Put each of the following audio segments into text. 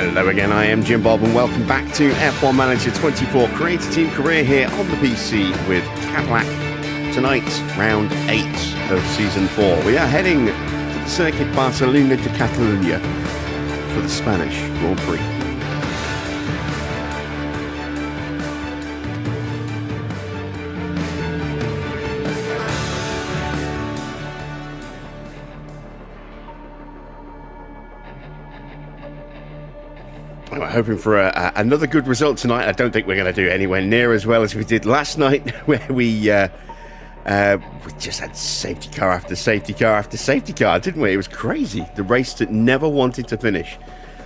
Hello again, I am Jim Bob and welcome back to F1 Manager 24 Creator Team Career here on the PC with Cadillac. Tonight, round 8 of Season 4. We are heading to the Circuit Barcelona de Catalunya for the Spanish Grand Prix. We're hoping for another good result tonight. I don't think we're going to do anywhere near as well as we did last night, where we just had safety car after safety car after safety car, didn't we? It was crazy. The race that never wanted to finish,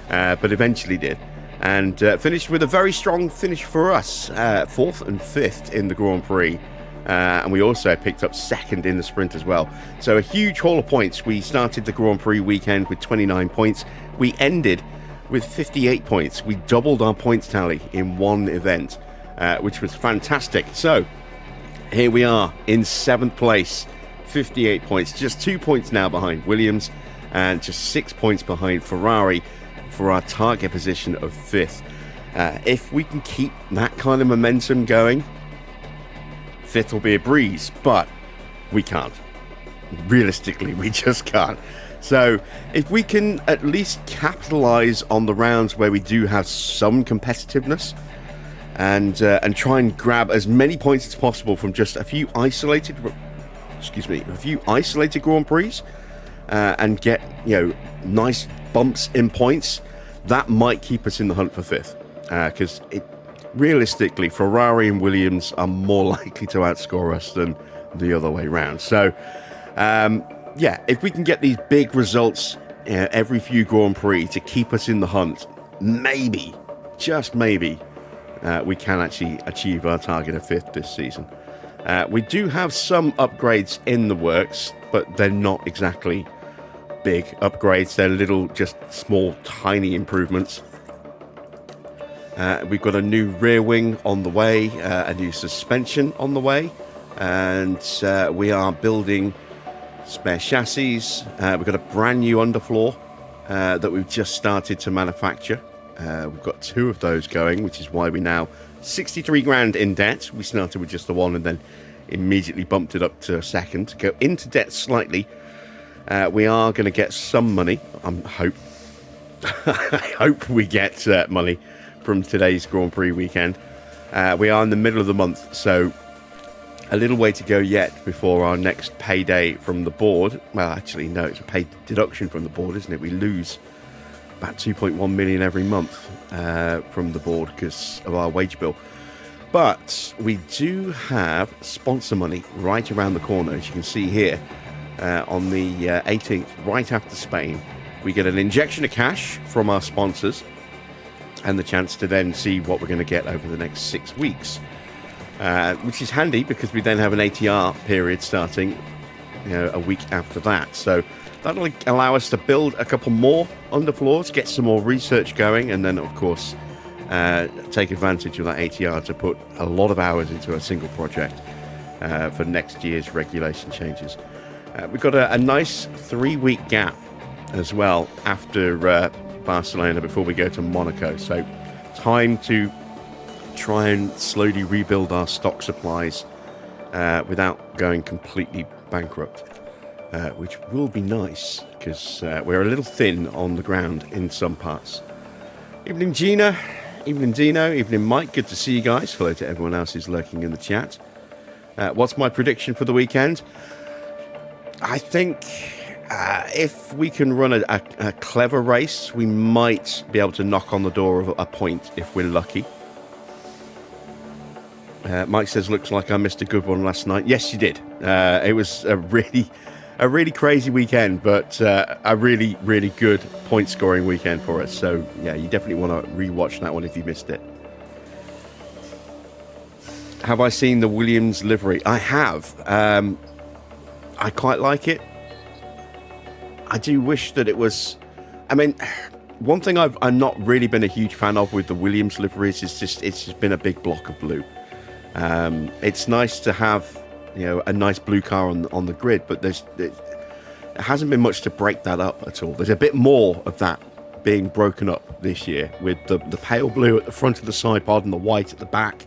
but eventually did. And finished with a very strong finish for us, 4th and 5th in the Grand Prix. And we also picked up 2nd in the sprint as well. So a huge haul of points. We started the Grand Prix weekend with 29 points. We ended with 58 points. We doubled our points tally in one event, which was fantastic. So here we are in 7th place, 58 points, just 2 points now behind Williams and just 6 points behind Ferrari for our target position of 5th. If we can keep that kind of momentum going, 5th will be a breeze, but we can't. Realistically, we just can't. So if we can at least capitalize on the rounds where we do have some competitiveness and try and grab as many points as possible from just a few isolated Grand Prix and get, nice bumps in points, that might keep us in the hunt for 5th, because realistically Ferrari and Williams are more likely to outscore us than the other way around. So if we can get these big results every few Grand Prix to keep us in the hunt, maybe, just maybe, we can actually achieve our target of 5th this season. We do have some upgrades in the works, but they're not exactly big upgrades. They're little, just small, tiny improvements. We've got a new rear wing on the way, a new suspension on the way, and we are building spare chassis. We've got a brand new underfloor that we've just started to manufacture. We've got 2 of those going, which is why we're now 63 grand in debt. We started with just the one and then immediately bumped it up to a second to go into debt slightly. We are going to get some money. I hope we get money from today's Grand Prix weekend. We are in the middle of the month, so a little way to go yet before our next payday from the board. Well, actually, no, it's a paid deduction from the board, isn't it? We lose about 2.1 million every month from the board because of our wage bill. But we do have sponsor money right around the corner, as you can see here, on the 18th, right after Spain. We get an injection of cash from our sponsors and the chance to then see what we're going to get over the next 6 weeks. Which is handy because we then have an ATR period starting a week after that. So that'll allow us to build a couple more underfloors, get some more research going, and then, of course, take advantage of that ATR to put a lot of hours into a single project for next year's regulation changes. We've got a nice 3-week gap as well after Barcelona before we go to Monaco. So time to try and slowly rebuild our stock supplies without going completely bankrupt, which will be nice because we're a little thin on the ground in some parts. Evening Gina, evening Dino, evening Mike, good to see you guys. Hello to everyone else who's lurking in the chat. What's my prediction for the weekend? I think if we can run a clever race, we might be able to knock on the door of a point if we're lucky. Mike says, looks like I missed a good one last night. Yes, you did. It was a really crazy weekend, but a really, really good point scoring weekend for us. So, yeah, you definitely want to rewatch that one if you missed it. Have I seen the Williams livery? I have. I quite like it. I do wish that it was... I mean, one thing I've not really been a huge fan of with the Williams liveries is it's just been a big block of blue. It's nice to have, a nice blue car on the grid, but it hasn't been much to break that up at all. There's a bit more of that being broken up this year, with the pale blue at the front of the side pod and the white at the back,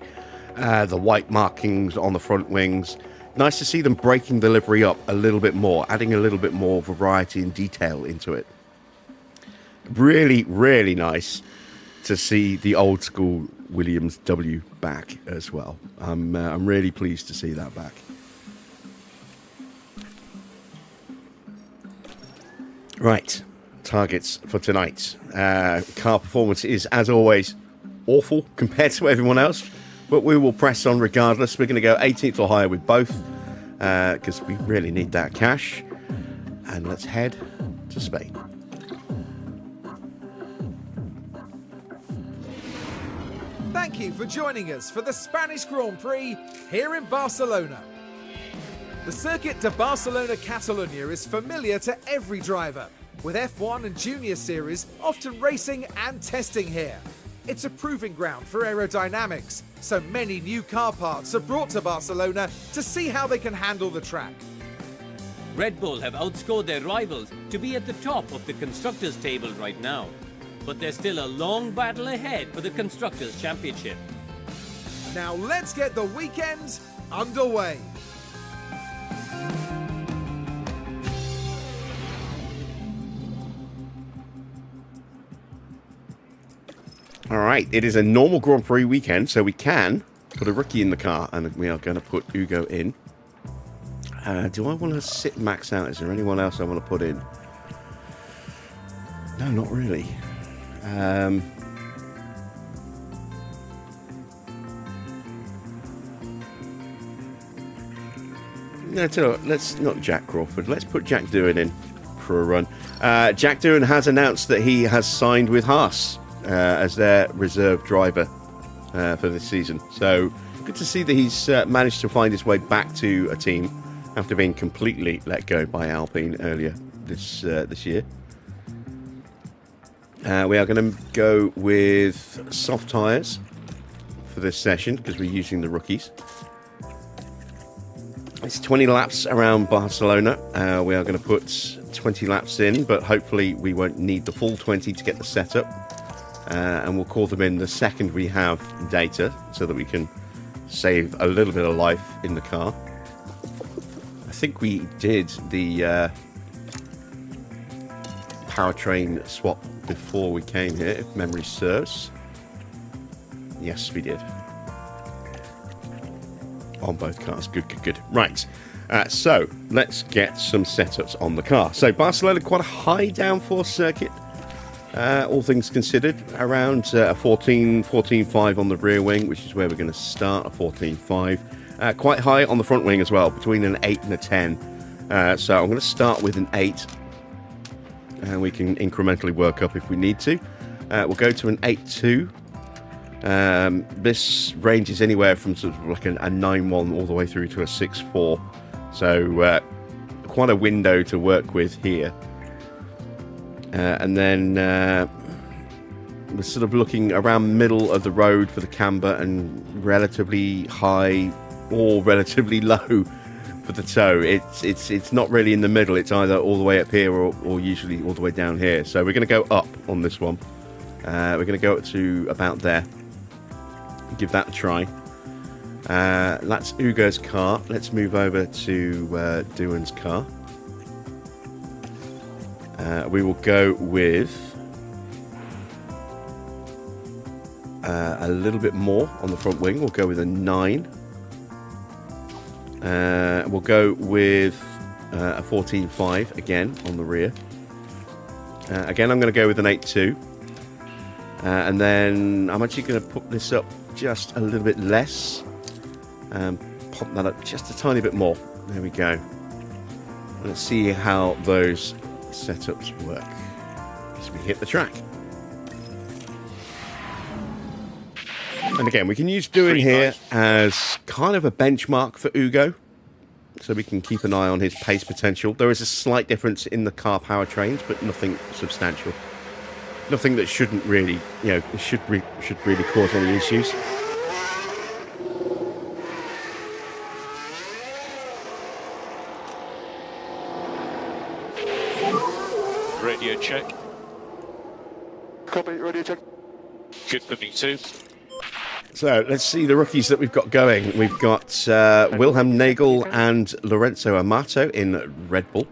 the white markings on the front wings. Nice to see them breaking the livery up a little bit more, adding a little bit more variety and detail into it. Really, really nice to see the old school Williams W back as well. I'm really pleased to see that back. Right, targets for tonight. Car performance is, as always, awful compared to everyone else, but we will press on regardless. We're going to go 18th or higher with both, because we really need that cash. And let's head to Spain. Thank you for joining us for the Spanish Grand Prix here in Barcelona. The Circuit de Barcelona Catalunya is familiar to every driver, with F1 and Junior Series often racing and testing here. It's a proving ground for aerodynamics, so many new car parts are brought to Barcelona to see how they can handle the track. Red Bull have outscored their rivals to be at the top of the Constructors' table right now. But there's still a long battle ahead for the Constructors' Championship. Now let's get the weekend underway. All right, it is a normal Grand Prix weekend, so we can put a rookie in the car, and we are going to put Ugo in. Do I want to sit max out? Is there anyone else I want to put in? No, not really. No, let's not Jack Crawford. Let's put Jack Doohan in for a run. Jack Doohan has announced that he has signed with Haas as their reserve driver for this season. So good to see that he's managed to find his way back to a team after being completely let go by Alpine earlier this year. We are going to go with soft tyres for this session because we're using the rookies. It's 20 laps around Barcelona. We are going to put 20 laps in, but hopefully we won't need the full 20 to get the setup. And we'll call them in the second we have data so that we can save a little bit of life in the car. I think we did the powertrain swap before we came here, if memory serves. Yes, we did. On both cars. Good. Right. So let's get some setups on the car. So Barcelona, quite a high downforce circuit. All things considered, around a 14.5 on the rear wing, which is where we're going to start, a 14.5. Quite high on the front wing as well, between an 8 and a 10. So I'm going to start with an 8. And we can incrementally work up if we need to. We'll go to an 8.2. This ranges anywhere from sort of like a 9.1 all the way through to a 6.4. So quite a window to work with here. And then we're sort of looking around middle of the road for the camber and relatively high or relatively low for the toe. It's not really in the middle. It's either all the way up here or usually all the way down here. So we're going to go up on this one. We're going to go up to about there. Give that a try. That's Ugo's car. Let's move over to Doohan's car. We will go with a little bit more on the front wing. We'll go with a 9. We'll go with a 14.5 again on the rear. Again, I'm going to go with an 8.2. And then I'm actually going to put this up just a little bit less. Pop that up just a tiny bit more. There we go. Let's see how those setups work as we hit the track. And again, we can use Doohan here as kind of a benchmark for Ugo, so we can keep an eye on his pace potential. There is a slight difference in the car powertrains, but nothing substantial. Nothing that shouldn't really, should really cause any issues. Radio check. Copy, radio check. Good for me too. So let's see the rookies that we've got going. We've got Wilhelm Nagel and Lorenzo Amato in RedBull.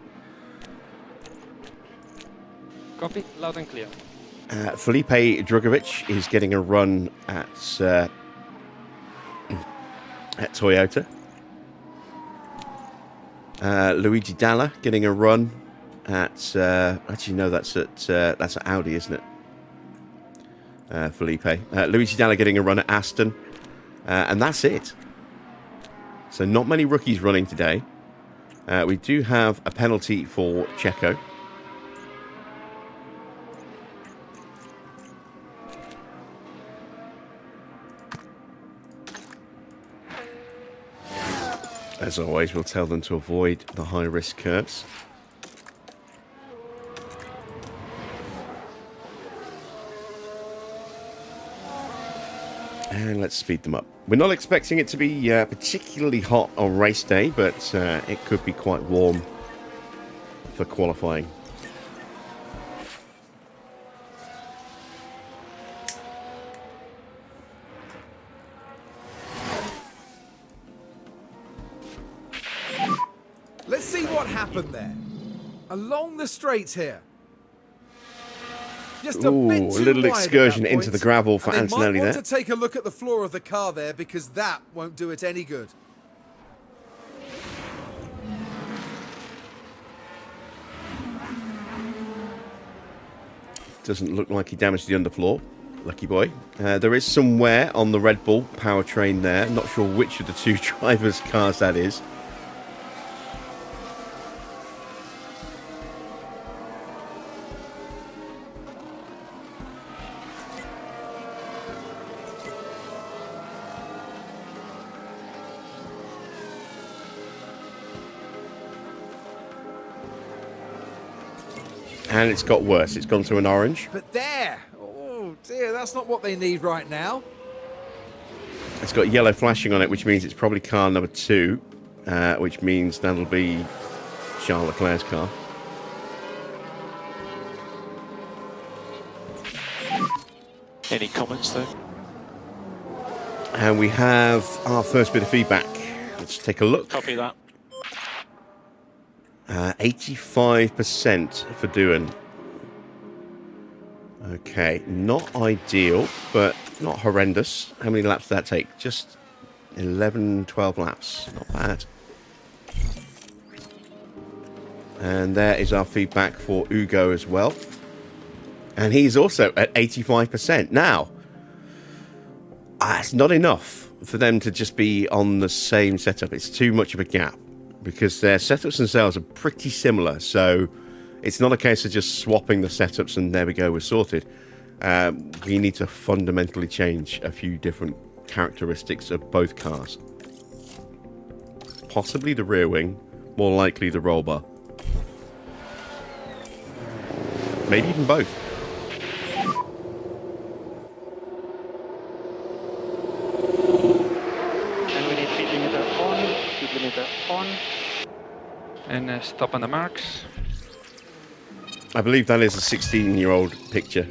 Copy, loud and clear. Felipe Drugovic is getting a run at Toyota. Luigi Dalla getting a run at actually no, that's at Audi, isn't it? Felipe. Luigi Dalla getting a run at Aston, and that's it. So not many rookies running today. We do have a penalty for Checo. As always, we'll tell them to avoid the high-risk curves. And let's speed them up. We're not expecting it to be particularly hot on race day, but it could be quite warm for qualifying. Let's see what happened there. Along the straights here. Just a bit Ooh, too a little wide excursion at that into point, the gravel for and they Antonelli might want there. to take a look at the floor of the car there, because that won't do it any good. Doesn't look like he damaged the underfloor. Lucky boy. There is some wear on the RedBull powertrain there. Not sure which of the two drivers' cars that is. And it's got worse. It's gone to an orange. But there! Oh dear, that's not what they need right now. It's got yellow flashing on it, which means it's probably car number 2, which means that'll be Charles Leclerc's car. Any comments though? And we have our first bit of feedback. Let's take a look. Copy that. 85% for Doohan. Okay, not ideal, but not horrendous. How many laps did that take? Just 11, 12 laps. Not bad. And there is our feedback for Ugo as well. And he's also at 85%. Now, it's not enough for them to just be on the same setup. It's too much of a gap, because their setups themselves are pretty similar. So it's not a case of just swapping the setups and there we go, we're sorted. We need to fundamentally change a few different characteristics of both cars. Possibly the rear wing, more likely the roll bar. Maybe even both. And we need speed limiter on, speed limiter on. And stop on the marks. I believe that is a 16-year-old picture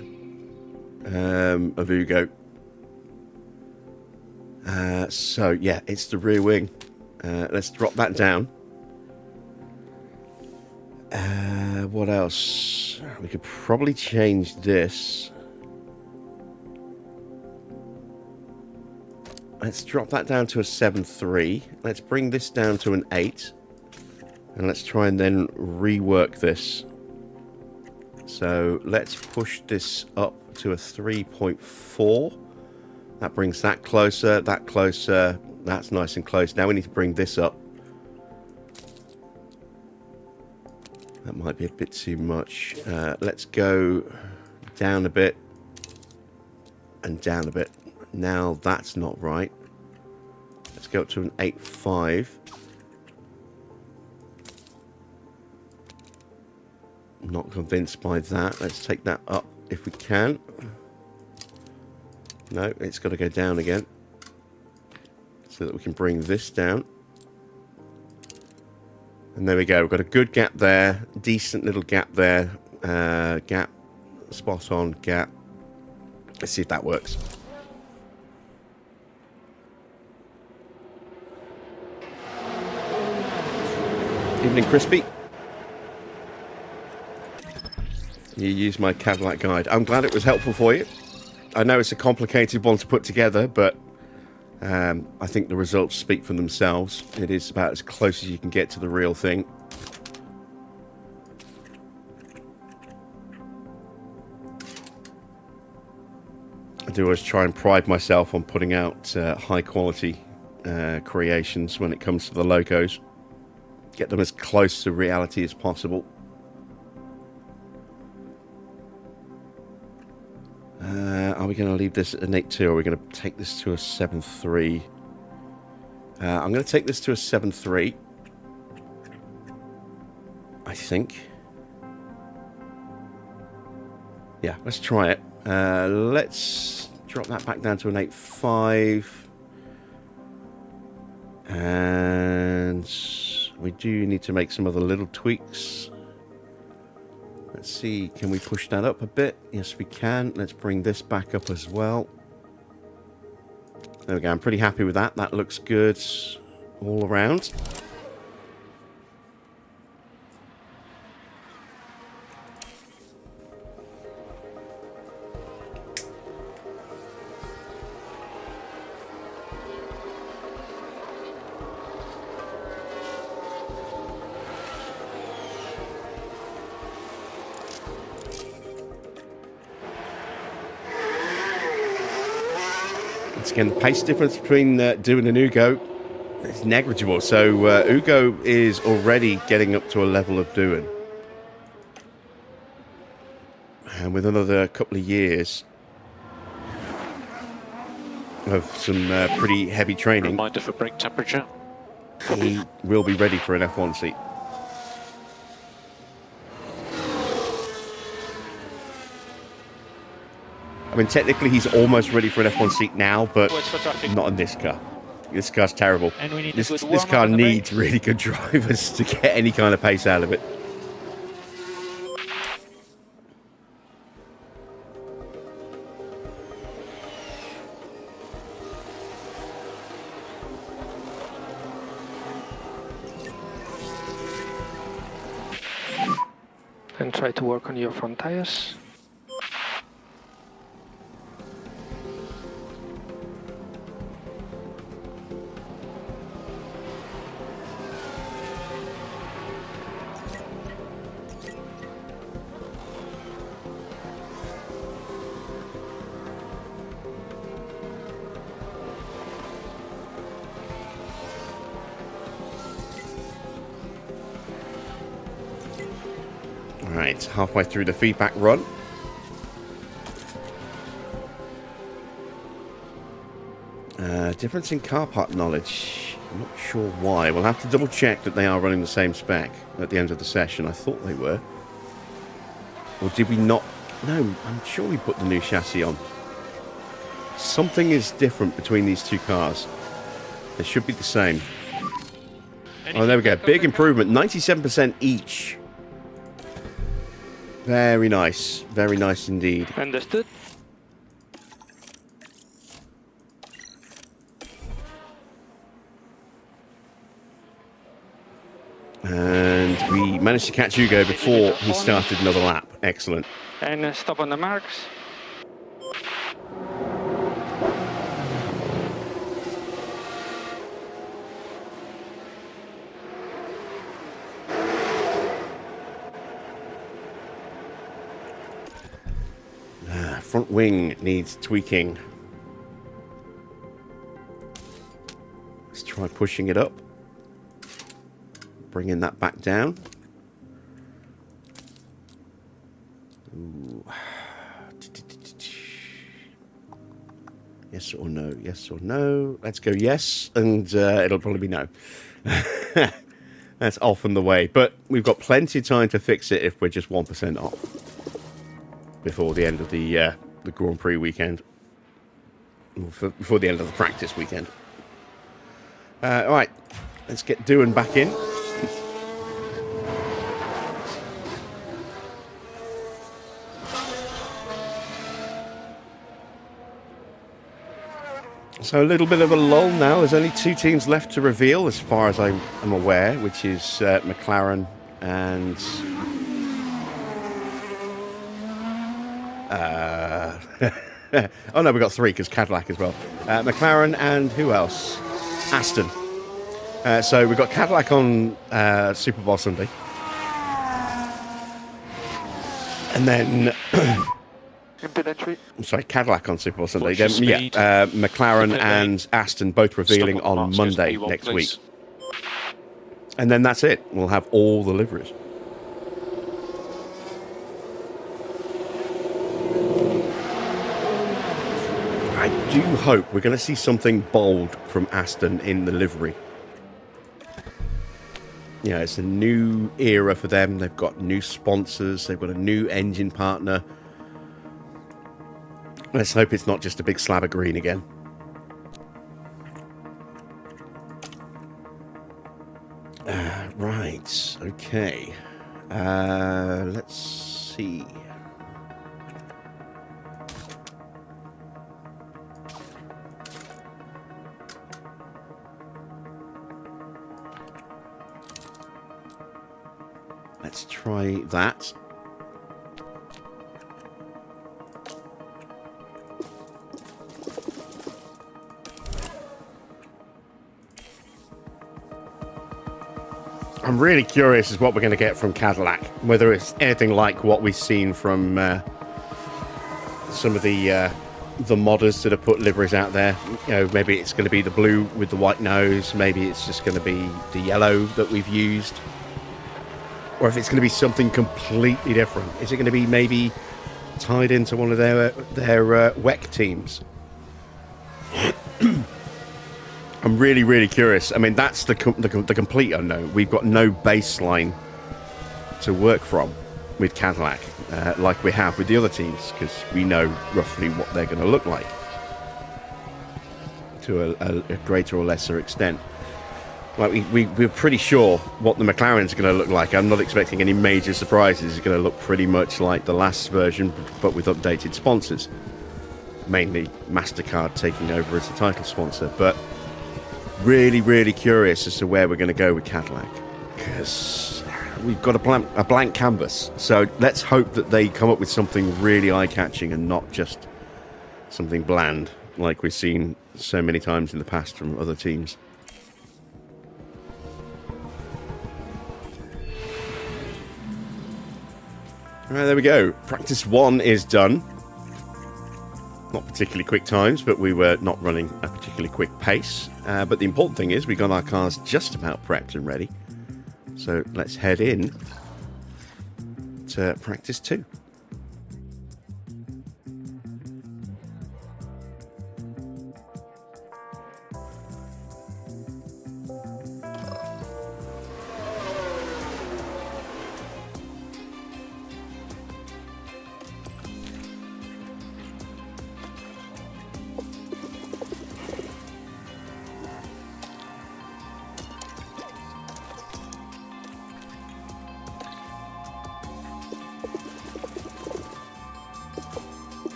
of Ugo. So, yeah, it's the rear wing. Let's drop that down. What else? We could probably change this. Let's drop that down to a 7.3. Let's bring this down to an 8. And let's try and then rework this. So let's push this up to a 3.4. That brings that closer, that closer. That's nice and close. Now we need to bring this up. That might be a bit too much. Let's go down a bit and down a bit. Now that's not right. Let's go up to an 8.5. Not convinced by that. Let's take that up if we can. No, it's got to go down again, so that we can bring this down. And there we go. We've got a good gap there. Decent little gap there. Gap. Spot on gap. Let's see if that works. Evening, Crispy. You used my Cadillac guide. I'm glad it was helpful for you. I know it's a complicated one to put together, but I think the results speak for themselves. It is about as close as you can get to the real thing. I do always try and pride myself on putting out high quality creations when it comes to the logos. Get them as close to reality as possible. Are we going to leave this at an 8.2 or are we going to take this to a 7.3? I'm going to take this to a 7.3. I think. Yeah, let's try it. Let's drop that back down to an 8.5. And we do need to make some other little tweaks. Let's see, can we push that up a bit? Yes, we can. Let's bring this back up as well. There we go. I'm pretty happy with that. That looks good all around. Again, the pace difference between Doon and Ugo is negligible. So Ugo is already getting up to a level of Doon. And with another couple of years of some pretty heavy training, Reminder for brake temperature. he will be ready for an F1 seat. I mean, technically, he's almost ready for an F1 seat now, but not in this car. This car's terrible. And we need This car needs really good drivers to get any kind of pace out of it. And try to work on your front tires. Right, halfway through the feedback run. Difference in car part knowledge. I'm not sure why. We'll have to double check that they are running the same spec at the end of the session. I thought they were. Or did we not? No, I'm sure we put the new chassis on. Something is different between these two cars. They should be the same. Oh, there we go. Big improvement. 97% each. Very nice. Very nice indeed. Understood. And we managed to catch Hugo before he started another lap. Excellent. And stop on the marks. Front wing needs tweaking. Let's try pushing it up. Bringing that back down. Ooh. Yes or no? Yes or no? Let's go yes, and it'll probably be no. That's often the way. But we've got plenty of time to fix it if we're just 1% off before the end of the Grand Prix weekend. Before the end of the practice weekend. All right, let's get Doon back in. So a little bit of a lull now. There's only 2 teams left to reveal, as far as I'm aware, which is McLaren and oh no, we've got 3 because Cadillac as well. McLaren and who else? Aston. So we've got Cadillac on Super Bowl Sunday, and then I'm sorry, Cadillac on Super Bowl Sunday. Then, McLaren and Aston both revealing on Monday next week. And then that's it. We'll have all the liveries. I do hope we're going to see something bold from Aston in the livery. You know, it's a new era for them. They've got new sponsors. They've got a new engine partner. Let's hope it's not just a big slab of green again. Right, okay. Let's see. Let's try that. I'm really curious as what we're going to get from Cadillac, whether it's anything like what we've seen from some of the modders that have put liveries out there. You know, maybe it's going to be the blue with the white nose, maybe it's just going to be the yellow that we've used, or if it's going to be something completely different. Is it going to be maybe tied into one of their WEC teams? I'm really, really curious. I mean, that's the complete unknown. We've got no baseline to work from with Cadillac, like we have with the other teams, because we know roughly what they're going to look like to a greater or lesser extent. Like we're pretty sure what the McLaren's going to look like. I'm not expecting any major surprises. It's going to look pretty much like the last version, but with updated sponsors. Mainly MasterCard taking over as the title sponsor, but really, really curious as to where we're going to go with Cadillac, because we've got a blank canvas. So let's hope that they come up with something really eye-catching and not just something bland like we've seen so many times in the past from other teams. All right, there we go. Practice 1 is done. Not particularly quick times, but we were not running a particularly quick pace. But the important thing is we got our cars just about prepped and ready. So let's head in to practice 2.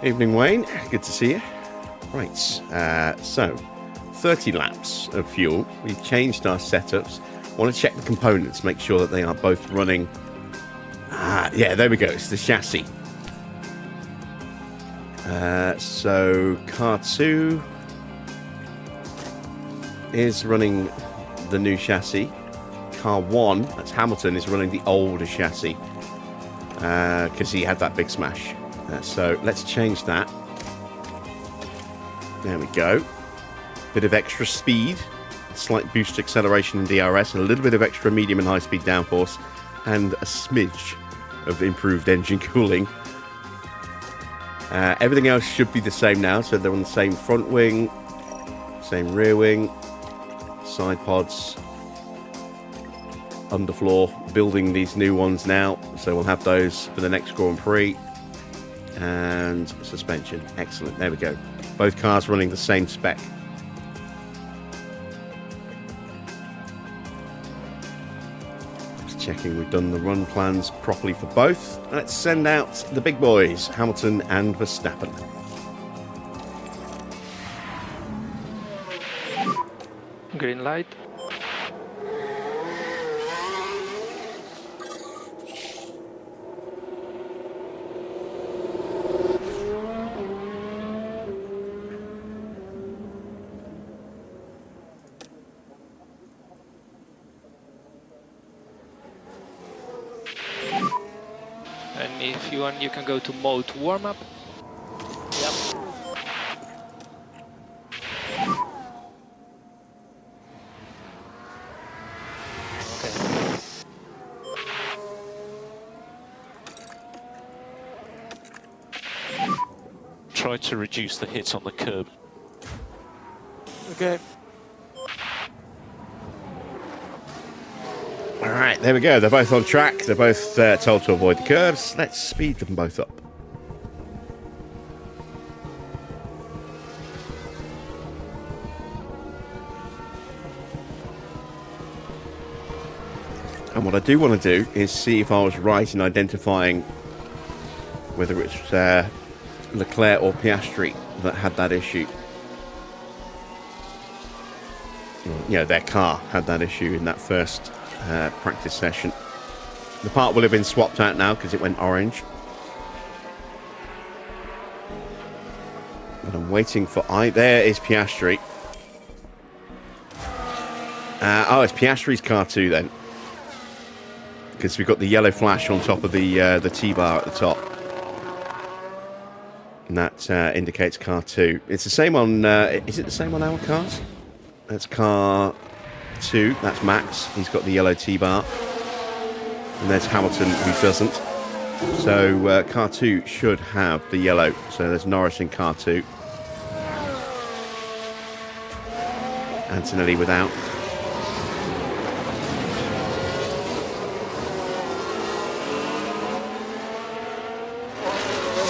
Evening, Wayne. Good to see you. Right, so 30 laps of fuel. We've changed our setups. Want to check the components, make sure that they are both running. Yeah, there we go. It's the chassis. So car 2 is running the new chassis. Car 1, that's Hamilton, is running the older chassis because he had that big smash. So let's change that. There we go. Bit of extra speed, slight boost acceleration in DRS, a little bit of extra medium and high speed downforce, and a smidge of improved engine cooling. Everything else should be the same now, so they're on the same front wing, same rear wing, side pods, underfloor. Building these new ones now, so we'll have those for the next Grand Prix. And suspension, excellent. There we go. Both cars running the same spec. Let's checking we've done the run plans properly for both. Let's send out the big boys, Hamilton and Verstappen. Green light. And if you want, you can go to mode warm up. Yep. Okay. Try to reduce the hit on the curb. Okay. All right, there we go. They're both on track. They're both told to avoid the curves. Let's speed them both up. And what I do want to do is see if I was right in identifying whether it's Leclerc or Piastri that had that issue. Yeah, their car had that issue in that first practice session. The part will have been swapped out now because it went orange. But I'm waiting for... there is Piastri. Oh, it's Piastri's car too then. Because we've got the yellow flash on top of the T-bar at the top. And that indicates car 2. It's the same on... is it the same on our cars? That's car 2. That's Max. He's got the yellow T-bar. And there's Hamilton, who doesn't. So car 2 should have the yellow. So there's Norris in car 2. Antonelli without.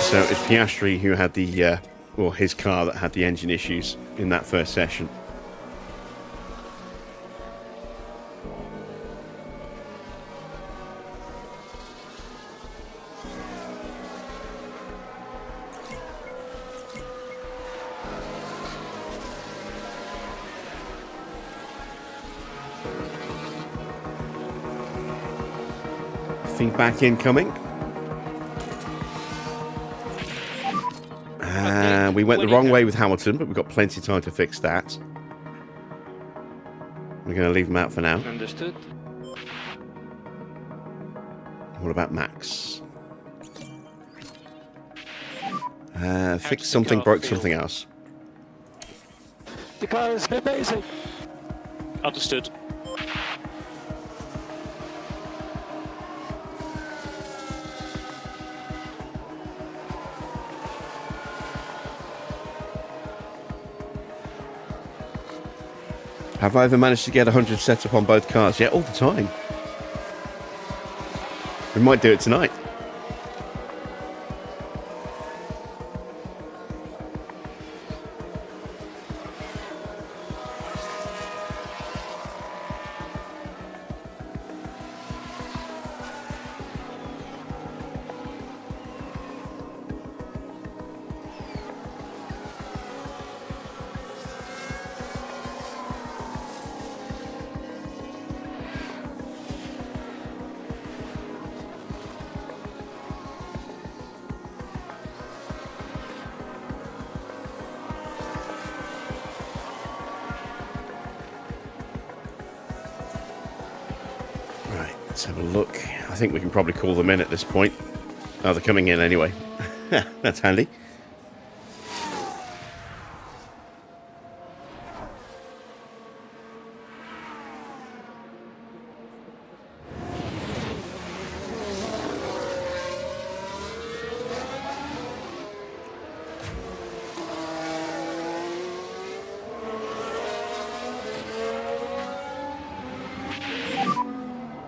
So it's Piastri who had the, or his car that had the engine issues in that first session. Feedback incoming. We went the wrong way with Hamilton, but we've got plenty of time to fix that. We're going to leave him out for now. Understood. What about Max? Fix something, broke something else. The car is amazing. Understood. Have I ever managed to get 100 set up on both cars? Yeah, all the time. We might do it tonight. Let's have a look. I think we can probably call them in at this point. Oh, they're coming in anyway. That's handy.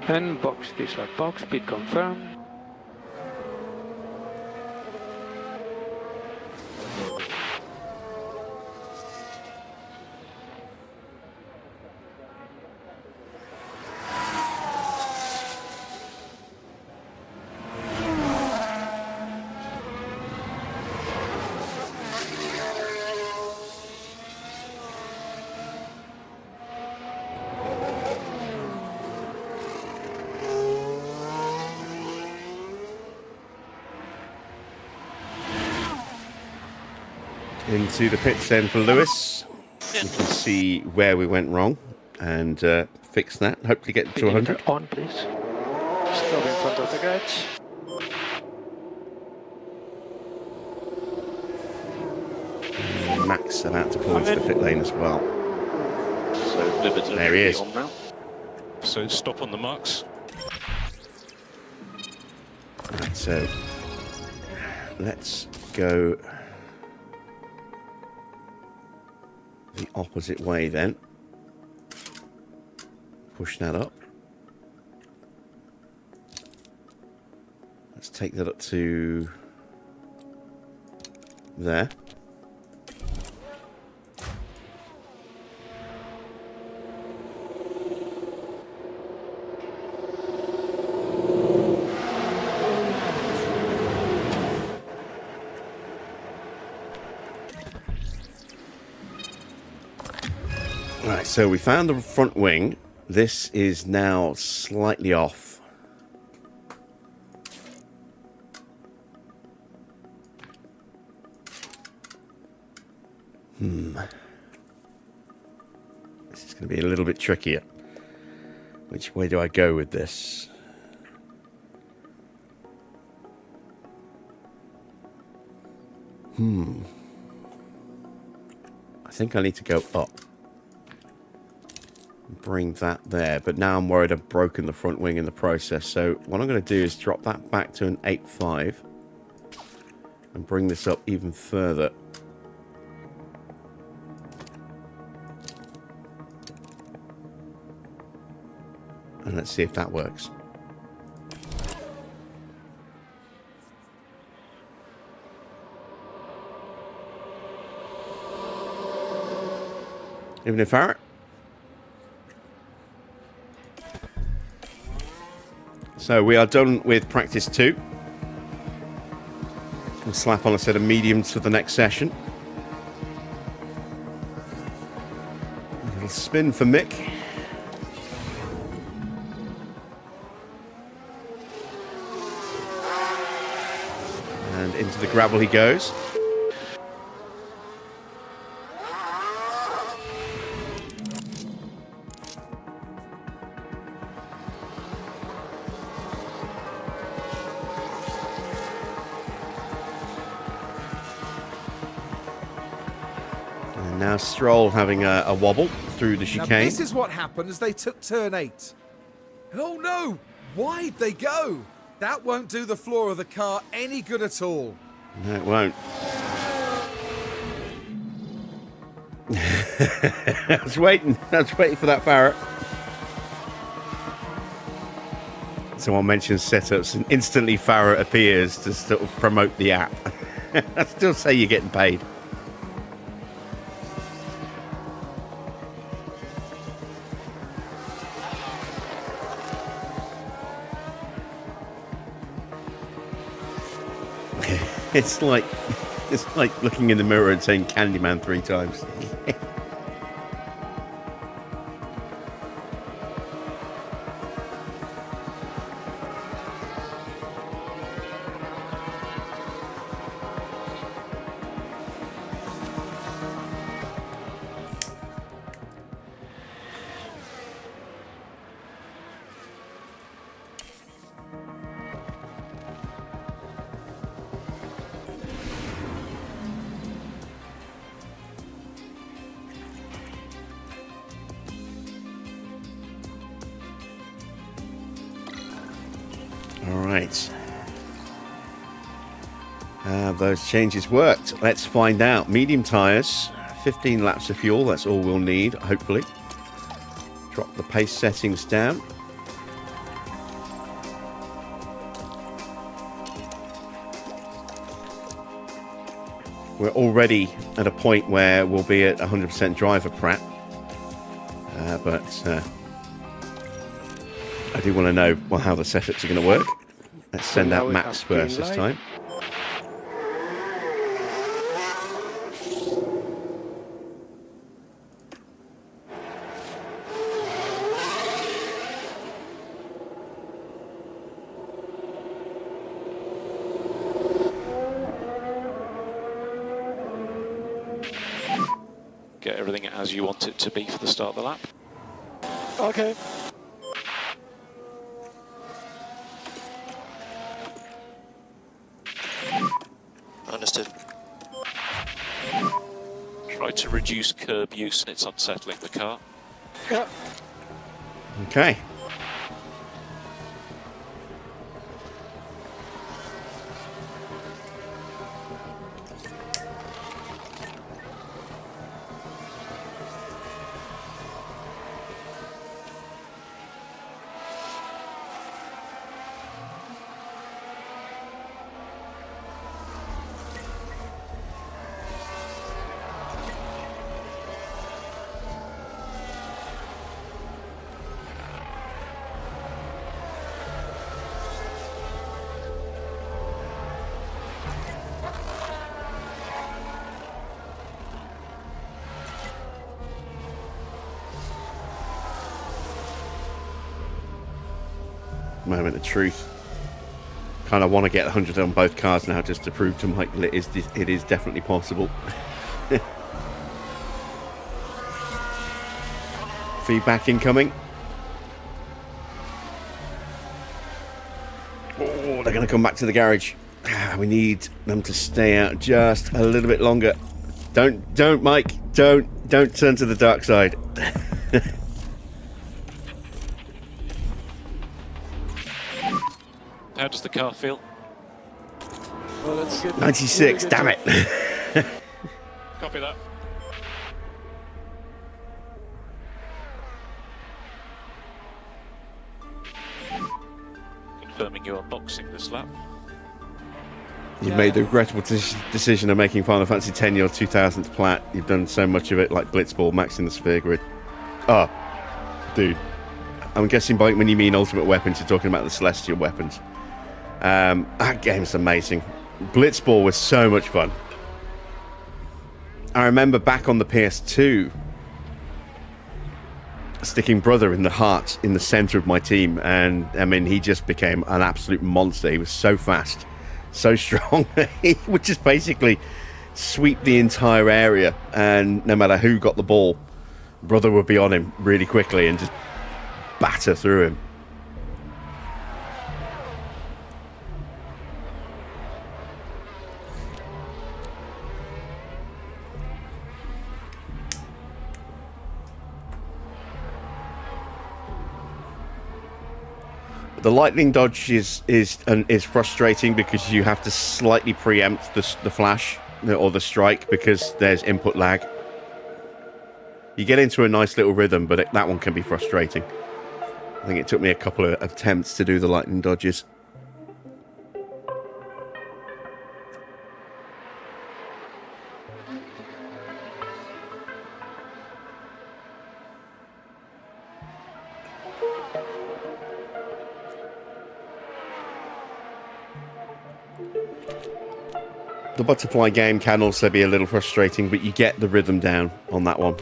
And box, this one box, speed confirm. Into the pits then for Lewis. You can see where we went wrong and fix that. Hopefully get to 100. On, please. Stop in front of the guards. Max about to pull into the pit lane as well. So limited. There he is. On now. So stop on the marks. Right, so let's go the opposite way then. Push that up. Let's take that up to there. Right, so we found the front wing. This is now slightly off. This is going to be a little bit trickier. Which way do I go with this? I think I need to go up. Bring that there, but now I'm worried I've broken the front wing in the process. So what I'm going to do is drop that back to an 8.5 and bring this up even further. And let's see if that works. Evening, Farrah. So we are done with practice 2. We'll slap on a set of mediums for the next session. A little spin for Mick. And into the gravel he goes. Now Stroll having a wobble through the chicane. Now this is what happened as they took turn 8. Oh no! Why'd they go? That won't do the floor of the car any good at all. No, it won't. I was waiting for that, Farrah. Someone mentions setups and instantly Farrah appears to sort of promote the app. I still say you're getting paid. It's like looking in the mirror and saying Candyman 3 times. Alright. Have those changes worked? Let's find out. Medium tyres, 15 laps of fuel, that's all we'll need, hopefully. Drop the pace settings down. We're already at a point where we'll be at 100% driver prep. But I do want to know how the setups are going to work. Let's send out Max first this time. as you want it to be for the start of the lap. Okay. Understood. Try to reduce curb use and it's unsettling the car. Yeah. Okay. Moment of truth. Kind of want to get 100 on both cars now, just to prove to Mike that it is definitely possible. Feedback incoming. Oh, they're going to come back to the garage. We need them to stay out just a little bit longer. Don't, Mike. Don't turn to the dark side. How does the car feel? Well, that's good. 96, Really good damn job. it. Copy that. Confirming you are boxing this lap. You've made the regrettable decision of making Final Fantasy X your 2000th plat. You've done so much of it, like Blitzball, maxing the sphere grid. Oh, dude. I'm guessing by when you mean Ultimate Weapons, you're talking about the Celestial Weapons. That game's amazing. Blitzball was so much fun. I remember back on the PS2, sticking Brother in the heart, in the center of my team, and I mean, he just became an absolute monster. He was so fast, so strong. He would just basically sweep the entire area, and no matter who got the ball, Brother would be on him really quickly and just batter through him. The lightning dodge is frustrating because you have to slightly preempt the flash or the strike because there's input lag. You get into a nice little rhythm, but that one can be frustrating. I think it took me a couple of attempts to do the lightning dodges. The butterfly game can also be a little frustrating, but you get the rhythm down on that one.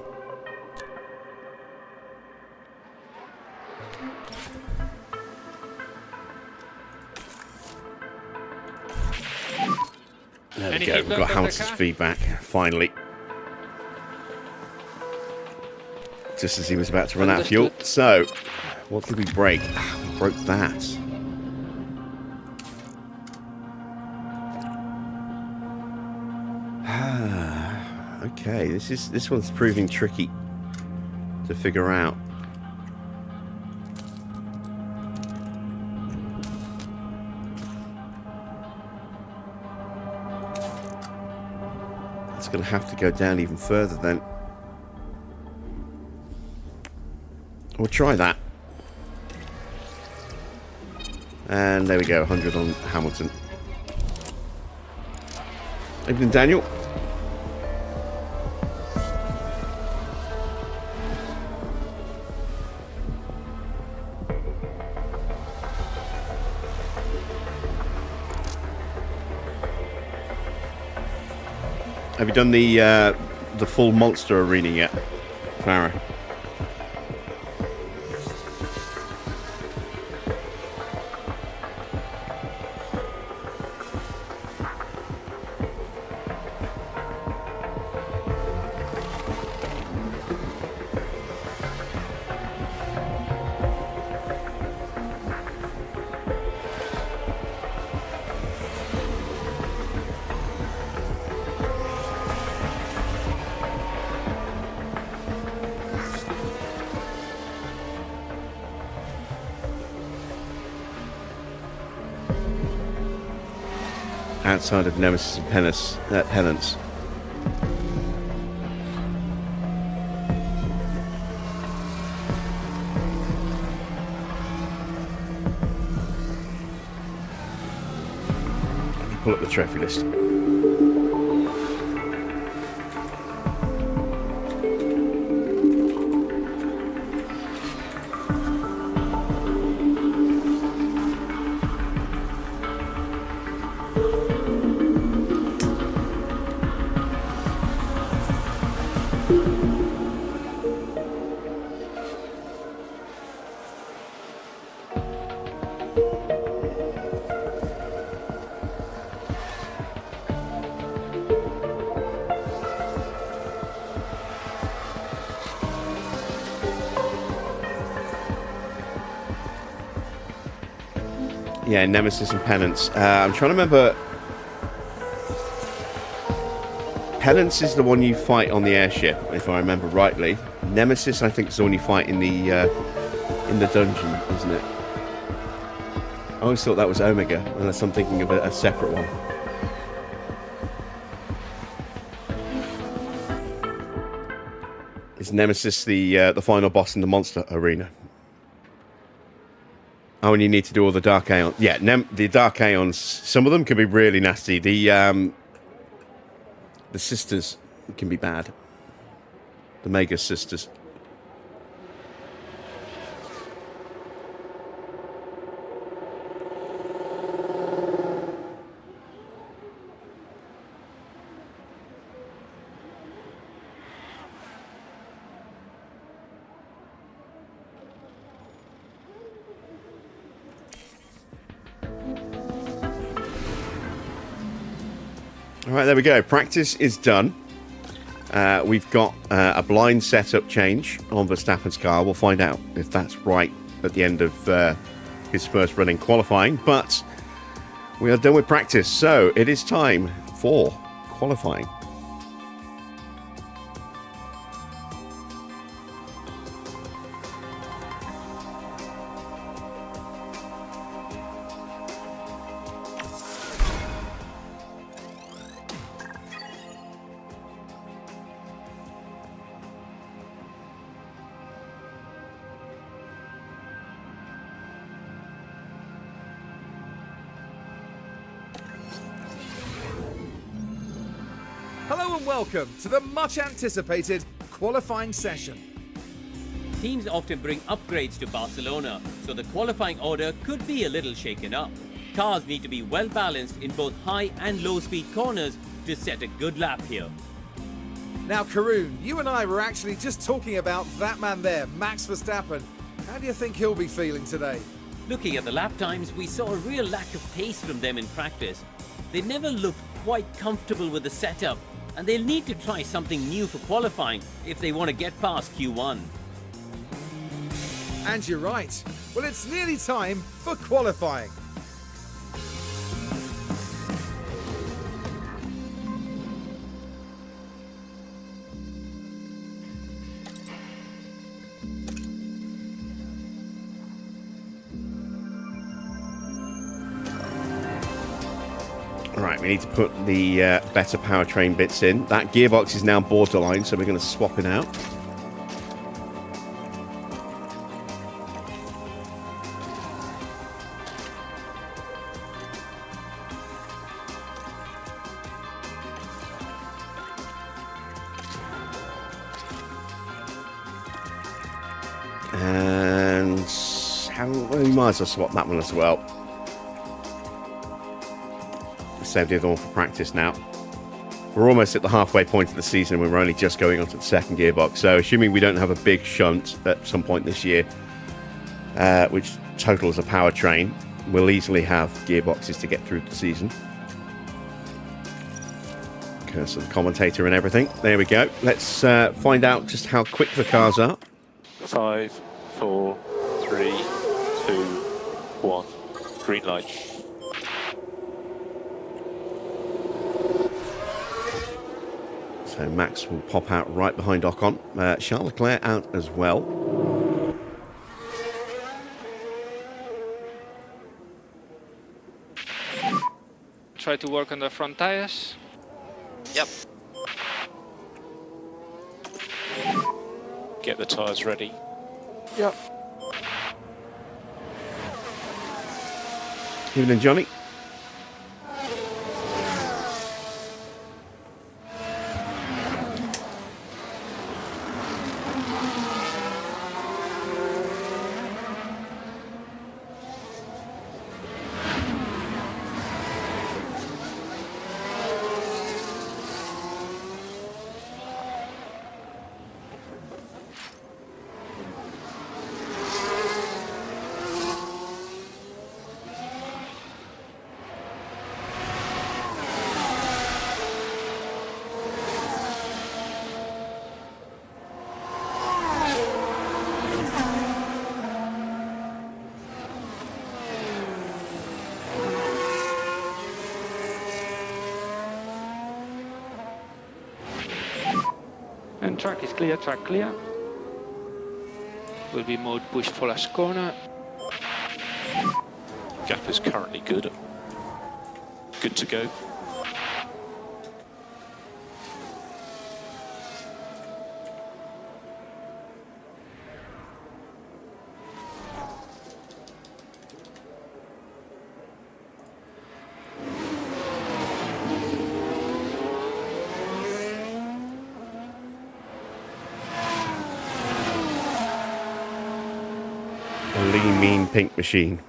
There we go, we've got Hamilton's feedback, finally. Just as he was about to run out of fuel. So, what did we break? We broke that. Okay, this one's proving tricky to figure out. It's going to have to go down even further then. We'll try that. And there we go, 100 on Hamilton. Evening, Daniel. Have you done the full monster arena yet, Farah? outside of Nemesis and Penance. Let me pull up the trophy list. Yeah, Nemesis and Penance. I'm trying to remember. Penance is the one you fight on the airship, if I remember rightly. Nemesis, I think, is the one you fight in the dungeon, isn't it? I always thought that was Omega, unless I'm thinking of a separate one. Is Nemesis the final boss in the monster arena? Oh, and you need to do all the Dark Aeons. Yeah, the Dark Aeons, some of them can be really nasty. The sisters can be bad. The Mega Sisters. All right, there we go. Practice is done. We've got a blind setup change on Verstappen's car. We'll find out if that's right at the end of his first run in qualifying. But we are done with practice, so it is time for qualifying. Hello and welcome to the much anticipated qualifying session. Teams often bring upgrades to Barcelona, so the qualifying order could be a little shaken up. Cars need to be well balanced in both high and low speed corners to set a good lap here. Now, Karun, you and I were actually just talking about that man there, Max Verstappen. How do you think he'll be feeling today? Looking at the lap times, we saw a real lack of pace from them in practice. They never looked quite comfortable with the setup, and they'll need to try something new for qualifying if they want to get past Q1. And you're right. Well, it's nearly time for qualifying. Right, we need to put the better powertrain bits in. That gearbox is now borderline, so we're going to swap it out. And we might as well swap that one as well. Save the other one for practice now. We're almost at the halfway point of the season and we're only just going on to the second gearbox. So assuming we don't have a big shunt at some point this year, which totals a powertrain, we'll easily have gearboxes to get through the season. Curse of the commentator and everything. There we go. Let's find out just how quick the cars are. 5, 4, 3, 2, 1. Green light. So Max will pop out right behind Ocon. Charles Leclerc out as well. try to work on the front tires. Yep. Get the tyres ready. Yep. Evening, Johnny. And track is clear, track clear. Will be mode push for last corner. Gap is currently good. Good to go. A lean, mean pink machine.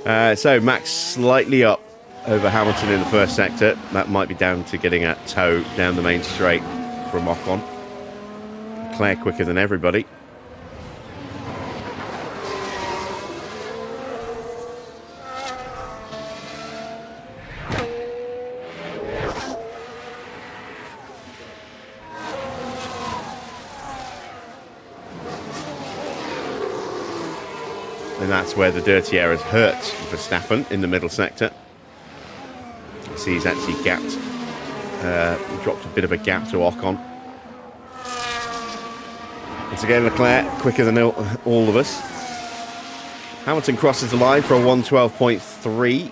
So Max slightly up over Hamilton in the first sector. That might be down to getting a toe down the main straight for a mock-on. Leclerc quicker than everybody. And that's where the dirty air has hurt Verstappen in the middle sector. You see he's actually gapped, dropped a bit of a gap to Ocon. Once again, Leclerc quicker than all of us. Hamilton crosses the line for a 112.3.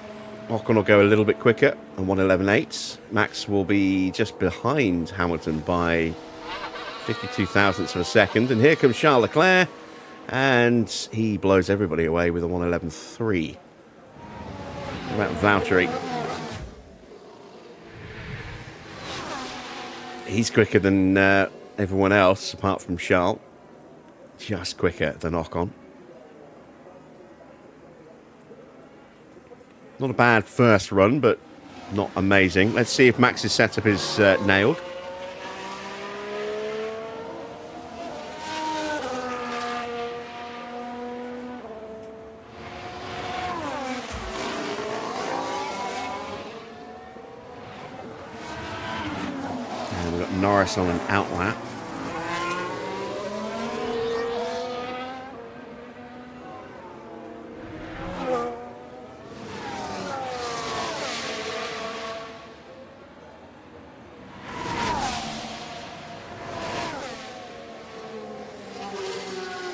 Ocon will go a little bit quicker, a 111.8. Max will be just behind Hamilton by 52 thousandths of a second. And here comes Charles Leclerc. And he blows everybody away with a 111.3. What about Valtteri? He's quicker than everyone else, apart from Charles. Just quicker than Ocon. Not a bad first run, but not amazing. Let's see if Max's setup is nailed. Norris on an outlap.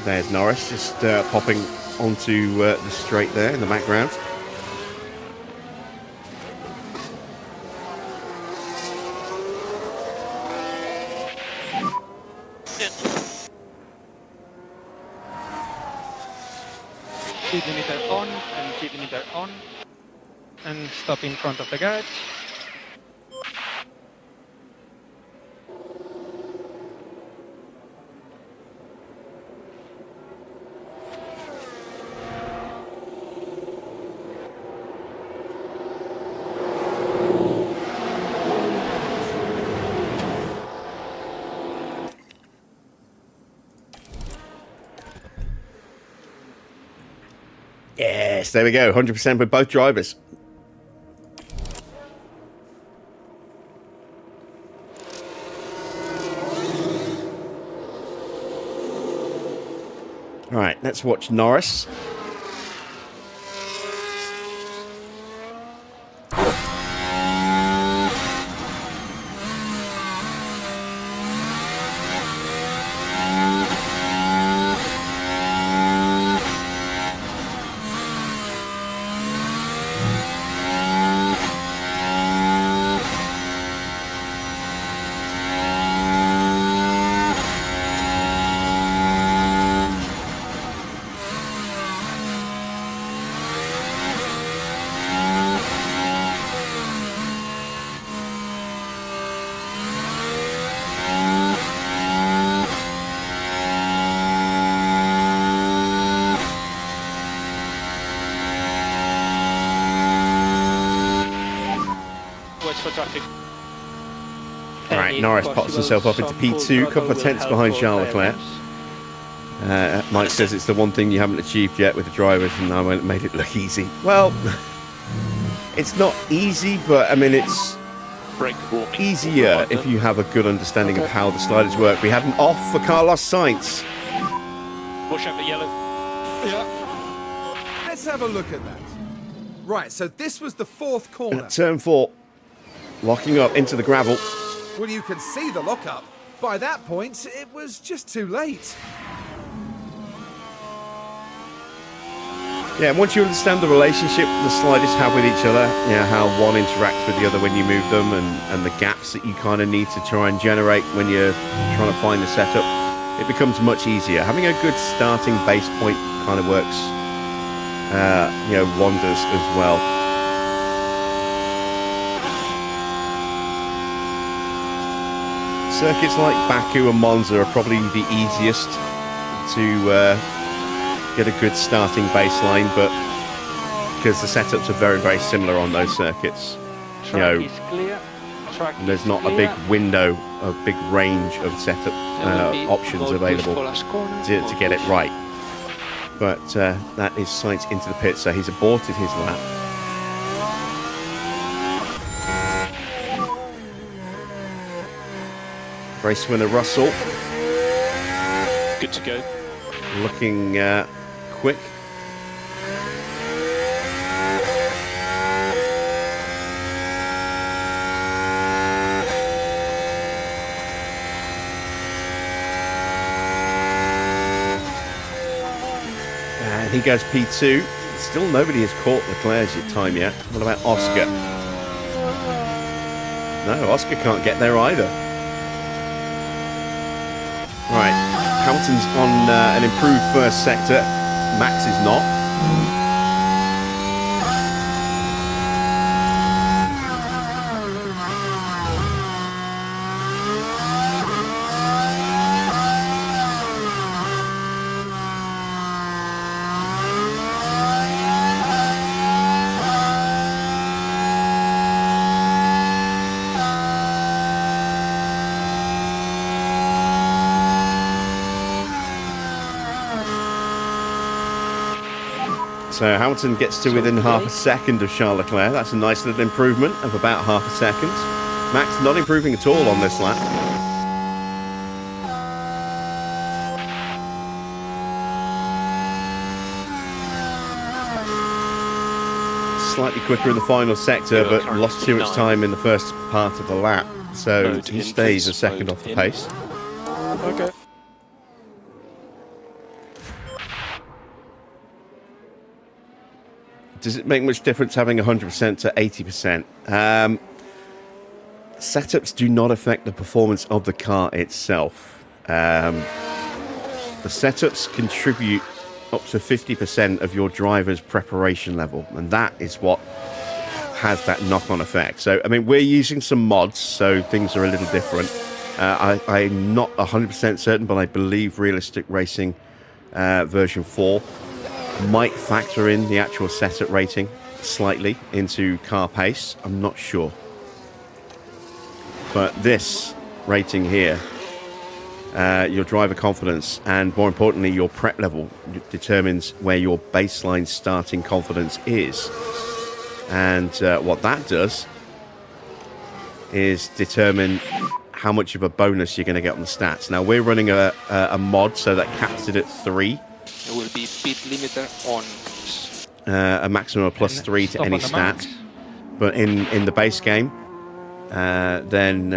There's Norris just popping onto the straight there in the background. Speed limiter on and speed limiter on. And stop in front of the garage. Yes, there we go. 100% with both drivers. All right, let's watch Norris. lights for traffic. All right, Norris pops himself up into P2, a couple of tenths behind Charles Leclerc. Mike says it's the one thing you haven't achieved yet with the drivers, and I made it look easy. Well, it's not easy, but I mean, it's easier if you have a good understanding of how the sliders work. We had an off for Carlos Sainz. Watch out for yellow. Yeah. Let's have a look at that. Right, so this was the fourth corner. At turn 4, locking up into the gravel. Well, you can see the lockup. By that point, it was just too late. Yeah, and once you understand the relationship the sliders have with each other, how one interacts with the other when you move them, and the gaps that you kind of need to try and generate when you're trying to find the setup, it becomes much easier. Having a good starting base point kind of works, wonders as well. Circuits like Baku and Monza are probably the easiest to get a good starting baseline, but because the setups are very, very similar on those circuits, there's not a big window, a big range of setup options available to get it right. But that is Sainz into the pit, so he's aborted his lap. Race winner Russell. Good to go. Looking quick. And he goes P2. Still nobody has caught Leclerc's time yet. What about Oscar? No, Oscar can't get there either. Right, Hamilton's on an improved first sector. Max is not. So Hamilton gets to within half a second of Charles Leclerc. That's a nice little improvement of about half a second. Max not improving at all on this lap. Slightly quicker in the final sector, but lost too much time in the first part of the lap. So he stays a second off the pace. Okay. Does it make much difference having 100% to 80%? Setups do not affect the performance of the car itself. The setups contribute up to 50% of your driver's preparation level, and that is what has that knock-on effect. So, I mean, we're using some mods, so things are a little different. I'm not 100% certain, but I believe Realistic Racing version 4 might factor in the actual setup rating slightly into car pace. I'm not sure. But this rating here, your driver confidence and more importantly your prep level determines where your baseline starting confidence is. And what that does is determine how much of a bonus you're going to get on the stats. Now we're running a mod so that caps it at 3. There will be speed limiter on. A maximum of +3 to any stat. But in the base game, then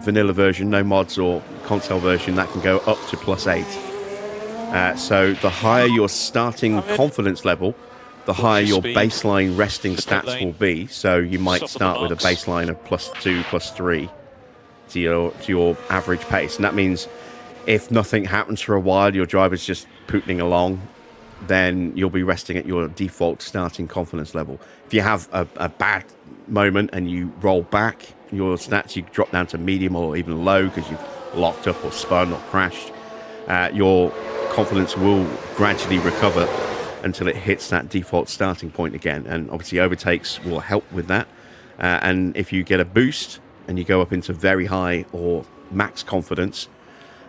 vanilla version, no mods or console version, that can go up to +8. So the higher your starting confidence level, the higher your baseline resting stats will be. So you might start with a baseline of +2, +3 to your average pace, and that means if nothing happens for a while, your driver's just pootling along, then you'll be resting at your default starting confidence level. If you have a bad moment and you roll back, your stats, you drop down to medium or even low because you've locked up or spun or crashed, your confidence will gradually recover until it hits that default starting point again. And obviously overtakes will help with that. And if you get a boost and you go up into very high or max confidence,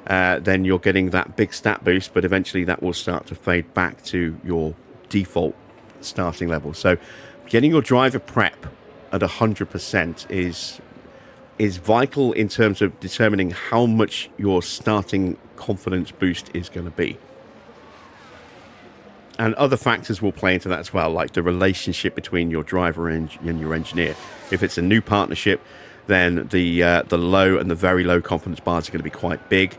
then you're getting that big stat boost, but eventually that will start to fade back to your default starting level. So getting your driver prep at 100% is vital in terms of determining how much your starting confidence boost is going to be. And other factors will play into that as well, like the relationship between your driver and your engineer. If it's a new partnership, then the low and the very low confidence bars are going to be quite big.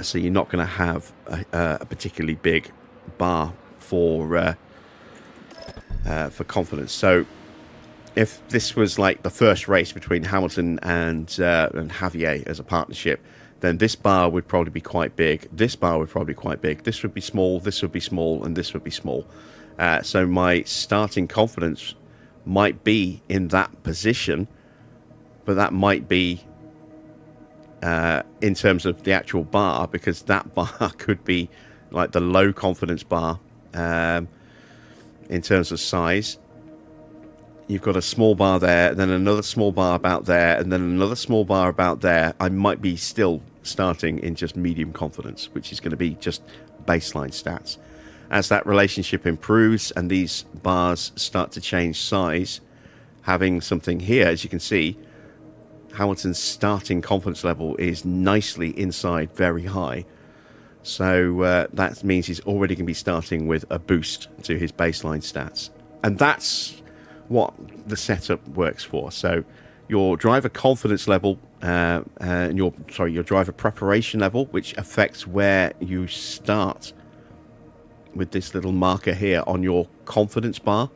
So you're not going to have a particularly big bar for confidence. So if this was like the first race between Hamilton and Javier as a partnership, then this bar would probably be quite big. This bar would probably be quite big. This would be small. This would be small, and this would be small. So my starting confidence might be in that position, but that might be in terms of the actual bar, because that bar could be like the low confidence bar in terms of size. You've got a small bar there, then another small bar about there, and then another small bar about there. I might be still starting in just medium confidence, which is going to be just baseline stats. As that relationship improves and these bars start to change size, having something here, as you can see, Hamilton's starting confidence level is nicely inside very high. So that means he's already going to be starting with a boost to his baseline stats. And that's what the setup works for. So your driver confidence level and your driver preparation level, which affects where you start with this little marker here on your confidence bar,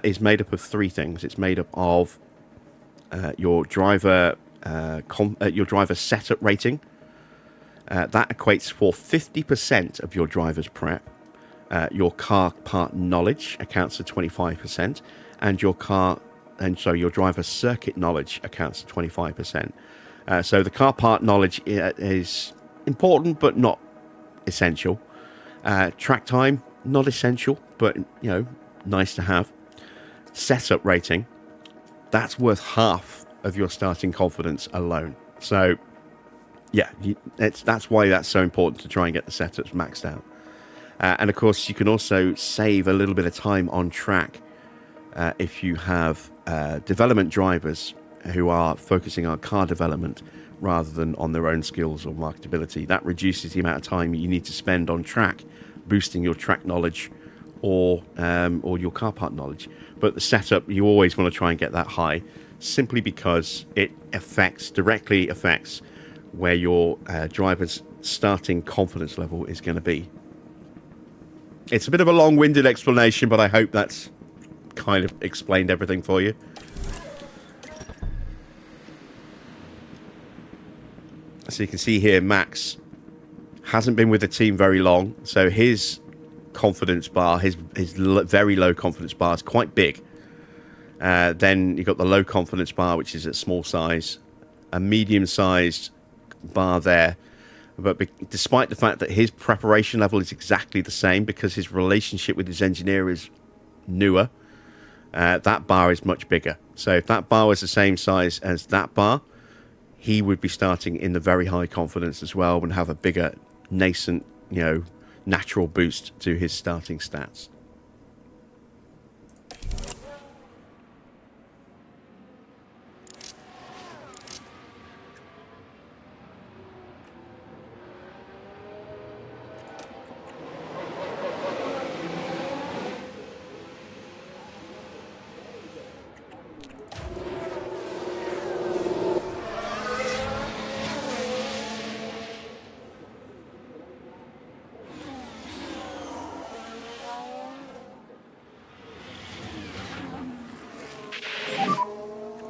is made up of three things. It's made up of your driver setup rating. That equates for 50% of your driver's prep. Your car part knowledge accounts for 25%, and your driver circuit knowledge accounts for 25%. So the car part knowledge is important but not essential. Track time, not essential, but nice to have. Setup rating, that's worth half of your starting confidence alone. So yeah, that's why that's so important to try and get the setups maxed out. And of course, you can also save a little bit of time on track if you have development drivers who are focusing on car development rather than on their own skills or marketability. That reduces the amount of time you need to spend on track, boosting your track knowledge or your car part knowledge. But the setup, you always want to try and get that high, simply because it directly affects where your driver's starting confidence level is going to be. It's a bit of a long-winded explanation, but I hope that's kind of explained everything for you. So you can see here, Max hasn't been with the team very long, so his confidence bar, his very low confidence bar is quite big. Then you've got the low confidence bar, which is at small size, a medium-sized bar there. But despite the fact that his preparation level is exactly the same, because his relationship with his engineer is newer, that bar is much bigger. So if that bar was the same size as that bar, he would be starting in the very high confidence as well and have a bigger nascent, natural boost to his starting stats.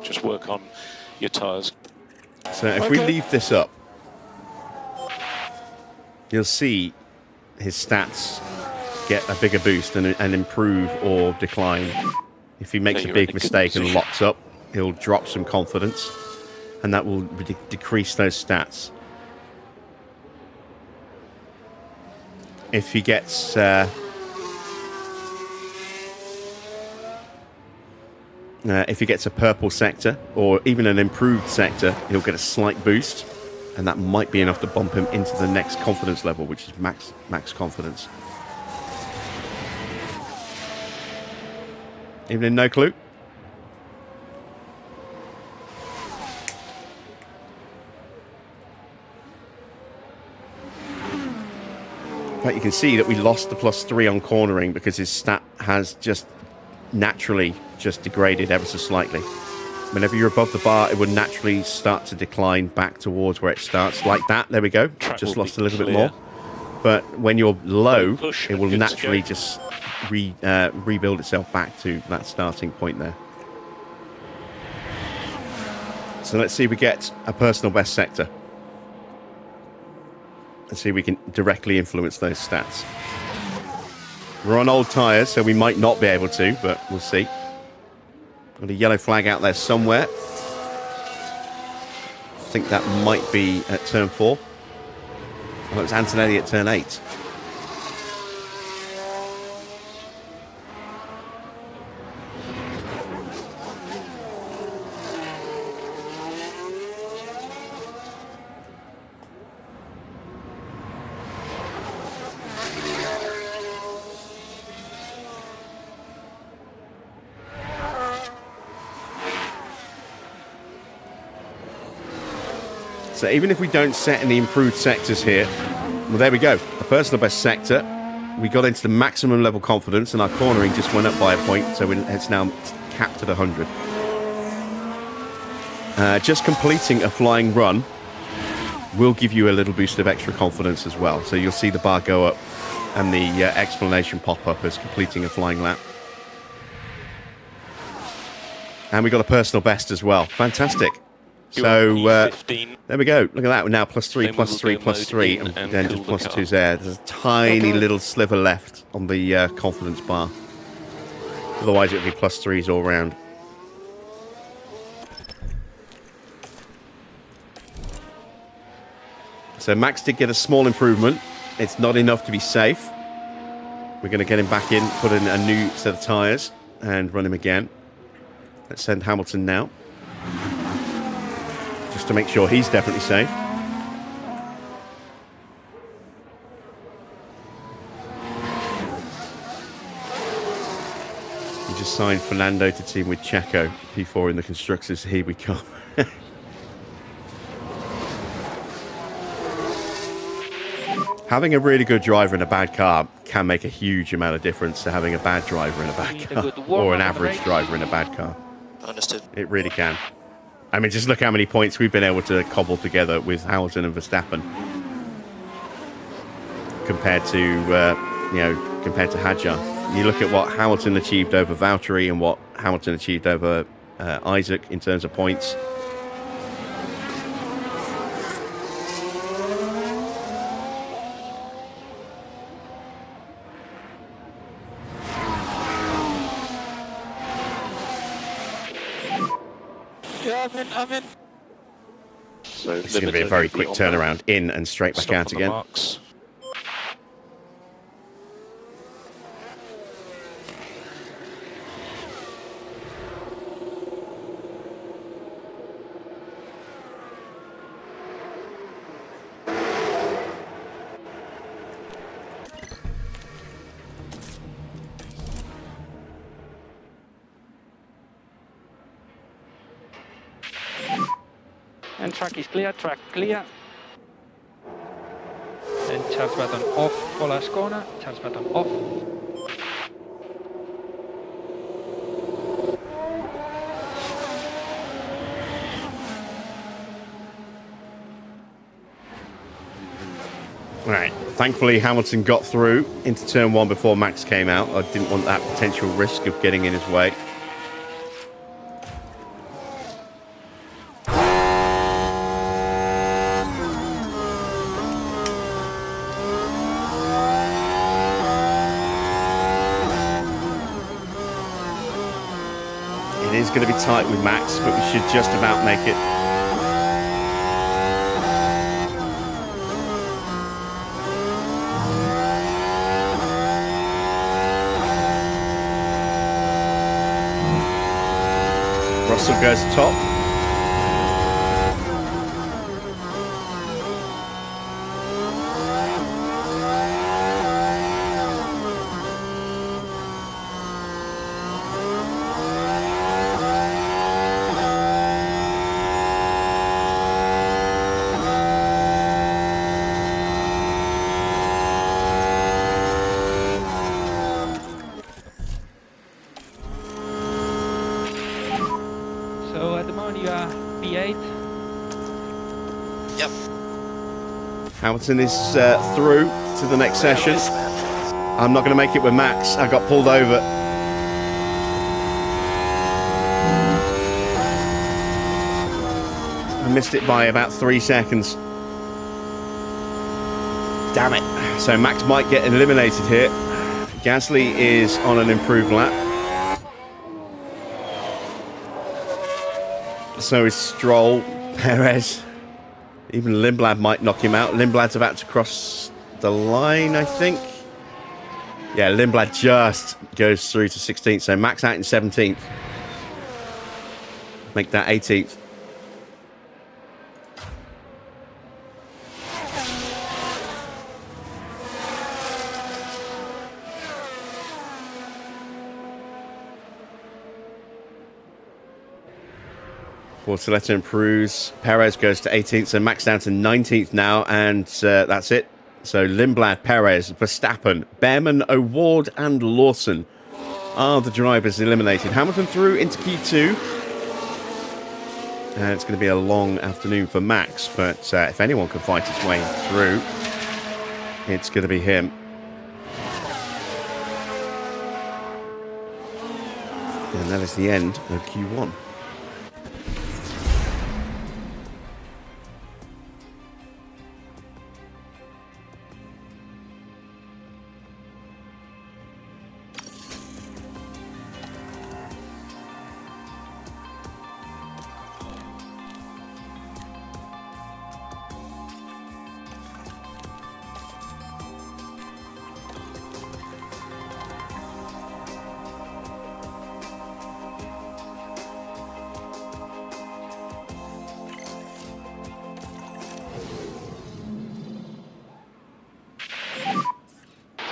Just work on your tyres. So if we leave this up, you'll see his stats get a bigger boost and improve or decline. If he makes a big mistake and locks up, he'll drop some confidence, and that will decrease those stats. If he gets If he gets a purple sector or even an improved sector, he'll get a slight boost, and that might be enough to bump him into the next confidence level, which is max confidence. Evening, no clue. But you can see that we lost the +3 on cornering because his stat has just naturally just degraded ever so slightly. Whenever you're above the bar, it would naturally start to decline back towards where it starts, like that. There we go. Track Just will lost be a little bit clear. more. But when you're low, Push it will and good naturally to go. just rebuild itself back to that starting point there. So let's see if we get a personal best sector. Let's see if we can directly influence those stats. We're on old tyres, so we might not be able to, but we'll see. Got a yellow flag out there somewhere. I think that might be at turn 4. Oh, it was Antonelli at turn 8. So even if we don't set any improved sectors here, well, there we go. A personal best sector. We got into the maximum level confidence, and our cornering just went up by a point, so it's now capped at 100. Just completing a flying run will give you a little boost of extra confidence as well. So you'll see the bar go up and the explanation pop up as completing a flying lap. And we got a personal best as well. Fantastic. So there we go. Look at that. We're now +3, +3, +3, and then just +2s there. There's a tiny little sliver left on the confidence bar. Otherwise, it would be +3s all round. So Max did get a small improvement. It's not enough to be safe. We're going to get him back in, put in a new set of tyres, and run him again. Let's send Hamilton now, just to make sure he's definitely safe. We just signed Fernando to team with Checo. P4 in the constructors. Here we come. Having a really good driver in a bad car can make a huge amount of difference to having a bad driver in a bad car, or an average driver in a bad car. Understood. It really can. I mean, just look how many points we've been able to cobble together with Hamilton and Verstappen compared to Hadjar. You look at what Hamilton achieved over Valtteri and what Hamilton achieved over Isaac in terms of points. Yeah, I'm in. So It's going to be a very quick turnaround in and straight back out again. Marks. And track is clear, track clear. And charge button off for last corner, charge button off. Right. Thankfully, Hamilton got through into turn 1 before Max came out. I didn't want that potential risk of getting in his way. It is going to be tight with Max, but we should just about make it. Russell goes top. So at the moment you are P8. Yep. Hamilton is through to the next session. I'm not going to make it with Max. I got pulled over. I missed it by about 3 seconds. Damn it. So Max might get eliminated here. Gasly is on an improved lap. So is Stroll, Perez. Even Lindblad might knock him out. Lindblad's about to cross the line, I think. Yeah, Lindblad just goes through to 16th. So Max out in 17th. Make that 18th. Bortoleto improves. Perez goes to 18th, so Max down to 19th now, and that's it. So Lindblad, Perez, Verstappen, Bearman, O'Ward, and Lawson are the drivers eliminated. Hamilton through into Q2. And it's going to be a long afternoon for Max, but if anyone can fight his way through, it's going to be him. And that is the end of Q1.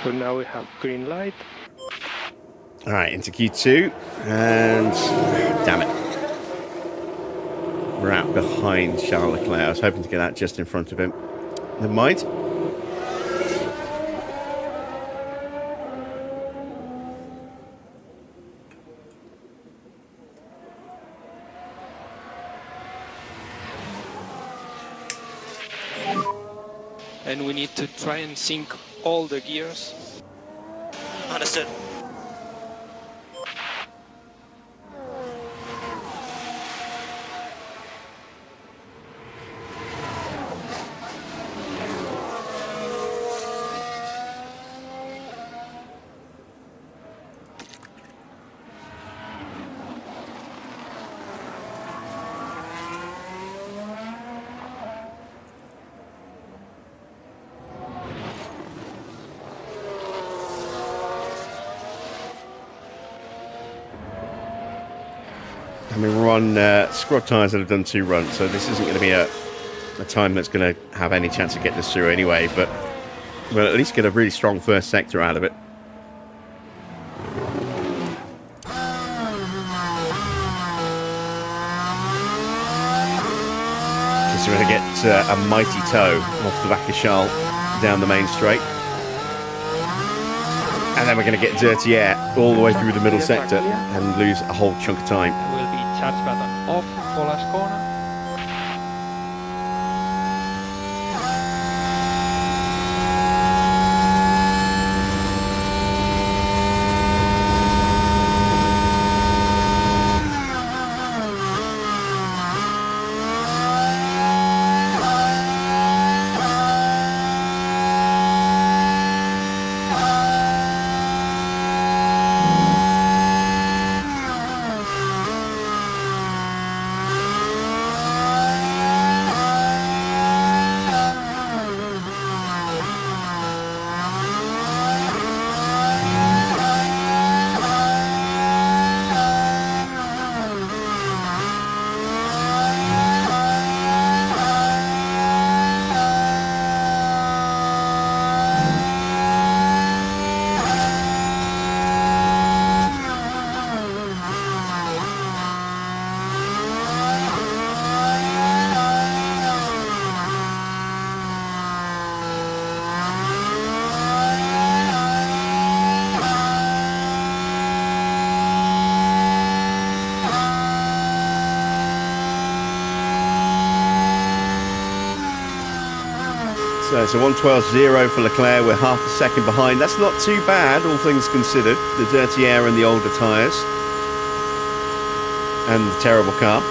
So now we have green light. All right, into Q2, and damn it. We're out behind Charles Leclerc. I was hoping to get out just in front of him. Never mind. And we need to try and sync all the gears. Understood. I mean, we're on squad tyres that have done 2 runs, so this isn't going to be a time that's going to have any chance of getting us through anyway, but we'll at least get a really strong first sector out of it. So we're going to get a mighty toe off the back of Charles down the main straight. And then we're going to get dirty air all the way through the middle sector and lose a whole chunk of time. There will be charge button off for last corner. So it's a 1:12.0 for Leclerc. We're half a second behind. That's not too bad, all things considered. The dirty air and the older tyres. And the terrible car.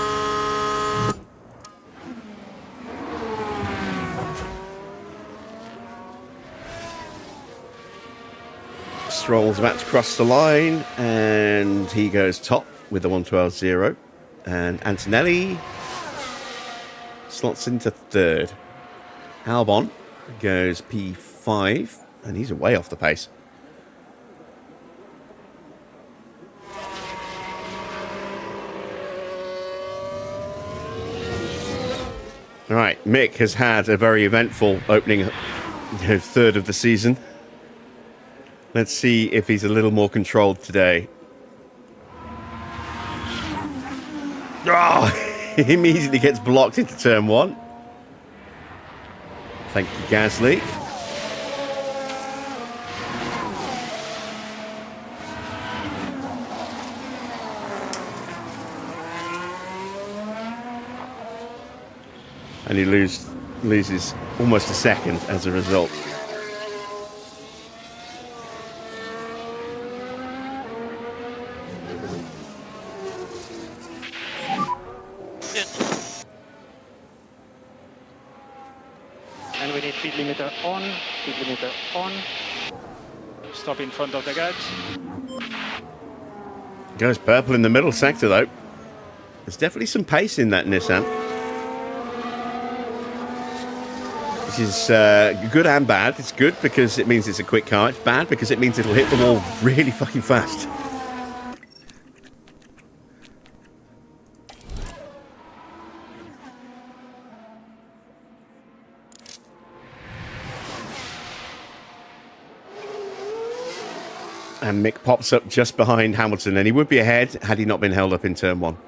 Stroll's about to cross the line, and he goes top with the 1:12.0. And Antonelli slots into third. Albon goes P5, and he's way off the pace. All right, Mick has had a very eventful opening third of the season. Let's see if he's a little more controlled today. Oh, he immediately gets blocked into turn one. Thank you, Gasly. And he loses almost a second as a result. And we need speed limiter on, speed limiter on. Stop in front of the guards. Goes purple in the middle sector though. There's definitely some pace in that Nissan. Which is good and bad. It's good because it means it's a quick car. It's bad because it means it'll hit the wall really fucking fast. And Mick pops up just behind Hamilton, and he would be ahead had he not been held up in turn one.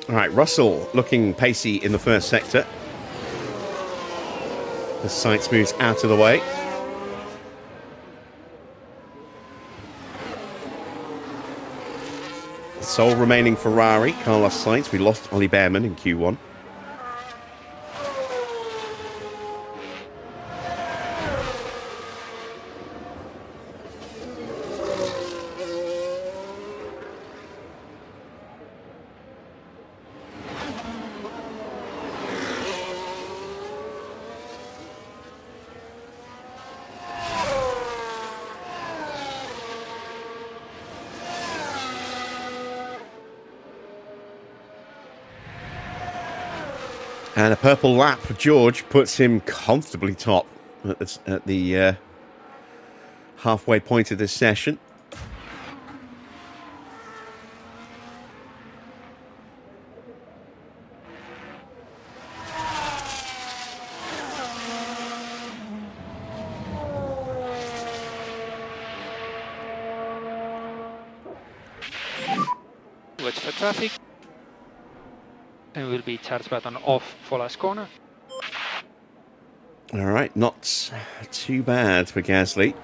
All right, Russell looking pacey in the first sector. The Sainz moves out of the way. Sole remaining Ferrari, Carlos Sainz. We lost Ollie Bearman in Q1. And a purple lap for George puts him comfortably top at the halfway point of this session. Watch for traffic. And will be charge button off for last corner. All right, not too bad for Gasly.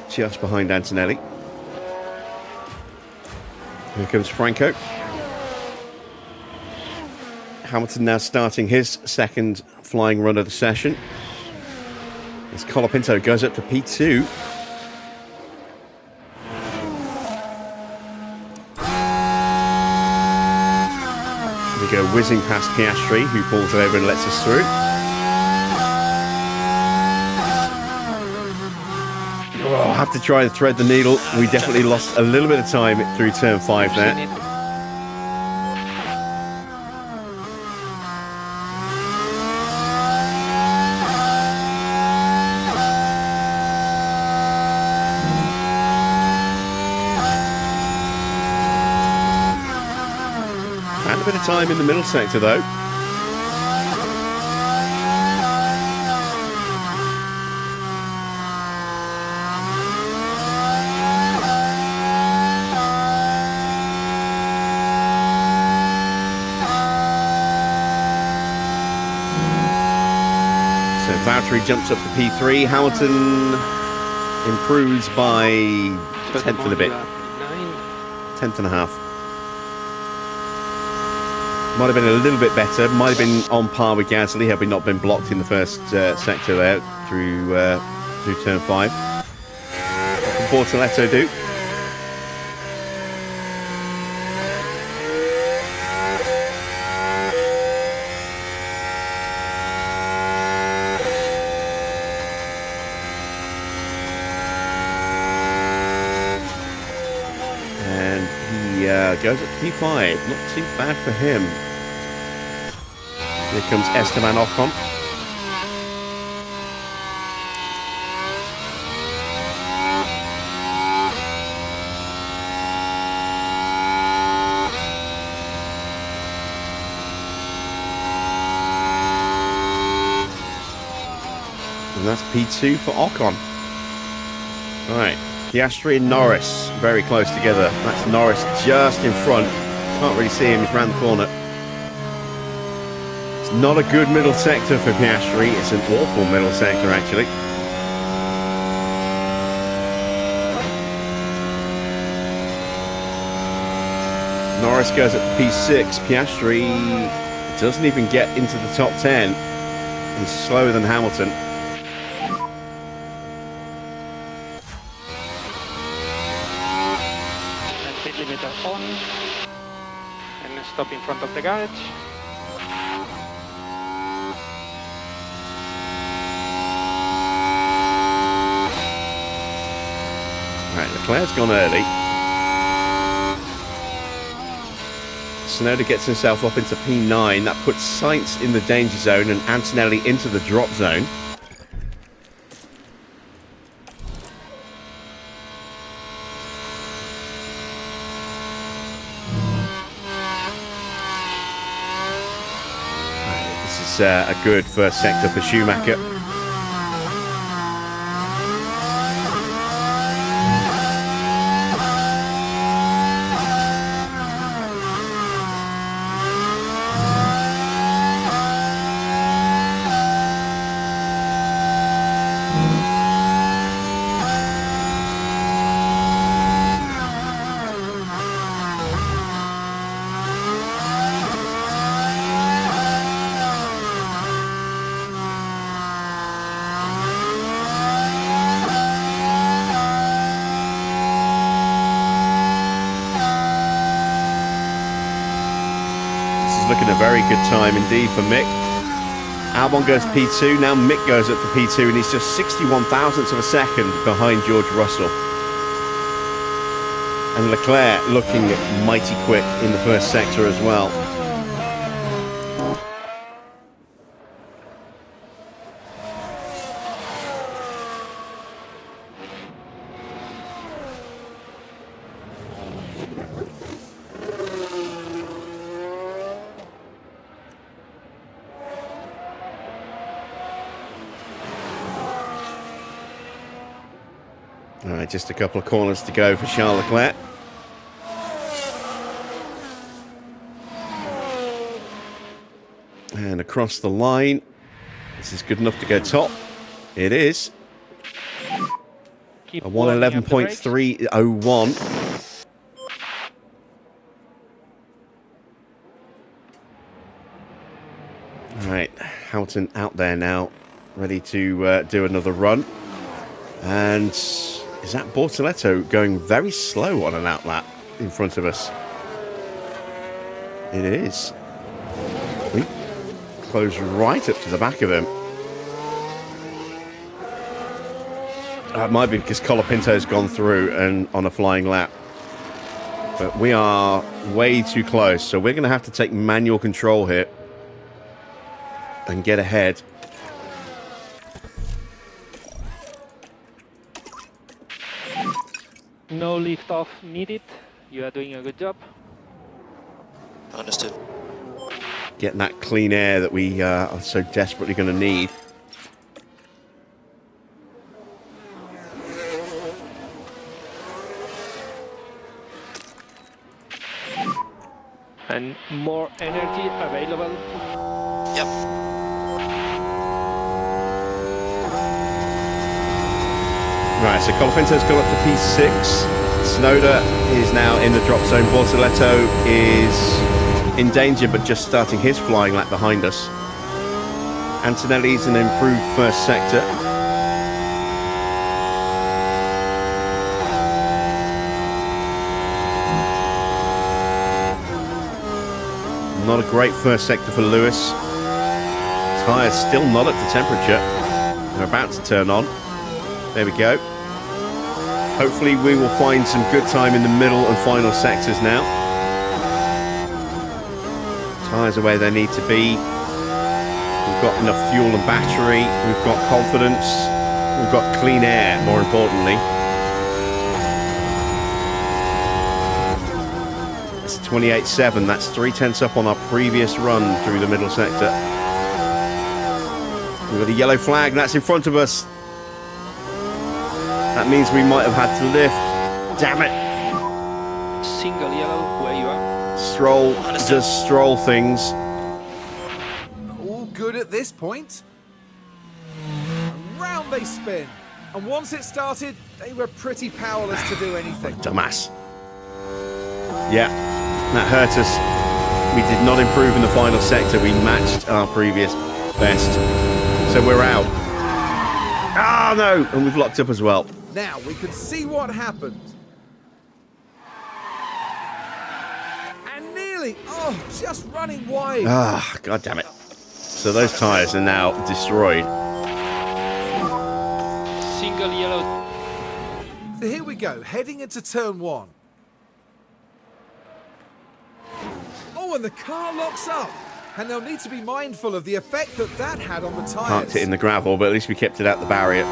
Just behind Antonelli. Here comes Franco. Hamilton now starting his second flying run of the session. As Colapinto goes up to P2. We go whizzing past Piastri, who pulls it over and lets us through. Oh, I'll have to try and thread the needle. We definitely lost a little bit of time through turn 5 there. Found a bit of time in the middle sector though. Valtteri jumps up to P3. Hamilton improves by 10th and a bit. 10th and a half. Might have been a little bit better. Might have been on par with Gasly had we not been blocked in the first sector there through turn 5. What can Bortoletto do? Goes at P5, not too bad for him. Here comes Esteban Ocon. And that's P2 for Ocon. All right. Piastri and Norris very close together. That's Norris just in front. Can't really see him, he's round the corner. It's not a good middle sector for Piastri. It's an awful middle sector, actually. Norris goes up to P6. Piastri doesn't even get into the top 10. He's slower than Hamilton. Limiter on and stop in front of the garage. Right, Leclerc's gone early. Tsunoda gets himself up into P9. That puts Sainz in the danger zone and Antonelli into the drop zone. A good first sector for Schumacher. Looking a very good time indeed for Mick. Albon goes P2, now Mick goes up to P2 and he's just 61 thousandths of a second behind George Russell. And Leclerc looking mighty quick in the first sector as well. All right, just a couple of corners to go for Charles Leclerc. And across the line. This is good enough to go top. It is. Keep A 111.301. All right, Hamilton out there now, ready to do another run. And is that Bortoletto going very slow on an outlap in front of us? It is. We close right up to the back of him. It might be because Colapinto's gone through and on a flying lap. But we are way too close, so we're going to have to take manual control here and get ahead. No lift off needed. You are doing a good job. Understood. Getting that clean air that we are so desperately going to need. And more energy available. Yep. Right, so Colapinto's gone up to P6. Tsunoda is now in the drop zone. Bortoletto is in danger, but just starting his flying lap behind us. Antonelli's an improved first sector. Not a great first sector for Lewis. Tyres still not at the temperature. They're about to turn on. There we go. Hopefully we will find some good time in the middle and final sectors now. Tyres are where they need to be. We've got enough fuel and battery. We've got confidence. We've got clean air, more importantly. It's 28.7. That's 3/10 up on our previous run through the middle sector. We've got a yellow flag, and that's in front of us. That means we might have had to lift. Damn it. Single yellow, where you are. Stroll does Stroll things. All good at this point. Round they spin. And once it started, they were pretty powerless to do anything. Dumbass. Yeah, that hurt us. We did not improve in the final sector. We matched our previous best. So we're out. Ah, no! And we've locked up as well. Now we can see what happened. And nearly, just running wide. Ah, god damn it. So those tyres are now destroyed. Single yellow. So here we go, heading into turn 1. Oh, and the car locks up. And they'll need to be mindful of the effect that had on the tyres. Parked it in the gravel, but at least we kept it out the barrier.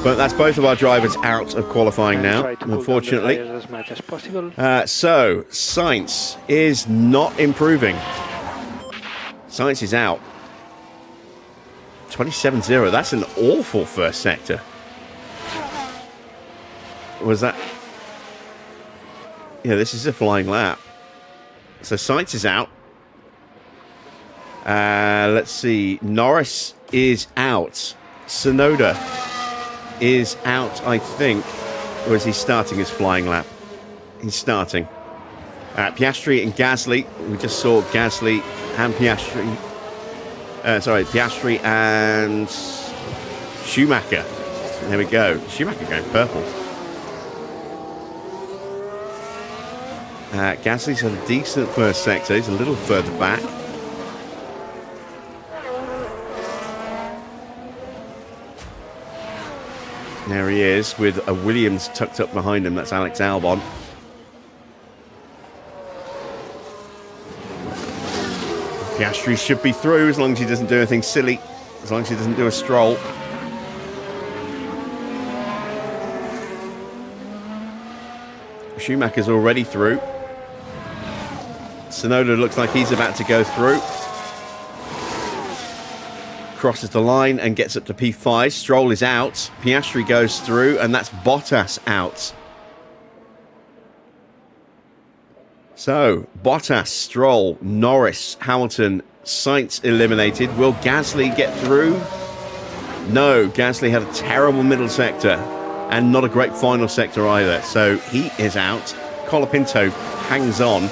But that's both of our drivers out of qualifying now, unfortunately. As much as possible. So, Sainz is not improving. Sainz is out. 27.0. That's an awful first sector. Was that? Yeah, this is a flying lap. So Sainz is out. Let's see. Norris is out. Tsunoda is out, I think. Or is he starting his flying lap? He's starting. Piastri and Gasly. We just saw Gasly and Piastri. Piastri and Schumacher. There we go. Schumacher going purple. Gasly's had a decent first sector. He's a little further back. There he is with a Williams tucked up behind him. That's Alex Albon. Piastri should be through as long as he doesn't do anything silly. As long as he doesn't do a stroll. Schumacher's already through. Tsunoda looks like he's about to go through. Crosses the line and gets up to P5. Stroll is out. Piastri goes through, and that's Bottas out. So, Bottas, Stroll, Norris, Hamilton, Sainz eliminated. Will Gasly get through? No, Gasly had a terrible middle sector and not a great final sector either. So he is out. Colapinto hangs on.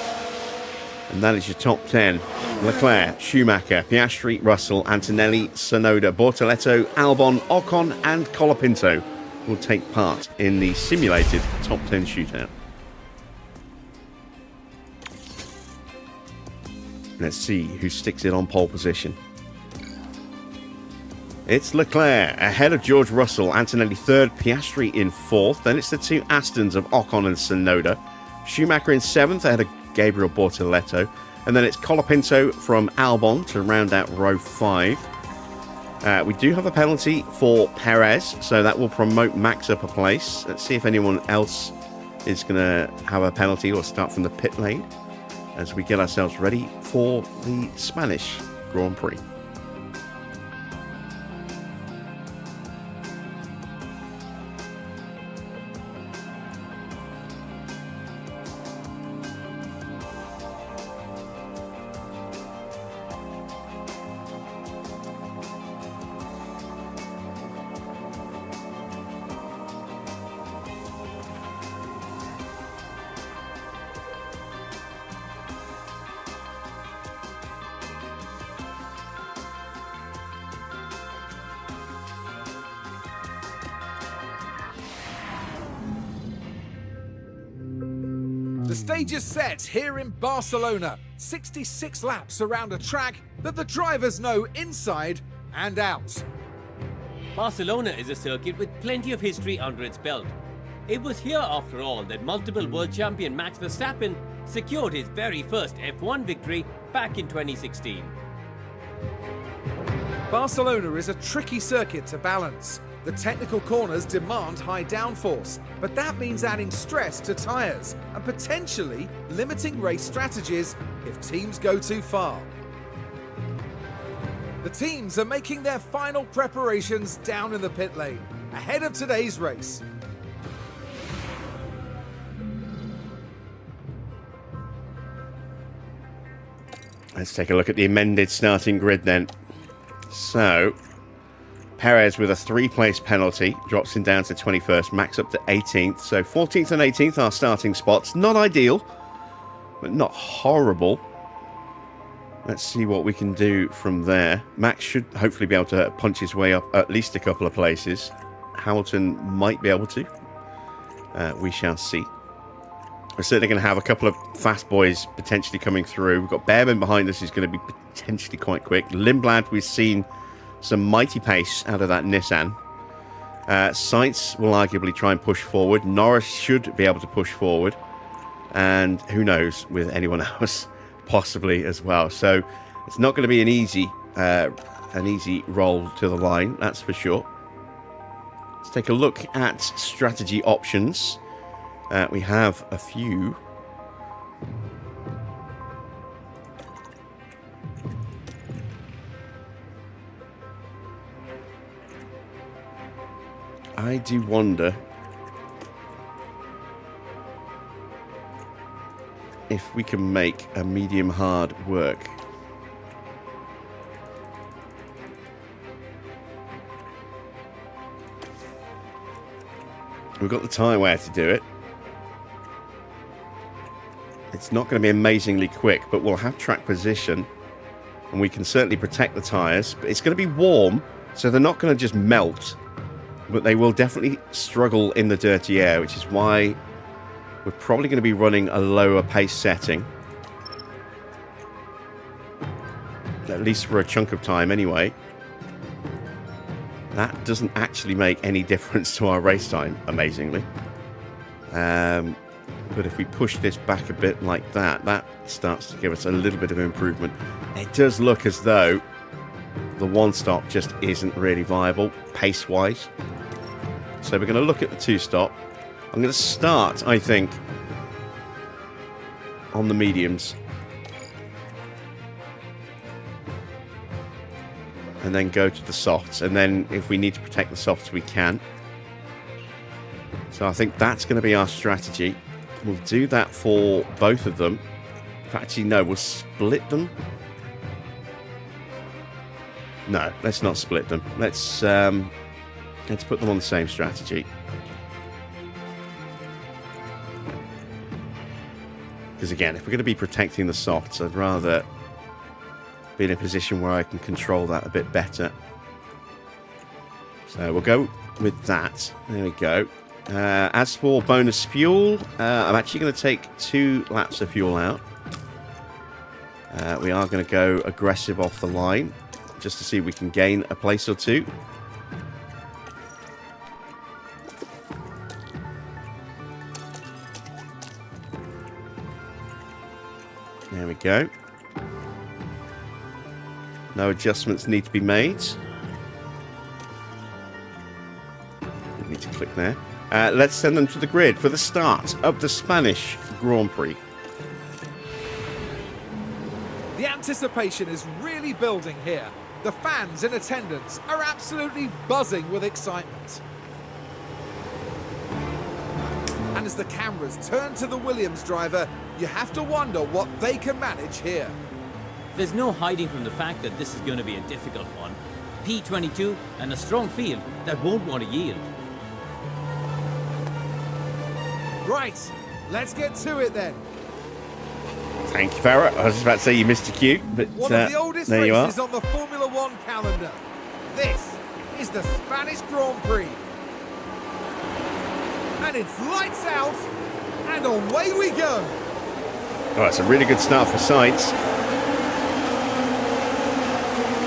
And that is your top 10. Leclerc, Schumacher, Piastri, Russell, Antonelli, Tsunoda, Bortoleto, Albon, Ocon and Colapinto will take part in the simulated top 10 shootout. Let's see who sticks it on pole position. It's Leclerc ahead of George Russell, Antonelli third, Piastri in fourth. Then it's the two Astons of Ocon and Tsunoda. Schumacher in seventh ahead of Gabriel Bortoleto. And then it's Colapinto from Albon to round out row 5. We do have a penalty for Perez, so that will promote Max up a place. Let's see if anyone else is going to have a penalty or start from the pit lane as we get ourselves ready for the Spanish Grand Prix. stage is set here in Barcelona. 66 laps around a track that the drivers know inside and out. Barcelona is a circuit with plenty of history under its belt. It was here, after all, that multiple world champion Max Verstappen secured his very first F1 victory back in 2016. Barcelona is a tricky circuit to balance. The technical corners demand high downforce, but that means adding stress to tyres and potentially limiting race strategies if teams go too far. The teams are making their final preparations down in the pit lane ahead of today's race. Let's take a look at the amended starting grid then. So, Perez with a 3-place penalty drops him down to 21st, Max up to 18th. So 14th and 18th are starting spots. Not ideal, but not horrible. Let's see what we can do from there. Max should hopefully be able to punch his way up at least a couple of places. Hamilton might be able to. We shall see. We're certainly going to have a couple of fast boys potentially coming through. We've got Bearman behind us who's going to be potentially quite quick. Lindblad, we've seen some mighty pace out of that Nissan. Sainz will arguably try and push forward. Norris should be able to push forward. And who knows with anyone else possibly as well. So it's not going to be an easy roll to the line, that's for sure. Let's take a look at strategy options. We have a few. I do wonder if we can make a medium hard work. We've got the tyre wear to do it. It's not going to be amazingly quick, but we'll have track position and we can certainly protect the tyres. But it's going to be warm, so they're not going to just melt, but they will definitely struggle in the dirty air, which is why we're probably going to be running a lower pace setting. At least for a chunk of time anyway. That doesn't actually make any difference to our race time, amazingly. But if we push this back a bit like that, that starts to give us a little bit of improvement. It does look as though the one-stop just isn't really viable, pace-wise. So we're going to look at the two-stop. I'm going to start, I think, on the mediums. And then go to the softs. And then if we need to protect the softs, we can. So I think that's going to be our strategy. We'll do that for both of them. Actually, no, we'll split them. No, let's not split them. Let's put them on the same strategy. Because again, if we're going to be protecting the softs, I'd rather be in a position where I can control that a bit better. So we'll go with that. There we go. As for bonus fuel, I'm actually going to take 2 laps of fuel out. We are going to go aggressive off the line, just to see if we can gain a place or two. There we go. No adjustments need to be made. Didn't need to click there. Let's send them to the grid for the start of the Spanish Grand Prix. The anticipation is really building here. The fans in attendance are absolutely buzzing with excitement. And as the cameras turn to the Williams driver, you have to wonder what they can manage here. There's no hiding from the fact that this is going to be a difficult one. P22 and a strong field that won't want to yield. Right, let's get to it then. Thank you, Farah. I was just about to say you missed a cue, but One of the oldest there you are. races on the Formula One calendar. This is the Spanish Grand Prix. And it's lights out, and away we go. Oh, it's a really good start for Sainz.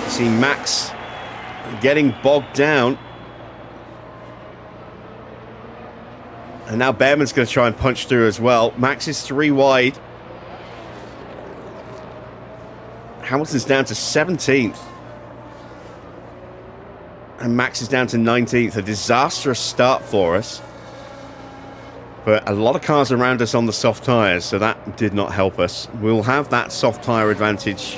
You see Max getting bogged down. And now Bearman's going to try and punch through as well. Max is 3 wide. Hamilton's down to 17th. And Max is down to 19th. A disastrous start for us. But a lot of cars around us on the soft tyres, so that did not help us. We'll have that soft tyre advantage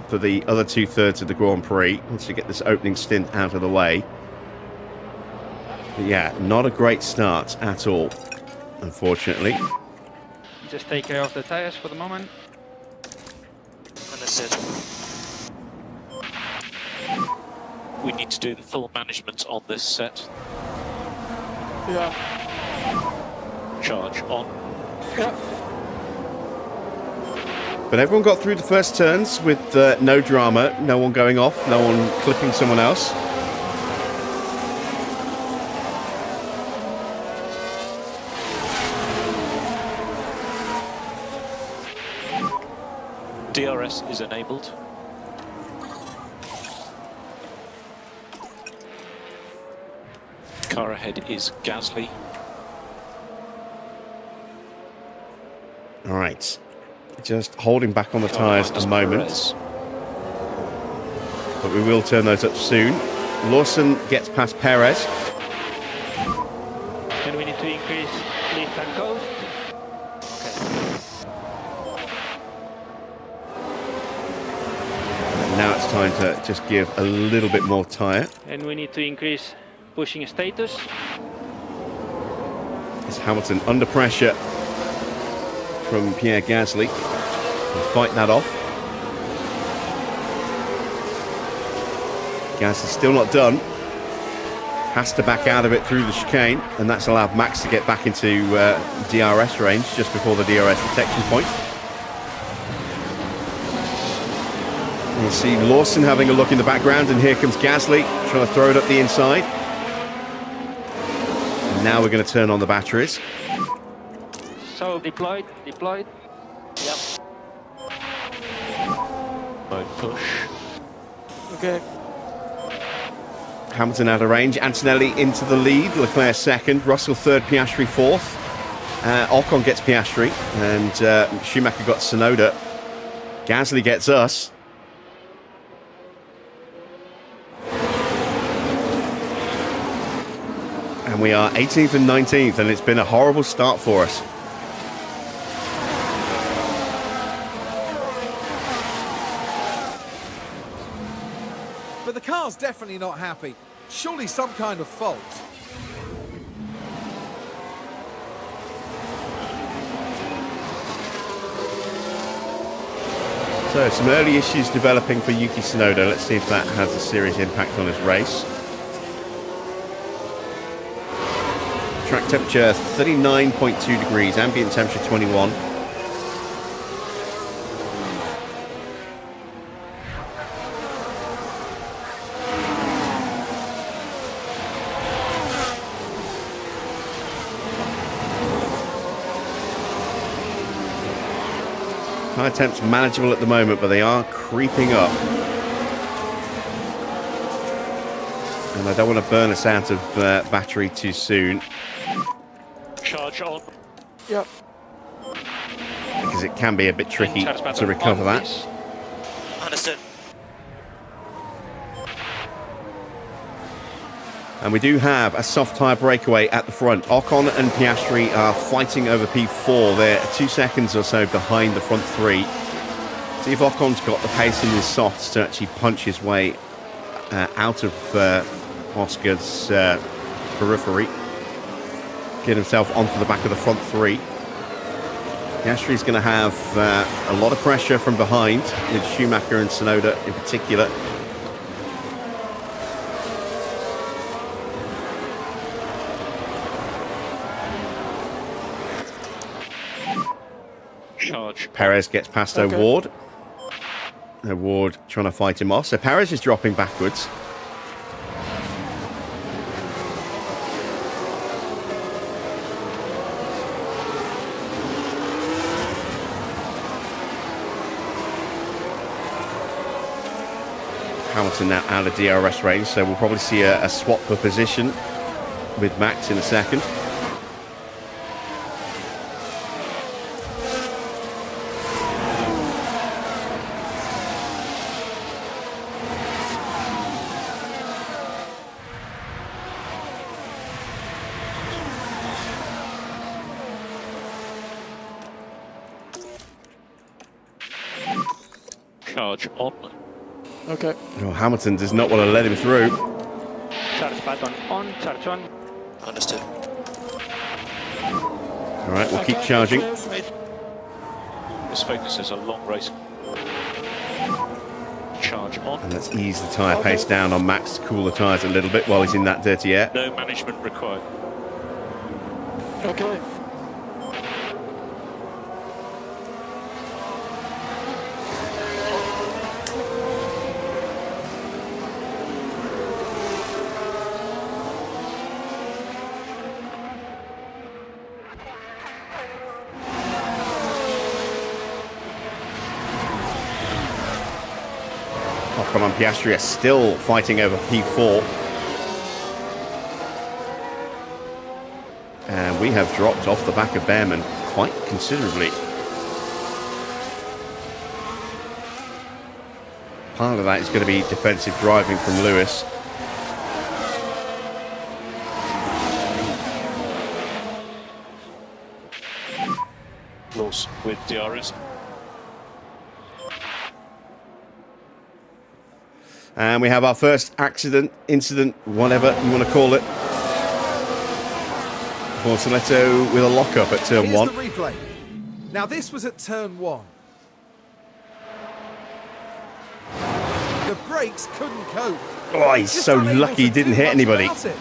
for the other 2/3 of the Grand Prix once we get this opening stint out of the way. But yeah, not a great start at all, unfortunately. Just take care of the tires for the moment. Understood. We need to do the full management on this set. Yeah. Charge on. Yeah. But everyone got through the first turns with no drama, no one going off, no one clipping someone else. DRS is enabled. Car ahead is Gasly. All right, just holding back on the tyres at the moment. But we will turn those up soon. Lawson gets past Perez. And we need to increase lift and coast. And now it's time to just give a little bit more tyre. And we need to increase pushing status. Is Hamilton under pressure from Pierre Gasly? He'll fight that off. Gasly's still not done. Has to back out of it through the chicane, and that's allowed Max to get back into DRS range just before the DRS detection point. You'll see Lawson having a look in the background, and here comes Gasly trying to throw it up the inside. And now we're going to turn on the batteries. So deployed. Yep. Mode push. Okay. Hamilton out of range. Antonelli into the lead. Leclerc second. Russell third. Piastri fourth. Ocon gets Piastri. And Schumacher got Tsunoda. Gasly gets us. And we are 18th and 19th. And it's been a horrible start for us. But the car's definitely not happy. Surely some kind of fault. So some early issues developing for Yuki Tsunoda. Let's see if that has a serious impact on his race. Track temperature 39.2 degrees, ambient temperature 21. Tyre temps manageable at the moment, but they are creeping up. And I don't want to burn us out of battery too soon. Charge on. Yep. Because it can be a bit tricky to recover that. Understood. And we do have a soft tyre breakaway at the front. Ocon and Piastri are fighting over P4. They're 2 seconds or so behind the front three. See if Ocon's got the pace in his softs to actually punch his way out of Oscar's periphery. Get himself onto the back of the front three. Piastri's going to have a lot of pressure from behind, with Schumacher and Tsunoda in particular. Charge. Perez gets past O'Ward. O'Ward trying to fight him off. So Perez is dropping backwards. Hamilton now out of DRS range, so we'll probably see a swap for position with Max in a second. Charge on. Okay. Oh, Hamilton does not want to let him through. Charge button on, charge on. Understood. All right, we'll keep charging. This focus is a long race. Charge on. And let's ease the tyre pace down on Max to cool the tyres a little bit while he's in that dirty air. No management required. Okay. Oh, come on, Piastri are still fighting over P4. And we have dropped off the back of Bearman quite considerably. Part of that is going to be defensive driving from Lewis. Lawson with DRS. And we have our first accident, incident, whatever you want to call it. Bortoletto with a lock-up at turn Here's 1. the replay. Now this was at turn 1. The brakes couldn't cope. Oh, he's Just so unable lucky he to didn't do hit much anybody. about it.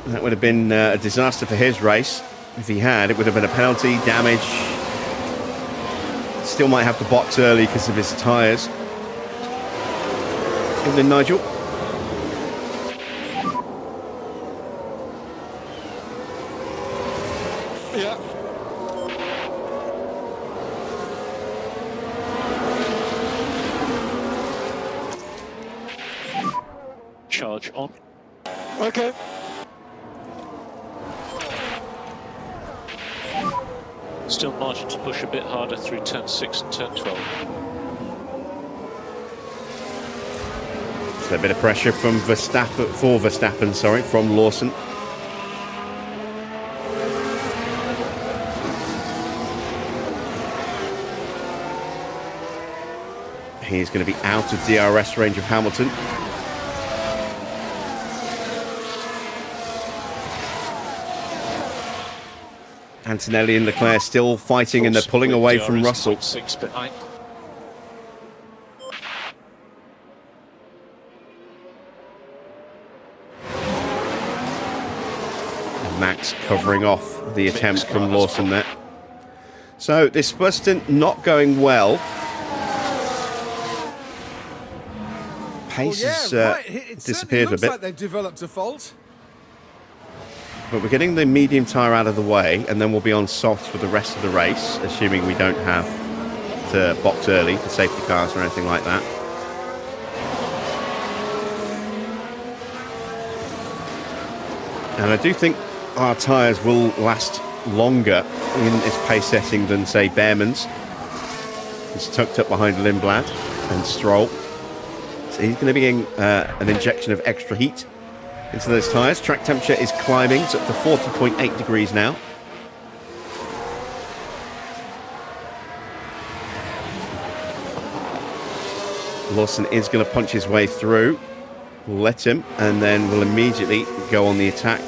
That would have been a disaster for his race. If he had, it would have been a penalty, damage. Still might have to box early because of his tyres. And then Nigel. Yeah. Charge on. Okay. Still margin to push a bit harder through turn 6 and turn 12. So a bit of pressure from Verstappen, from Lawson. He's going to be out of DRS range of Hamilton. Antonelli and Leclerc still fighting, and they're pulling away from Russell. 6 behind. Max covering off the attempt from Lawson there. So this first stint not going well. Pace has It disappeared a looks bit. like they've developed a fault. But we're getting the medium tyre out of the way, and then we'll be on softs for the rest of the race, assuming we don't have to box early for safety cars or anything like that. And I do think our tyres will last longer in its pace setting than, say, Bearman's. He's tucked up behind Lindblad and Stroll. So he's going to be getting an injection of extra heat into those tyres. Track temperature is climbing. It's up to 40.8 degrees now. Lawson is going to punch his way through. We'll let him, and then we'll immediately go on the attack.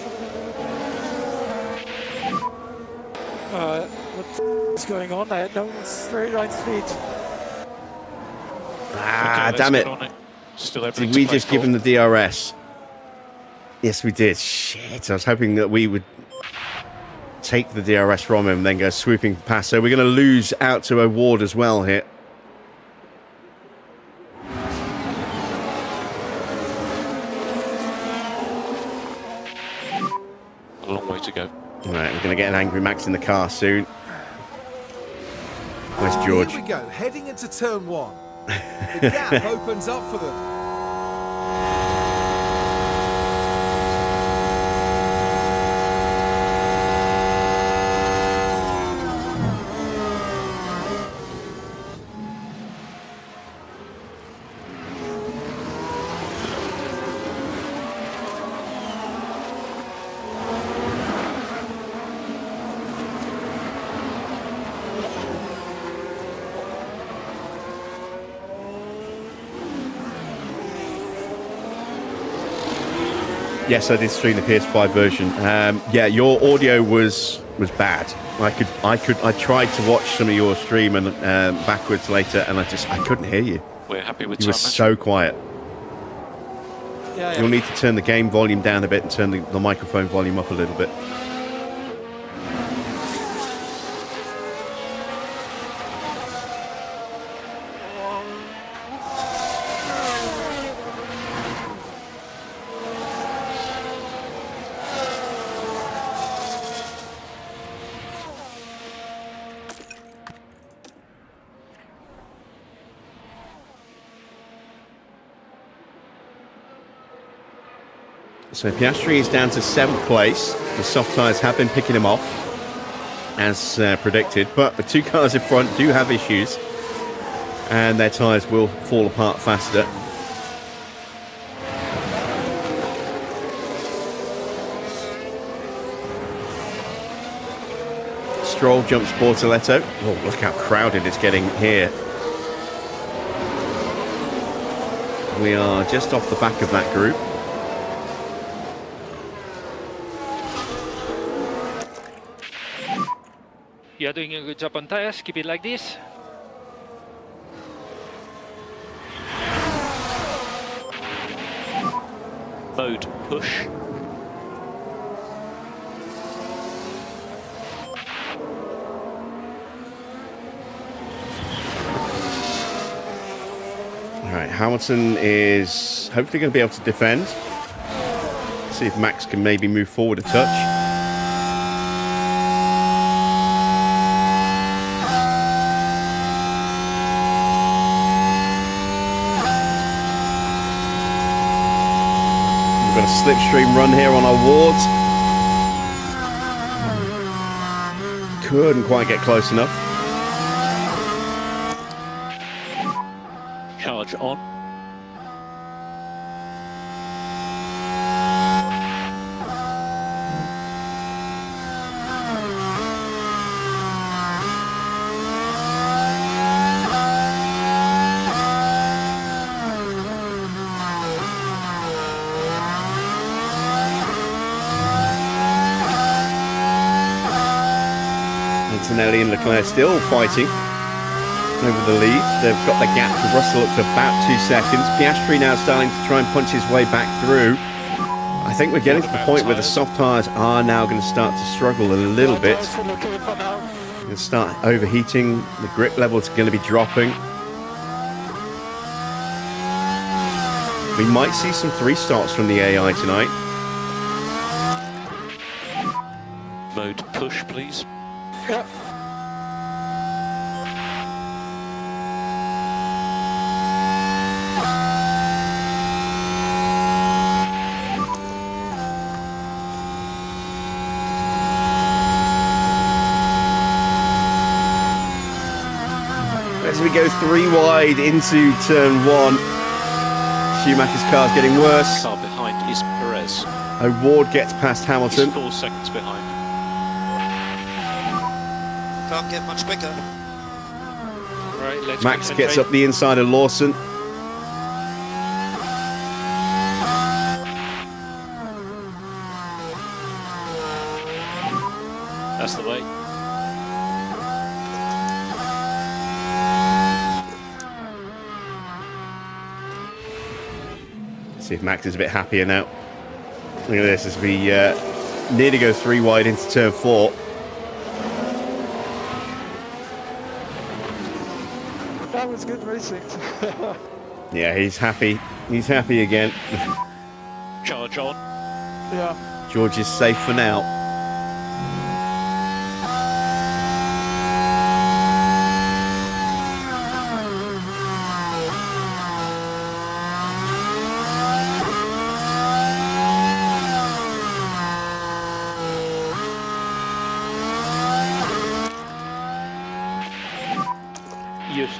What's going on? I had no straight line speed. Ah, Okay, damn let's it. get on it. Still everything Did to we play just for. give him the DRS? Yes, we did. Shit, I was hoping that we would take the DRS from him and then go swooping past. So we're going to lose out to O'Ward as well here. A long way to go. All right, we're going to get an angry Max in the car soon. Where's George? Here we go, heading into turn 1. The gap opens up for them. Yes, I did stream the PS5 version. Yeah, your audio was bad. I tried to watch some of your stream and backwards later, and I couldn't hear you. We're happy with You were time. so quiet. Yeah, You'll need to turn the game volume down a bit and turn the microphone volume up a little bit. So Piastri is down to 7th place. The soft tyres have been picking him off, as predicted. But the two cars in front do have issues, and their tyres will fall apart faster. Stroll jumps Bortoletto. Oh, look how crowded it's getting here. We are just off the back of that group. You're doing a good job on tires. Keep it like this. Mode push. All right, Hamilton is hopefully going to be able to defend. See if Max can maybe move forward a touch. We've got a slipstream run here on our wards. Couldn't quite get close enough. Charge on. Antonelli and Leclerc still fighting over the lead. They've got the gap to Russell up to about 2 seconds. Piastri now starting to try and punch his way back through. I think we're getting to the point where the soft tyres are now going to start to struggle a little bit. They'll start overheating. The grip level's going to be dropping. We might see some 3 starts from the AI tonight. Mode push, please. Yeah. As we go 3 wide into turn 1, Schumacher's car's getting worse. Car behind is Perez. O'Ward gets past He's Hamilton. 4 seconds behind. Can't get much quicker. Right, let's Max gets concentrate. up the inside of Lawson. That's the way. See if Max is a bit happier now. Look at this as we nearly go 3 wide into turn 4. That was good racing. Yeah, he's happy. He's happy again. Charge on. Yeah. George is safe for now.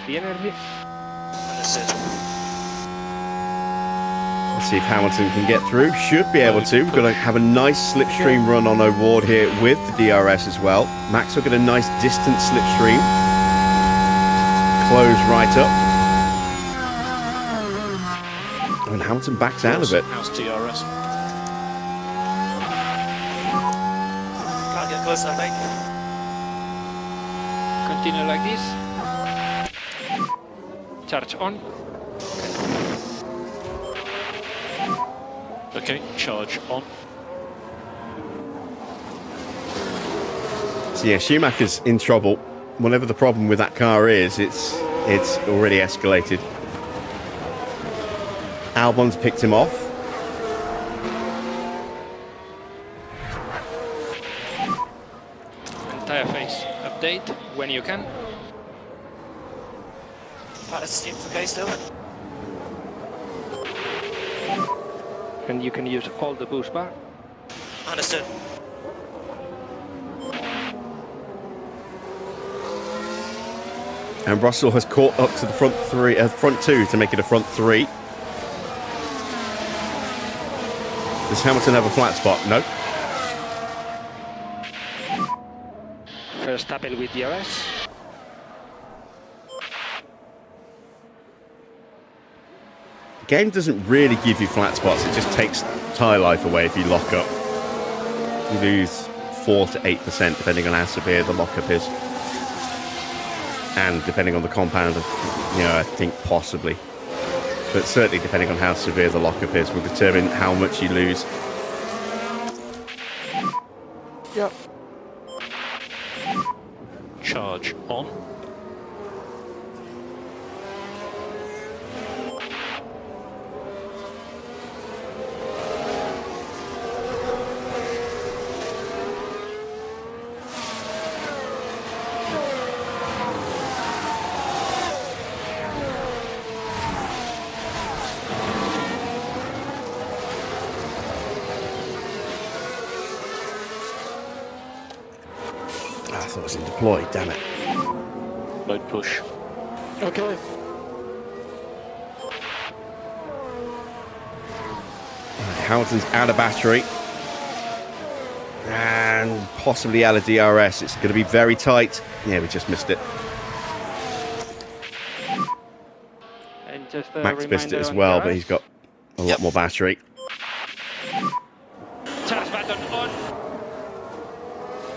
the energy. Understood. Let's see if Hamilton can get through. Should be able to. We're going to have a nice slipstream run on Award here with the DRS as well. Max will get a nice distant slipstream. Close right up. And Hamilton backs out of it. How's DRS? Can't get close enough, mate. Continue like this. Charge on. Okay, charge on. So yeah, Schumacher's in trouble. Whatever the problem with that car is, it's already escalated. Albon's picked him off. Entire face update when you can. That's steam for K still. And you can use all the boost bar. Understood. And Russell has caught up to the front two to make it a front three. Does Hamilton have a flat spot? No. Verstappen with DRS. The game doesn't really give you flat spots. It just takes tyre life away if you lock up. You lose 4 to 8% depending on how severe the lockup is. And depending on the compound, I think possibly. But certainly depending on how severe the lockup is will determine how much you lose. Yep. Charge on. I thought it was in deploy, damn it. Mode push. Okay. Hamilton's out of battery. And possibly out of DRS. It's going to be very tight. Yeah, we just missed it. And just a Max missed it reminder as on well, DRS. but he's got a lot more battery. Charge button on.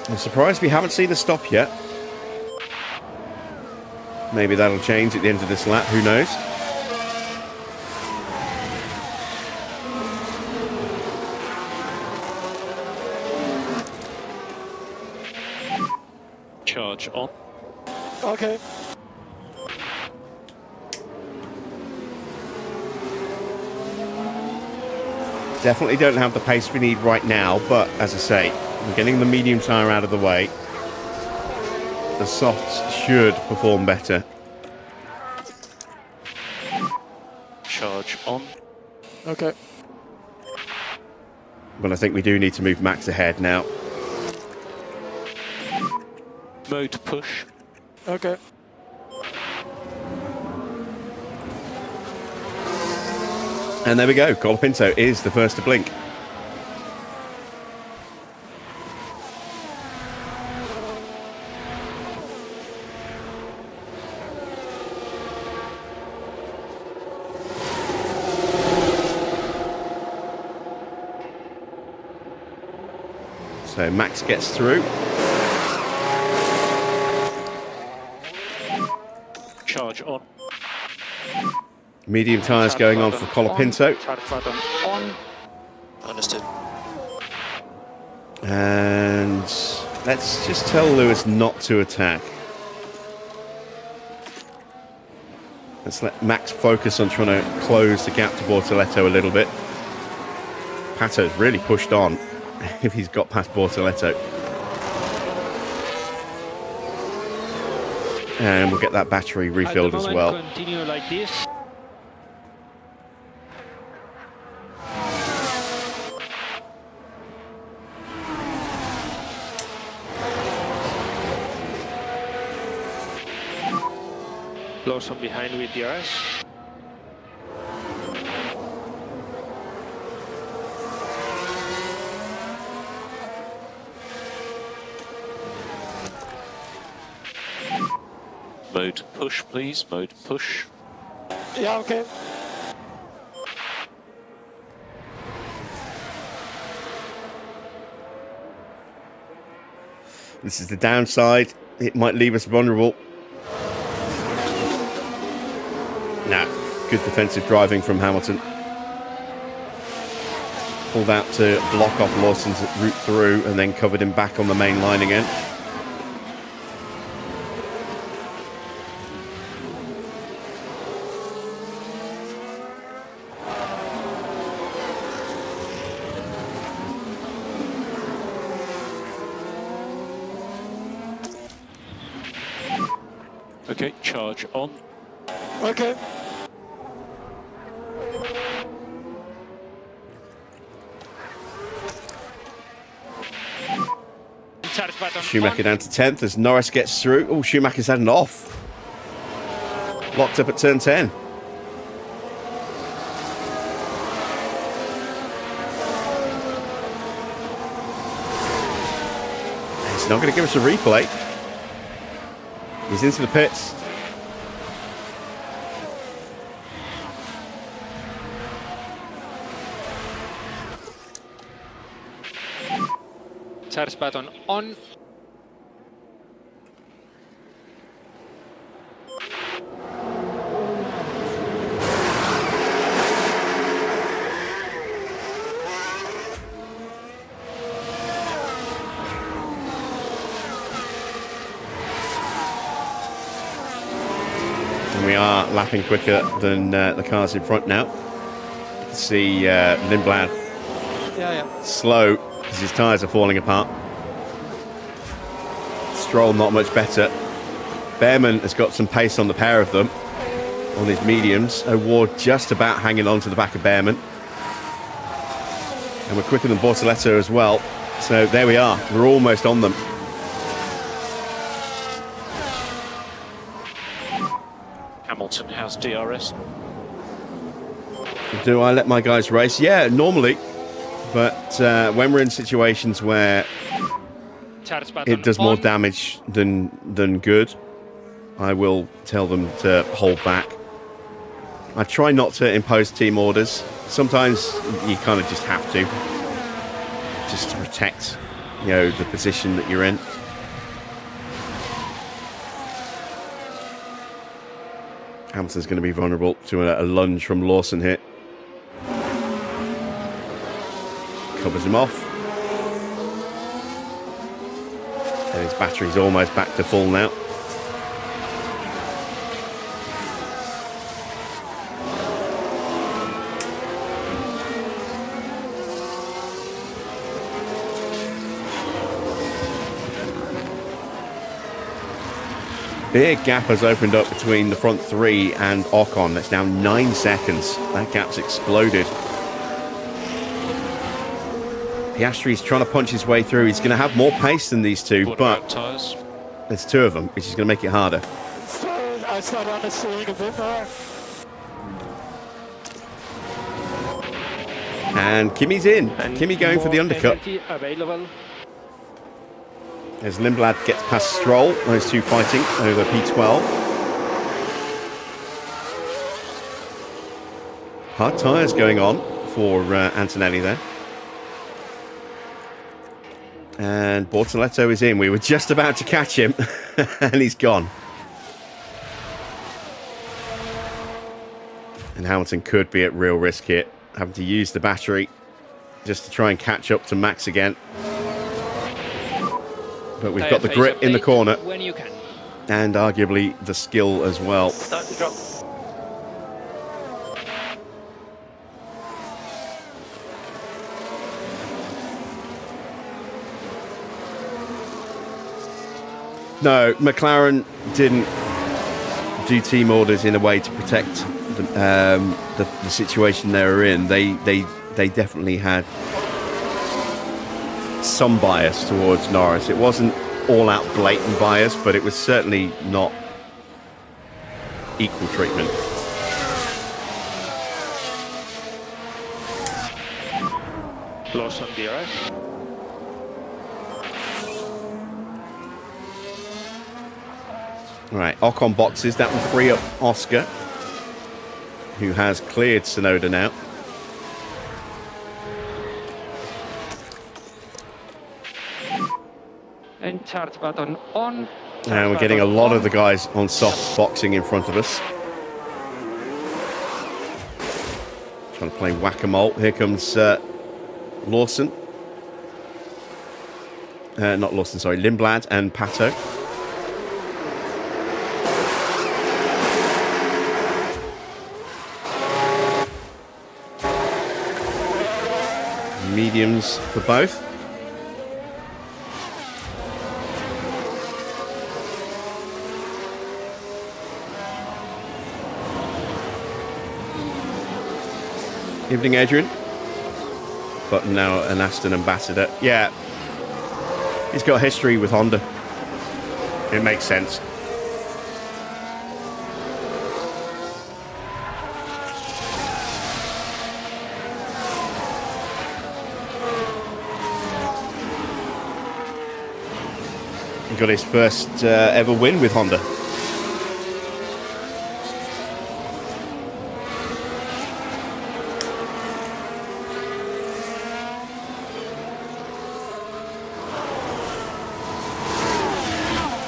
I'm surprised we haven't seen the stop yet. Maybe that'll change at the end of this lap, who knows? Charge on. Okay. Definitely don't have the pace we need right now, but as I say, we're getting the medium tyre out of the way. The softs should perform better. Charge on. Okay. But I think we do need to move Max ahead now. Mode push. Okay. And there we go. Colapinto is the first to blink. So Max gets through. Charge on. Medium tyres going on for Colapinto. Charge button on. Understood. And let's just tell Lewis not to attack. Let's let Max focus on trying to close the gap to Bortoletto a little bit. Pato's really pushed on if he's got past Bortoletto. And we'll get that battery refilled as well. Continue like this. Lawson behind with DRS. Mode push, please. Mode push. Yeah, okay. This is the downside. It might leave us vulnerable. Nah, good defensive driving from Hamilton. Pulled out to block off Lawson's route through and then covered him back on the main line again. Okay, charge on. Okay. Schumacher down to 10th as Norris gets through. Oh, Schumacher's had an off. Locked up at turn 10. He's not going to give us a replay. He's into the pits. Charge button on. And we are lapping quicker than the cars in front now. You can see Lindblad slow because his tyres are falling apart. Stroll not much better. Bearman has got some pace on the pair of them on his mediums. O'Ward just about hanging on to the back of Bearman. And we're quicker than Bortoletto as well. So there we are. We're almost on them. Hamilton has DRS. Do I let my guys race? Yeah, normally. But when we're in situations where it does more damage than good, I will tell them to hold back. I try not to impose team orders. Sometimes you kind of just have to, just to protect, the position that you're in. Hamilton's going to be vulnerable to a lunge from Lawson here. Covers him off. And his battery's almost back to full now. Big gap has opened up between the front three and Ocon. That's now 9 seconds. That gap's exploded. Piastri's trying to punch his way through. He's going to have more pace than these two, but there's two of them, which is going to make it harder. I start understeering a bit more. And Kimi's in. Kimi going for the undercut. Available. As Lindblad gets past Stroll, those two fighting over P12. Hard tyres going on for Antonelli there. And Bortoletto is in. We were just about to catch him, and he's gone. And Hamilton could be at real risk here, having to use the battery just to try and catch up to Max again. But we've got the grip in the corner, when you can. and arguably the skill as well. Start to drop. No, McLaren didn't do team orders in a way to protect the situation they were in. They definitely had some bias towards Norris. It wasn't all-out blatant bias, but it was certainly not equal treatment. Loss on DRS. Right, Ocon boxes. That will free up Oscar, who has cleared Tsunoda now. And charge button on. And we're getting a lot of the guys on soft boxing in front of us. Trying to play whack-a-mole. Here comes Lawson. Not Lawson, sorry. Lindblad and Pato. Mediums for both. Evening, Adrian. But now an Aston ambassador. Yeah. He's got history with Honda. It makes sense. He got his first ever win with Honda.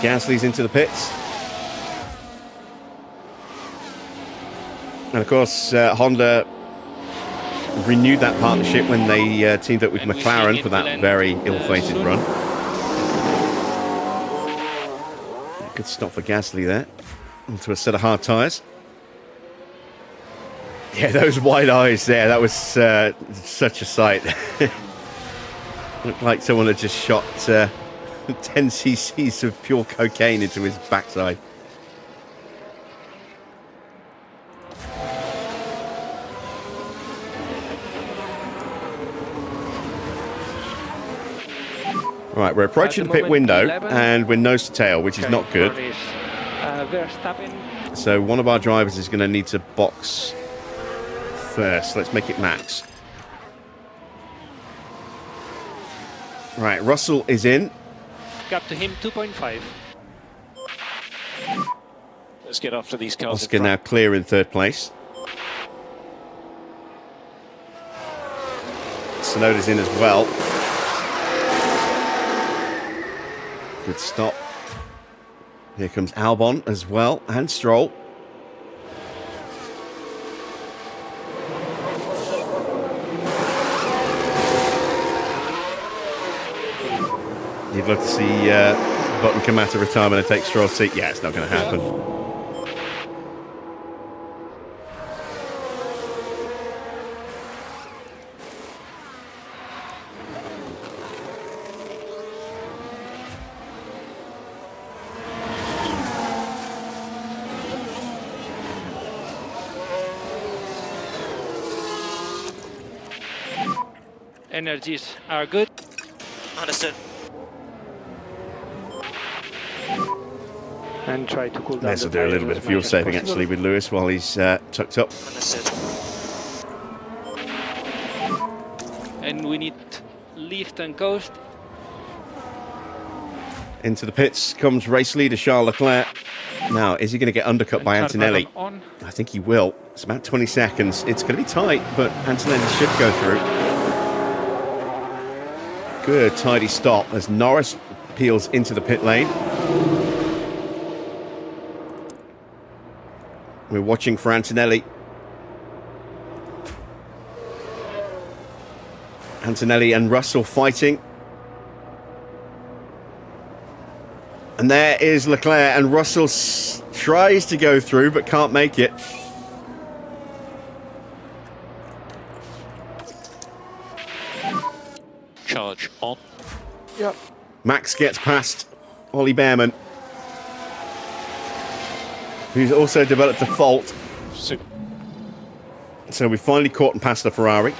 Gasly's into the pits. And of course, Honda renewed that partnership when they teamed up with McLaren for that very ill-fated run. Good stop for Gasly there. Onto a set of hard tyres. Yeah, those wide eyes there, that was such a sight. Looked like someone had just shot 10 cc's of pure cocaine into his backside. Right, we're approaching the pit window 11, and we're nose to tail, which is not good. So one of our drivers is going to need to box first. Let's make it Max. Right, Russell is in. Gap to him 2.5. Let's get after these cars. Oscar now clear in third place. Tsunoda's in as well. Good stop. Here comes Albon as well, and Stroll. You'd love to see Button come out of retirement and take Stroll's seat. Yeah, it's not going to happen. Energies are good. Understood. And try to cool down. This will do a little bit of fuel saving actually with Lewis while he's tucked up. Understood. And we need lift and coast. Into the pits comes race leader Charles Leclerc. Now, is he going to get undercut by Antonelli? On. I think he will. It's about 20 seconds. It's going to be tight, but Antonelli should go through. Good, tidy stop as Norris peels into the pit lane. We're watching for Antonelli. Antonelli and Russell fighting. And there is Leclerc, and Russell tries to go through but can't make it. Charge on. Yep. Max gets past Ollie Bearman, who's also developed a fault. So we finally caught and passed the Ferrari.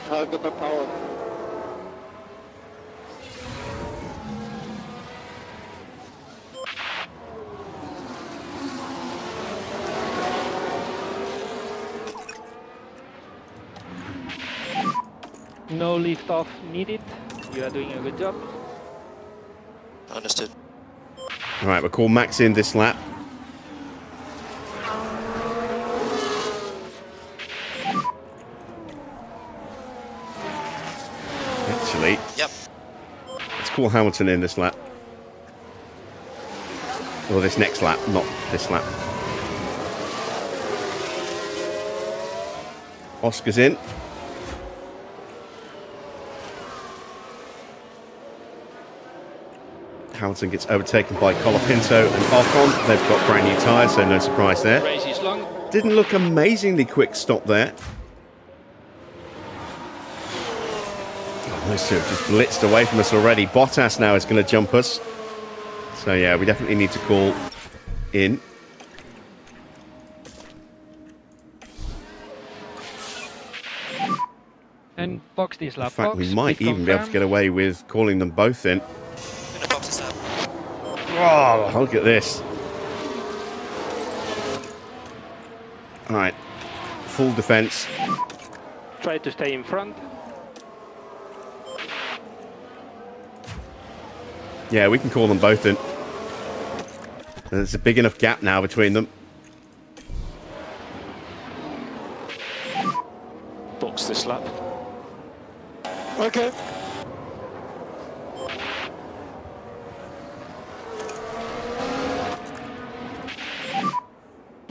No lift off needed. You are doing a good job. Understood. All right, we'll call Max in this lap. Actually, Yep. let's call Hamilton in this lap. Or this next lap, not this lap. Oscar's in. Hamilton gets overtaken by Colapinto and Ocon. They've got brand new tyres, so no surprise there. Race is long. Didn't look amazingly quick stop there. Oh, those two have just blitzed away from us already. Bottas now is going to jump us. So yeah, we definitely need to call in. And box this lap. In fact, we box, might pit even be able to confirm. get away with calling them both in. Gonna box this up. Oh, look at this. All right, full defense. Try to stay in front. Yeah, we can call them both in. There's a big enough gap now between them. Box this lap. Okay.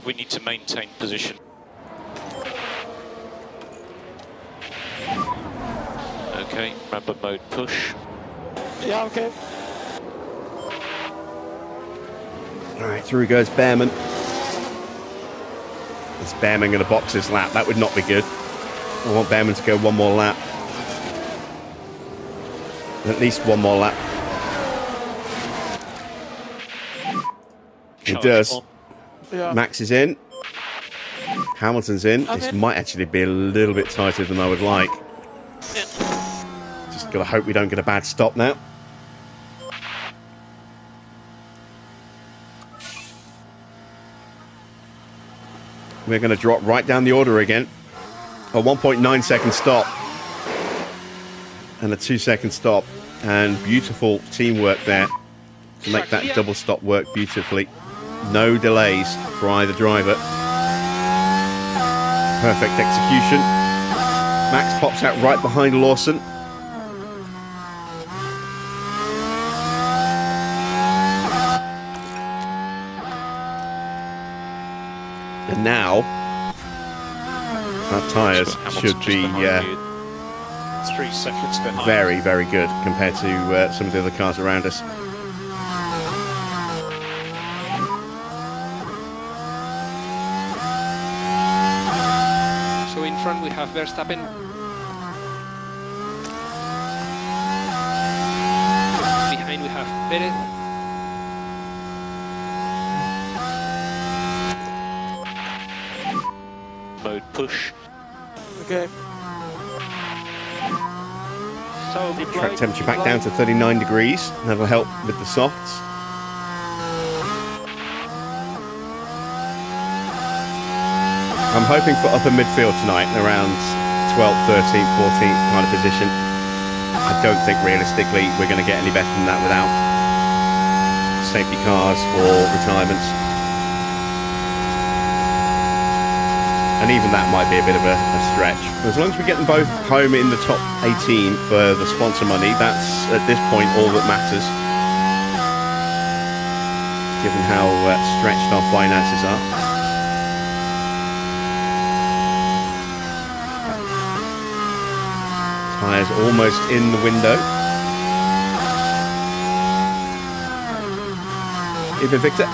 We need to maintain position. Okay, remember mode push. Yeah, okay. All right, through goes Bearman. Is Bearman going to box his lap? That would not be good. I want Bearman to go one more lap. At least one more lap. He Charge does. on. Yeah. Max is in. Hamilton's in. This in. might actually be a little bit tighter than I would like. Yeah. Just got to hope we don't get a bad stop now. We're going to drop right down the order again. A 1.9 second stop. And a 2 second stop. And beautiful teamwork there to make that double stop work beautifully. No delays for either driver. Perfect execution. Max pops out right behind Lawson. And now our tyres should be 3 seconds behind. very, very good compared to some of the other cars around us. So in front we have Verstappen. Behind we have Perez. Mode push. Okay. So Track temperature back down to 39 degrees. That'll help with the softs. I'm hoping for upper midfield tonight, around 12th, 13th, 14th kind of position. I don't think realistically we're going to get any better than that without safety cars or retirements. And even that might be a bit of a stretch. As long as we get them both home in the top 18 for the sponsor money, that's at this point all that matters. Given how stretched our finances are. Tyres almost in the window. Even Victor.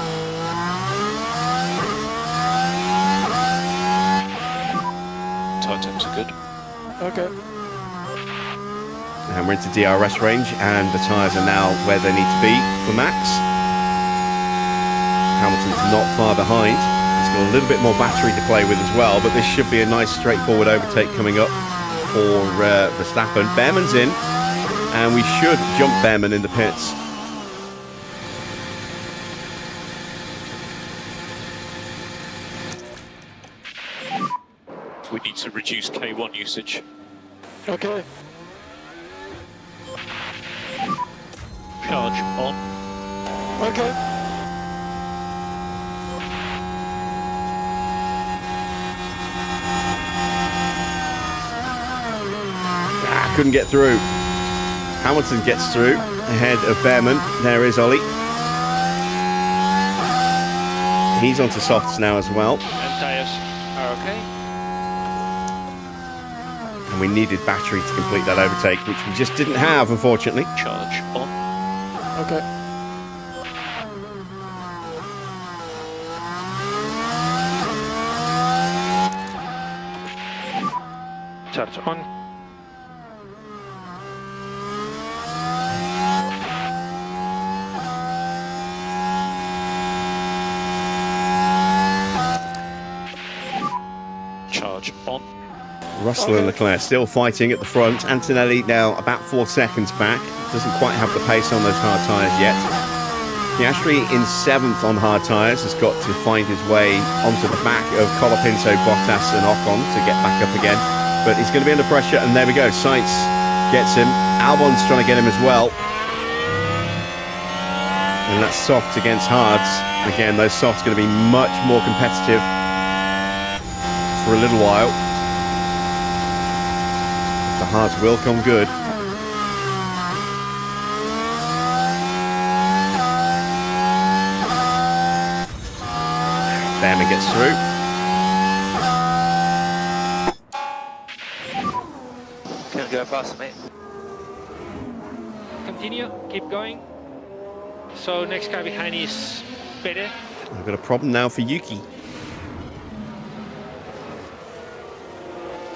Tyre temps are good. Okay. And we're into DRS range, and the tyres are now where they need to be for Max. Hamilton's not far behind. He's got a little bit more battery to play with as well, but this should be a nice straightforward overtake coming up for Verstappen. Bearman's in, and we should jump Bearman in the pits. We need to reduce K1 usage. Okay. on. Okay. Couldn't get through. Hamilton gets through ahead of Bearman. There is Ollie. He's onto softs now as well. And tyres are okay. And we needed battery to complete that overtake, which we just didn't have, unfortunately. Charge on. Okay. Charge on. Charge on. Russell and Leclerc still fighting at the front. Antonelli now about 4 seconds back. Doesn't quite have the pace on those hard tyres yet. Piastri in 7th on hard tyres has got to find his way onto the back of Colapinto, Bottas and Ocon to get back up again. But he's going to be under pressure, and there we go. Sainz gets him. Albon's trying to get him as well. And that's soft against hards. Again, those softs are going to be much more competitive for a little while. The hards will come good. Bearman gets through. Can go faster, mate. Continue, keep going. So next car behind is better. I've got a problem now for Yuki.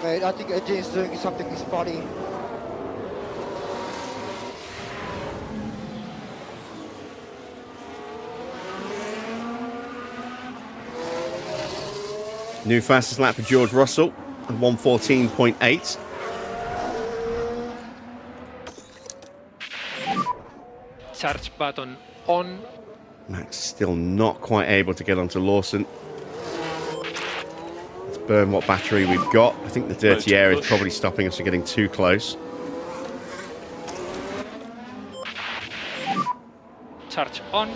Wait, I think AJ is doing something spotty. New fastest lap for George Russell at 1:14.8. Charge button on. Max still not quite able to get onto Lawson. Let's burn what battery we've got. I think the dirty air is probably stopping us from getting too close. Charge on.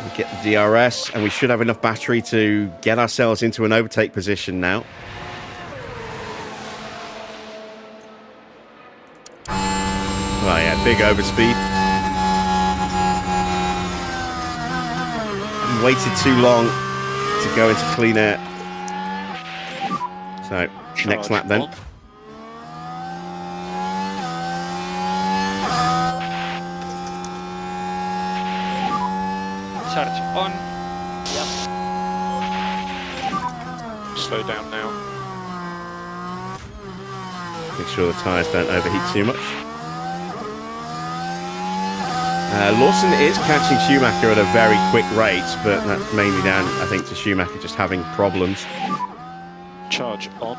We get the DRS, and we should have enough battery to get ourselves into an overtake position now. Oh yeah, big overspeed. And waited too long to go into clean air. So, next lap then. Charge on. Yep. Slow down now. Make sure the tyres don't overheat too much. Lawson is catching Schumacher at a very quick rate, but that's mainly down, I think, to Schumacher just having problems. Charge on.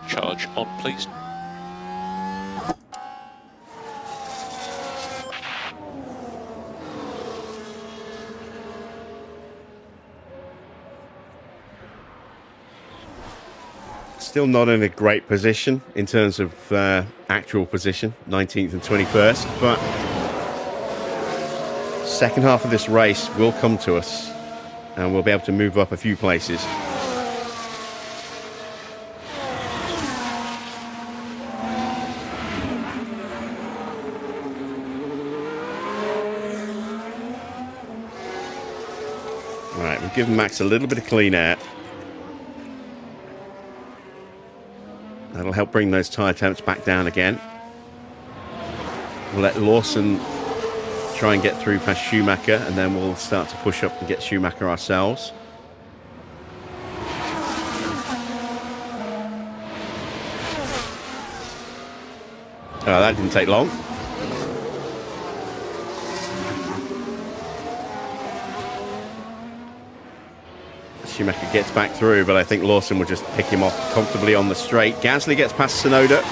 Charge on, please. Still not in a great position in terms of actual position, 19th and 21st, but second half of this race will come to us and we'll be able to move up a few places. Right, we've given Max a little bit of clean air. That'll help bring those tyre temps back down again. We'll let Lawson try and get through past Schumacher, and then we'll start to push up and get Schumacher ourselves. Oh, that didn't take long. Schumacher gets back through, but I think Lawson will just pick him off comfortably on the straight. Gasly gets past Tsunoda.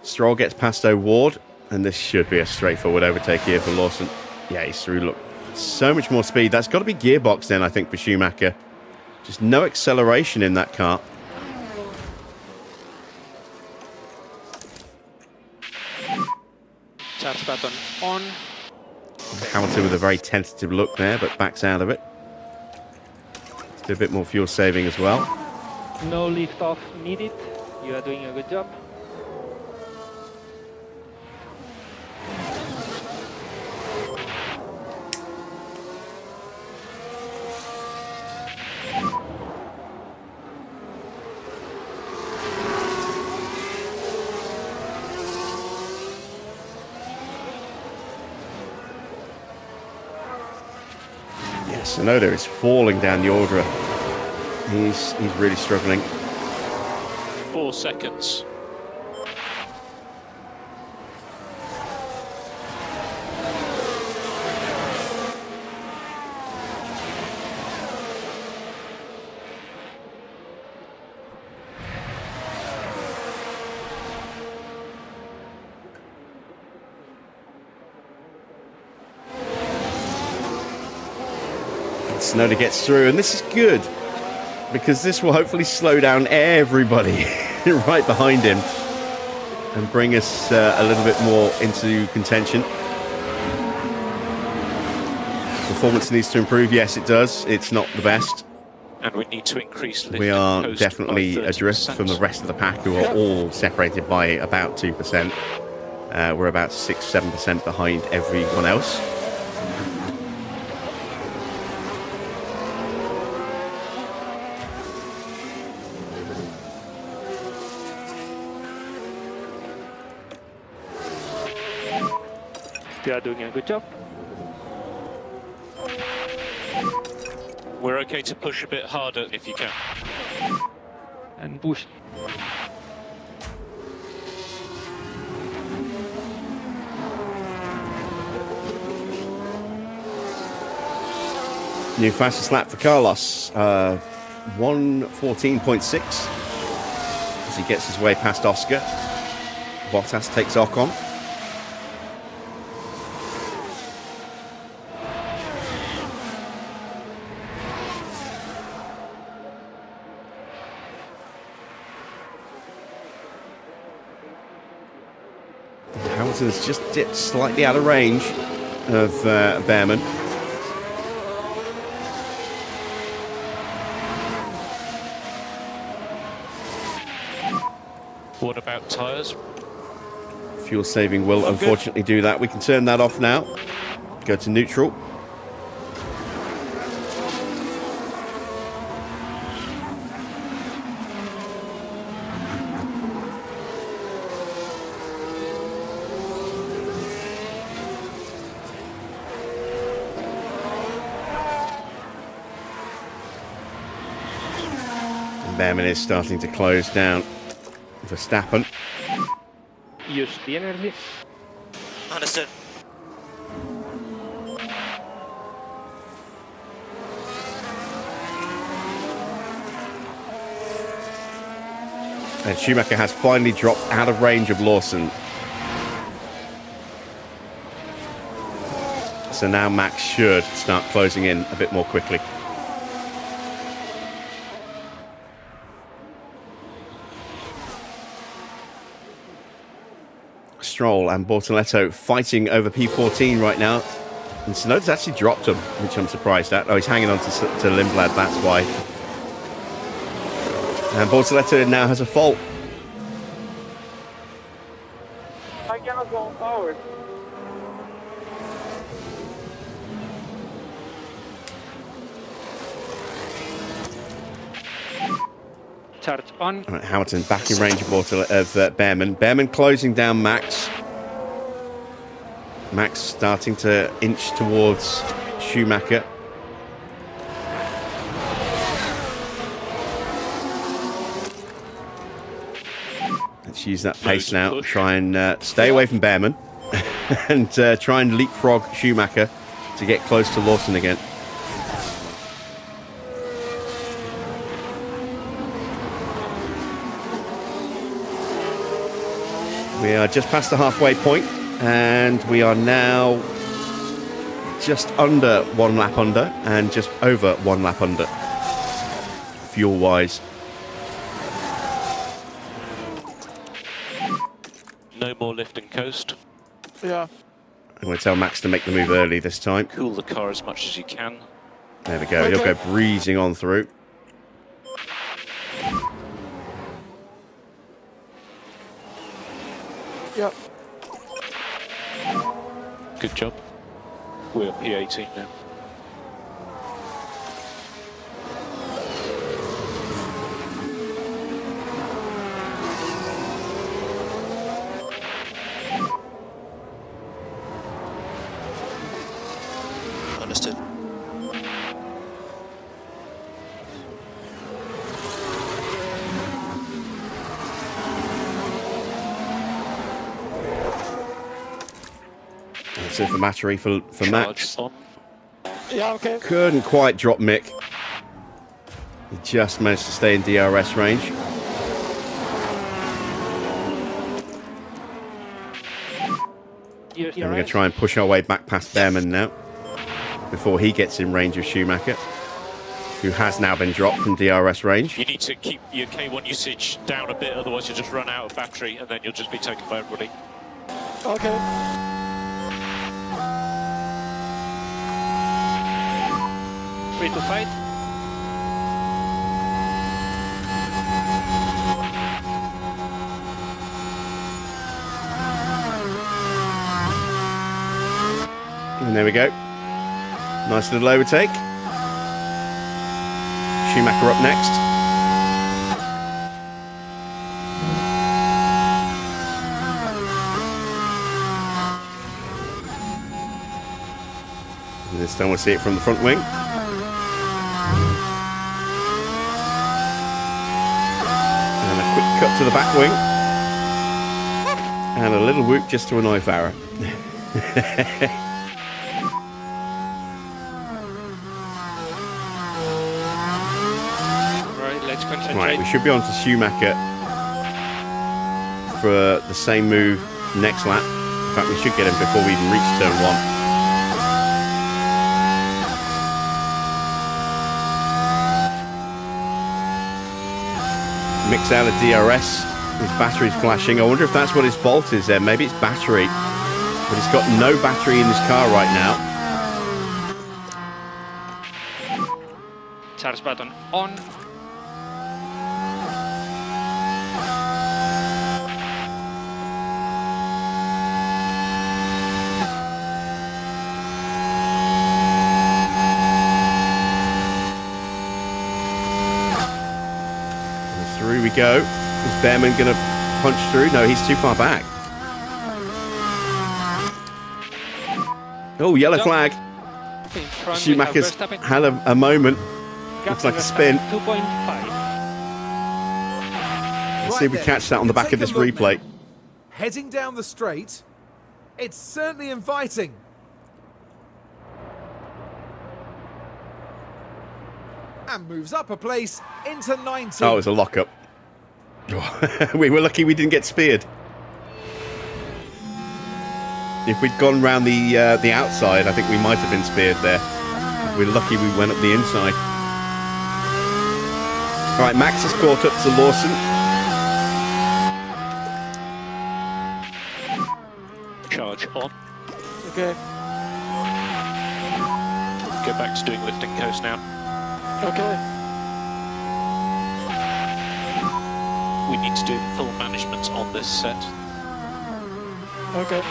Stroll gets past O'Ward, and this should be a straightforward overtake here for Lawson. Yeah, he's through. Look, so much more speed. That's got to be gearbox then, I think, for Schumacher. Just no acceleration in that car. Charge button on. Hamilton with a very tentative look there, but backs out of it. Let's do a bit more fuel saving as well. No lift off needed. You are doing a good job. Tsunoda is falling down the order. He's really struggling. 4 seconds. Tsunoda gets through, and this is good because this will hopefully slow down everybody right behind him and bring us a little bit more into contention. Performance needs to improve. Yes, it does. It's not the best. And we need to increase lift We are post definitely by 30%. adrift from the rest of the pack, who are all separated by about 2%. We're about 6-7% behind everyone else. You are doing a good job. We're okay to push a bit harder if you can. And push. New fastest lap for Carlos, 1:14.6 as he gets his way past Oscar. Bottas takes Ocon. Hamilton's just dipped slightly out of range of Bearman. What about tyres? Fuel saving will unfortunately do that. We can turn that off now. Go to neutral. And Bearman is starting to close down Verstappen. Use the energy. Understood. And Schumacher has finally dropped out of range of Lawson. So now Max should start closing in a bit more quickly. Stroll and Bortoletto fighting over P14 right now. And Tsunoda's actually dropped him, which I'm surprised at. Oh, he's hanging on to Lindblad, that's why. And Bortoletto now has a fault. I cannot go forward. Charge on. Right, Hamilton back in range of Bearman. Bearman closing down Max. Max starting to inch towards Schumacher. Let's use that pace now. Try and stay away from Bearman and try and leapfrog Schumacher to get close to Lawson again. We are just past the halfway point, and we are now just under 1 lap under and just over 1 lap under, fuel-wise. No more lift and coast. Yeah. I'm going to tell Max to make the move early this time. Cool the car as much as you can. There we go. He'll go breezing on through. Yep. Good job. We're P18 now. Understood. That's it for battery for Max. On. Yeah, okay. Couldn't quite drop Mick. He just managed to stay in DRS range. You're And we're going to try and push our way back past Bearman now, before he gets in range of Schumacher, who has now been dropped from DRS range. You need to keep your K1 usage down a bit, otherwise you'll just run out of battery and then you'll just be taken by everybody. Okay. free to fight. And there we go. Nice little overtake. Schumacher up next. And this time we'll see it from the front wing. And a quick cut to the back wing. And a little whoop just to annoy Farah. Let's concentrate. Right, we should be on to Schumacher for the same move next lap. In fact, we should get him before we even reach turn 1. Mix out of DRS. His battery's flashing. I wonder if that's what his fault is there. Maybe it's battery. But he's got no battery in this car right now. Charge button on. Through we go. Is Bearman going to punch through? No, he's too far back. Oh, yellow flag. In front Schumacher's we have Verstappen. had a moment. Looks like a spin. 2.5. Let's see if we catch that on the back of this replay. Heading down the straight, it's certainly inviting. And moves up a place into 19. Oh, it was a lock-up. We were lucky we didn't get speared. If we'd gone round the outside, I think we might have been speared there. We're lucky we went up the inside. All right, Max has caught up to Lawson. Charge on. Okay. Go back to doing lift and coast now. Okay. We need to do full management on this set. Okay.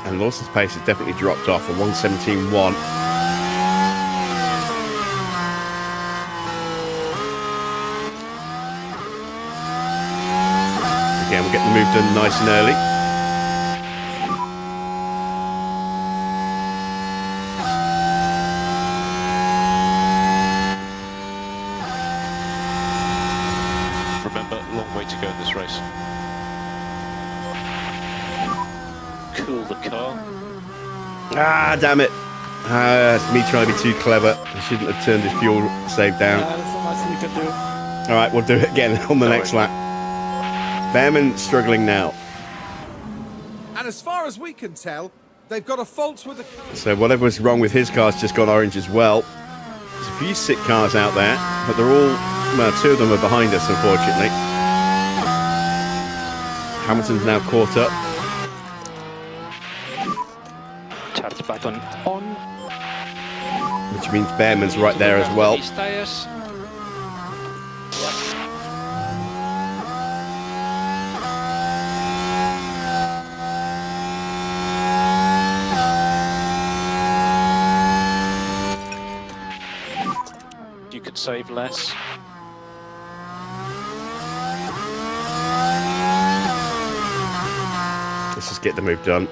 And Lawson's pace has definitely dropped off, a 1:17.1. Again, we'll get the move done nice and early. Remember, long way to go in this race. Cool the car. Ah, damn it. It's me trying to be too clever. I shouldn't have turned his fuel save down. There's so much you can do. All right, we'll do it again on the next lap. Bearman struggling now. as far as we can tell, they've got a fault with the car. So whatever's wrong with his car's just gone orange as well. There's a few sick cars out there, but they're all, well, two of them are behind us, unfortunately. Hamilton's now caught up. Charge button on. Which means Bearman's right there as well. These tires. You can save less. Let's just get the move done.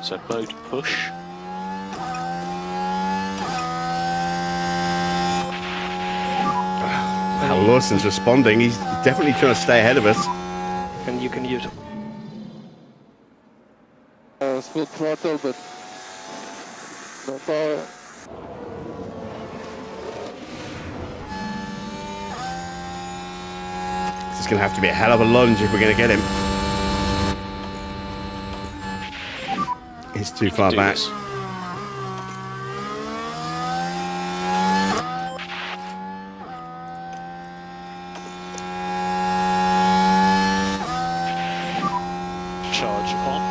So mode push. How Lawson's responding. He's definitely trying to stay ahead of us. And you can use Full throttle, but no power. It's going to have to be a hell of a lunge if we're going to get him. He's too far back. This. Charge on.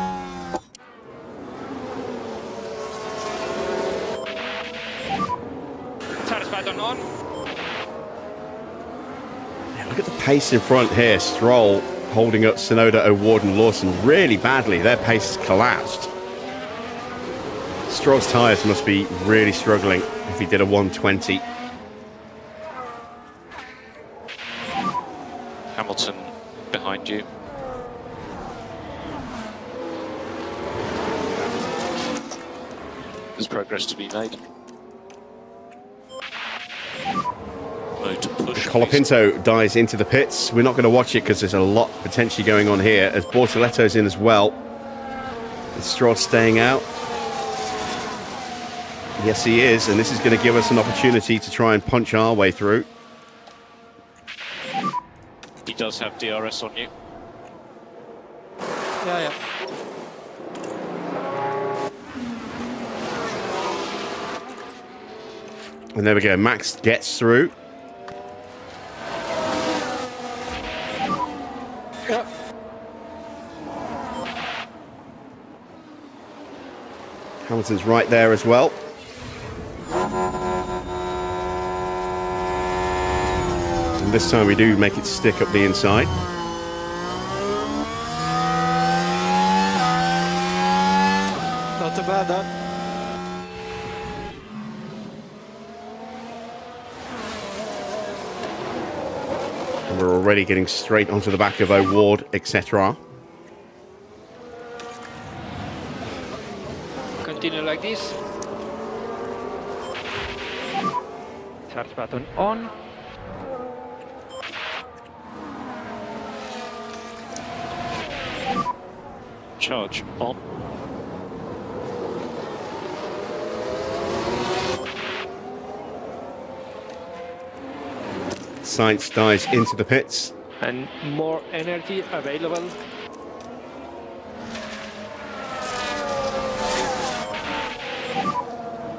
charge button on. Look at the pace in front here. Stroll holding up Tsunoda, O'Ward and Lawson really badly. Their pace has collapsed. Stroll's tyres must be really struggling if he did a 120. Hamilton behind you. There's progress to be made. Mode to push. Colapinto dies into the pits. We're not going to watch it because there's a lot potentially going on here. As Bortoletto's in as well. Is Stroll staying out? Yes, he is, and this is going to give us an opportunity to try and punch our way through. He does have DRS on you. Yeah. And there we go. Max gets through. Yeah. Hamilton's right there as well. And this time we do make it stick up the inside. Not too bad, huh? And we're already getting straight onto the back of O'Ward, etc. Continue like this. Charge button on. Charge on. Sainz dives into the pits. And more energy available.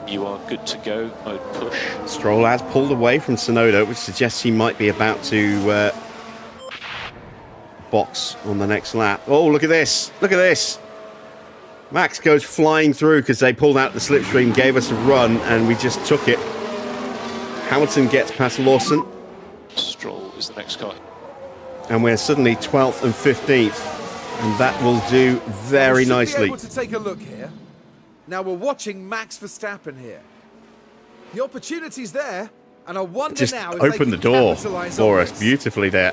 You are good to go. Mode push. Stroll has pulled away from Tsunoda, which suggests he might be about to box on the next lap. Oh, look at this. Look at this. Max goes flying through because they pulled out the slipstream, gave us a run, and we just took it. Hamilton gets past Lawson. Stroll is the next guy. And we're suddenly 12th and 15th. And that will do very We should nicely. be able to take a look here. Now we're watching Max Verstappen here. The opportunity's there, and I wonder Just now if they open the can door capitalise for on us this. beautifully there.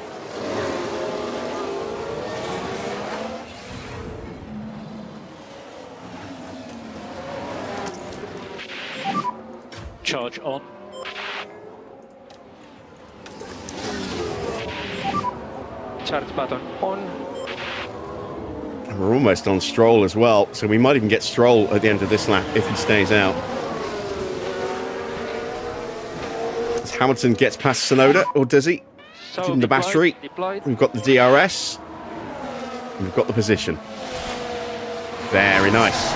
Charge on. Charge button on. And we're almost on Stroll as well, so we might even get Stroll at the end of this lap if he stays out. As Hamilton gets past Tsunoda, or does he? So Give him the battery. deployed. We've got the DRS. And we've got the position. Very nice.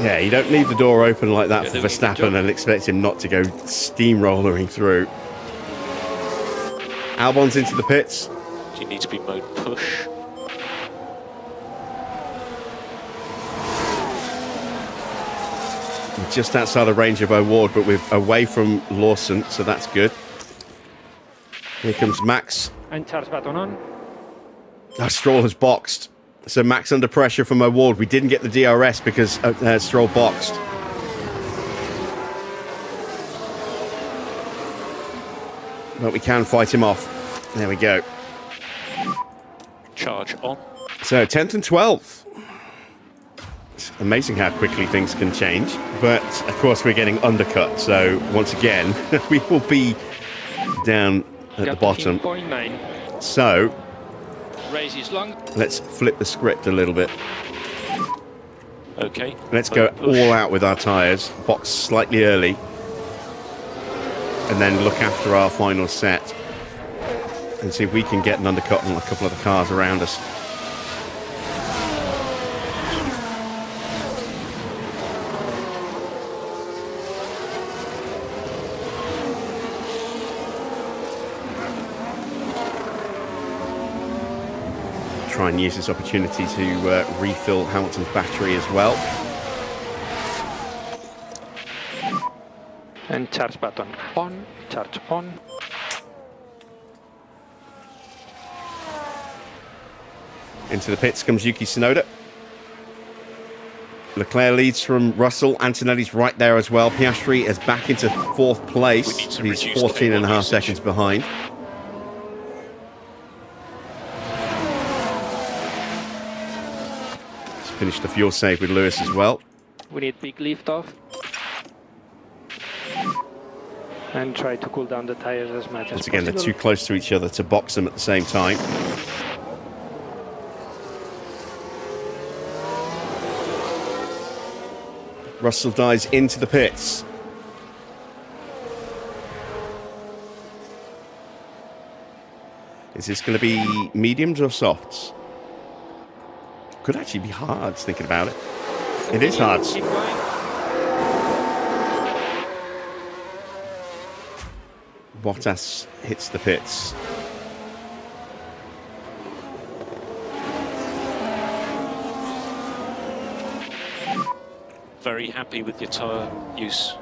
Yeah, you don't leave the door open like that for Verstappen and expect him not to go steamrollering through. Albon's into the pits. Do you need to be mode push? We're just outside the range of O'Ward, but we're away from Lawson, so that's good. Here comes Max. And charge button on. Stroll has boxed. So Max under pressure from O'Ward. We didn't get the DRS because Stroll boxed. But we can fight him off. There we go. Charge on. So 10th and 12th. It's amazing how quickly things can change. But of course we're getting undercut. So once again, we will be down at the bottom. 0.9. So Race is long. let's flip the script a little bit. Okay. Let's go Mode push. all out with our tyres. Box slightly early. And then look after our final set. And see if we can get an undercut on a couple of the cars around us. Try and use this opportunity to refill Hamilton's battery as well. And charge button on. Charge on. Into the pits comes Yuki Tsunoda. Leclerc leads from Russell. Antonelli's right there as well. Piastri is back into 4th place. We need to He's reduce 14 and a half usage. seconds behind. Let's finish the fuel save with Lewis as well. We need big lift off. And try to cool down the tires as much as Once again, they're possible. too close to each other to box them at the same time. Russell dives into the pits. Is this going to be mediums or softs? Could actually be hards, thinking about it. It is hards. Keep going. Bottas hits the pits. Very happy with your tyre use.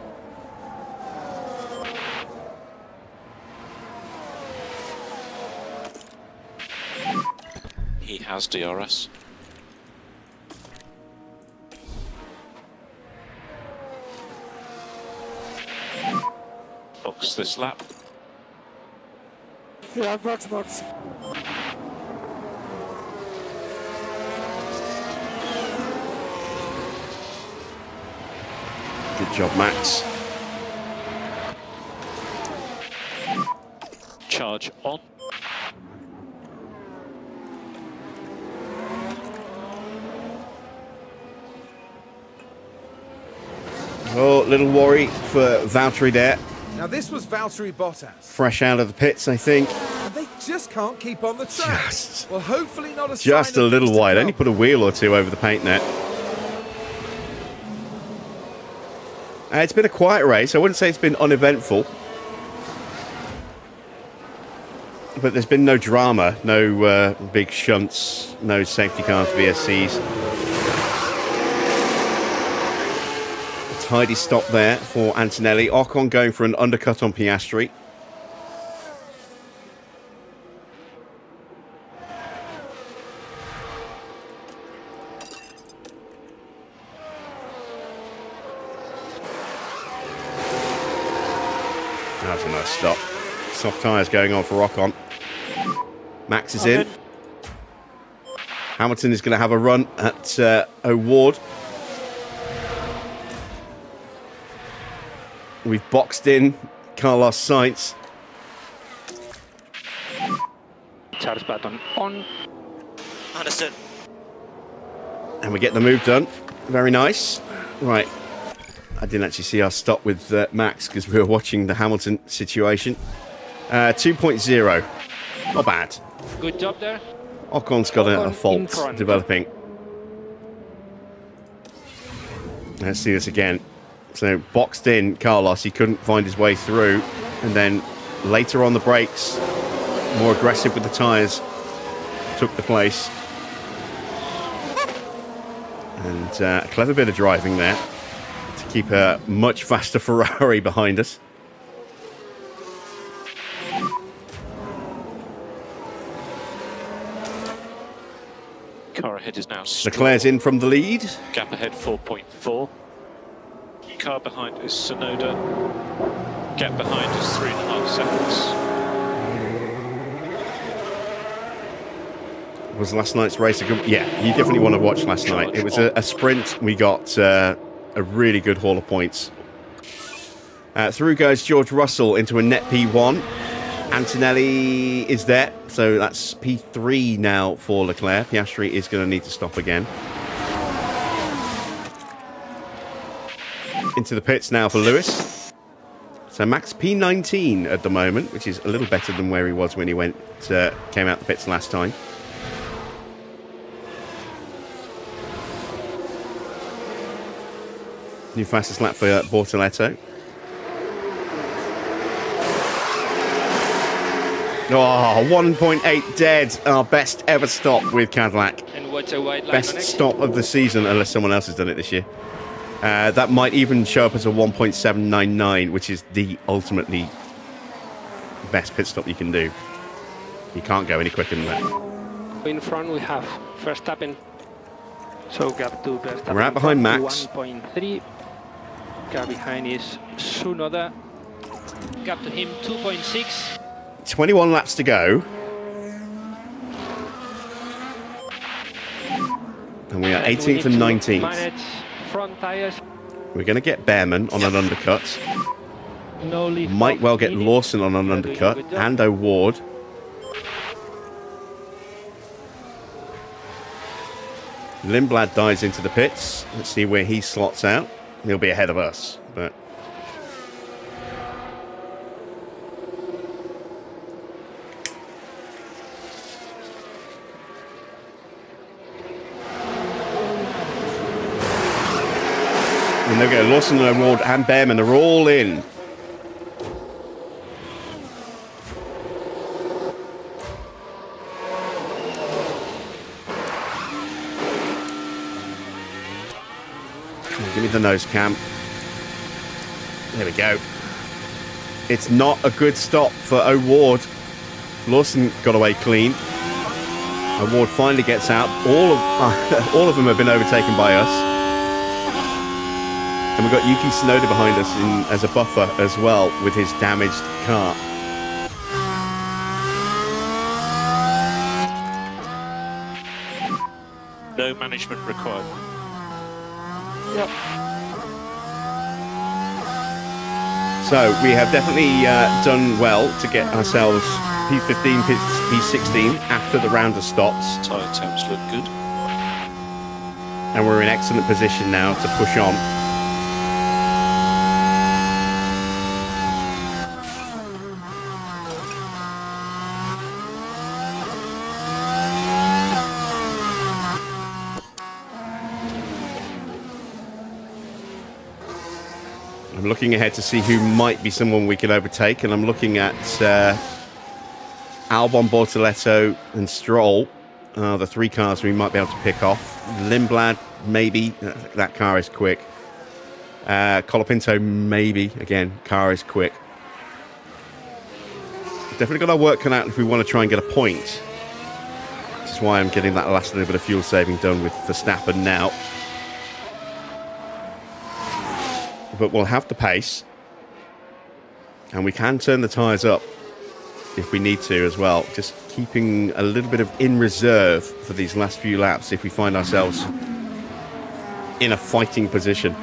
He has DRS. Box this lap. Yeah, box. Good job, Max. Charge on. Oh, little worry for Valtteri there. Now this was Valtteri Bottas, Fresh out of the pits, I think. and they just can't keep on the track. Just- well, hopefully not a Just sign a of little things to wide. come. Only put a wheel or two over the paint net. It's been a quiet race. I wouldn't say it's been uneventful. But there's been no drama, no big shunts, no safety cars, VSCs. A tidy stop there for Antonelli. Ocon going for an undercut on Piastri. That was a nice stop. Soft tyres going on for Ocon. Max is in. Hamilton is going to have a run at O'Ward. We've boxed in Carlos Sainz. Charge button on. Understood. And we get the move done. Very nice. Right. I didn't actually see our stop with Max because we were watching the Hamilton situation. 2.0. Not bad. Good job there. Ocon's got a in fault front. developing. Let's see this again. So boxed in Carlos, he couldn't find his way through, and then later on the brakes, more aggressive with the tyres, took the place. And a clever bit of driving there to keep a much faster Ferrari behind us. Car ahead is now Leclerc's in from the lead. Gap ahead 4.4. Car behind is Sonoda. Gap behind is 3.5 seconds. Was last night's race a good? Yeah, you definitely want to watch last night. It was a sprint. We got a really good haul of points. Through goes George Russell into a net P1. Antonelli is there, so that's P3 now for Leclerc. Piastri is going to need to stop again. Into the pits now for Lewis. So Max P19 at the moment, which is a little better than where he was when he came out the pits last time. New fastest lap for Bortoletto. Oh, 1.8 dead. Our best ever stop with Cadillac. And what's a white line Best on it? stop of the season, unless someone else has done it this year. That might even show up as a 1.799, which is the ultimately best pit stop you can do. You can't go any quicker than that. In front we have Verstappen. So gap to Verstappen. We're out behind Max. 1.3. Car behind is Tsunoda. Gap to him 2.6. 21 laps to go. And we are 18th and 19th. Manage front tires. We're going to get Bearman on an undercut. No leaf. Might well get Lawson on an They're doing a undercut. good job. And O'Ward. Lindblad dives into the pits. Let's see where he slots out. He'll be ahead of us, but and there we go. Lawson and O'Ward and Bearman are all in. Give me the nose cam. There we go. It's not a good stop for O'Ward. Lawson got away clean. O'Ward finally gets out. All of them have been overtaken by us. And we've got Yuki Tsunoda behind us as a buffer as well with his damaged car. No management required. Yep. So we have definitely done well to get ourselves P15, P16 after the round of stops. Tyre temps look good. And we're in excellent position now to push on. I'm looking ahead to see who might be someone we can overtake, and I'm looking at Albon, Bortoletto and Stroll, the three cars we might be able to pick off. Lindblad, maybe. That car is quick. Colapinto, maybe. Again, car is quick. Definitely got our work cut out if we want to try and get a point. Which is why I'm getting that last little bit of fuel saving done with Verstappen now. But we'll have the pace, and we can turn the tyres up if we need to as well. Just keeping a little bit of in reserve for these last few laps if we find ourselves in a fighting position.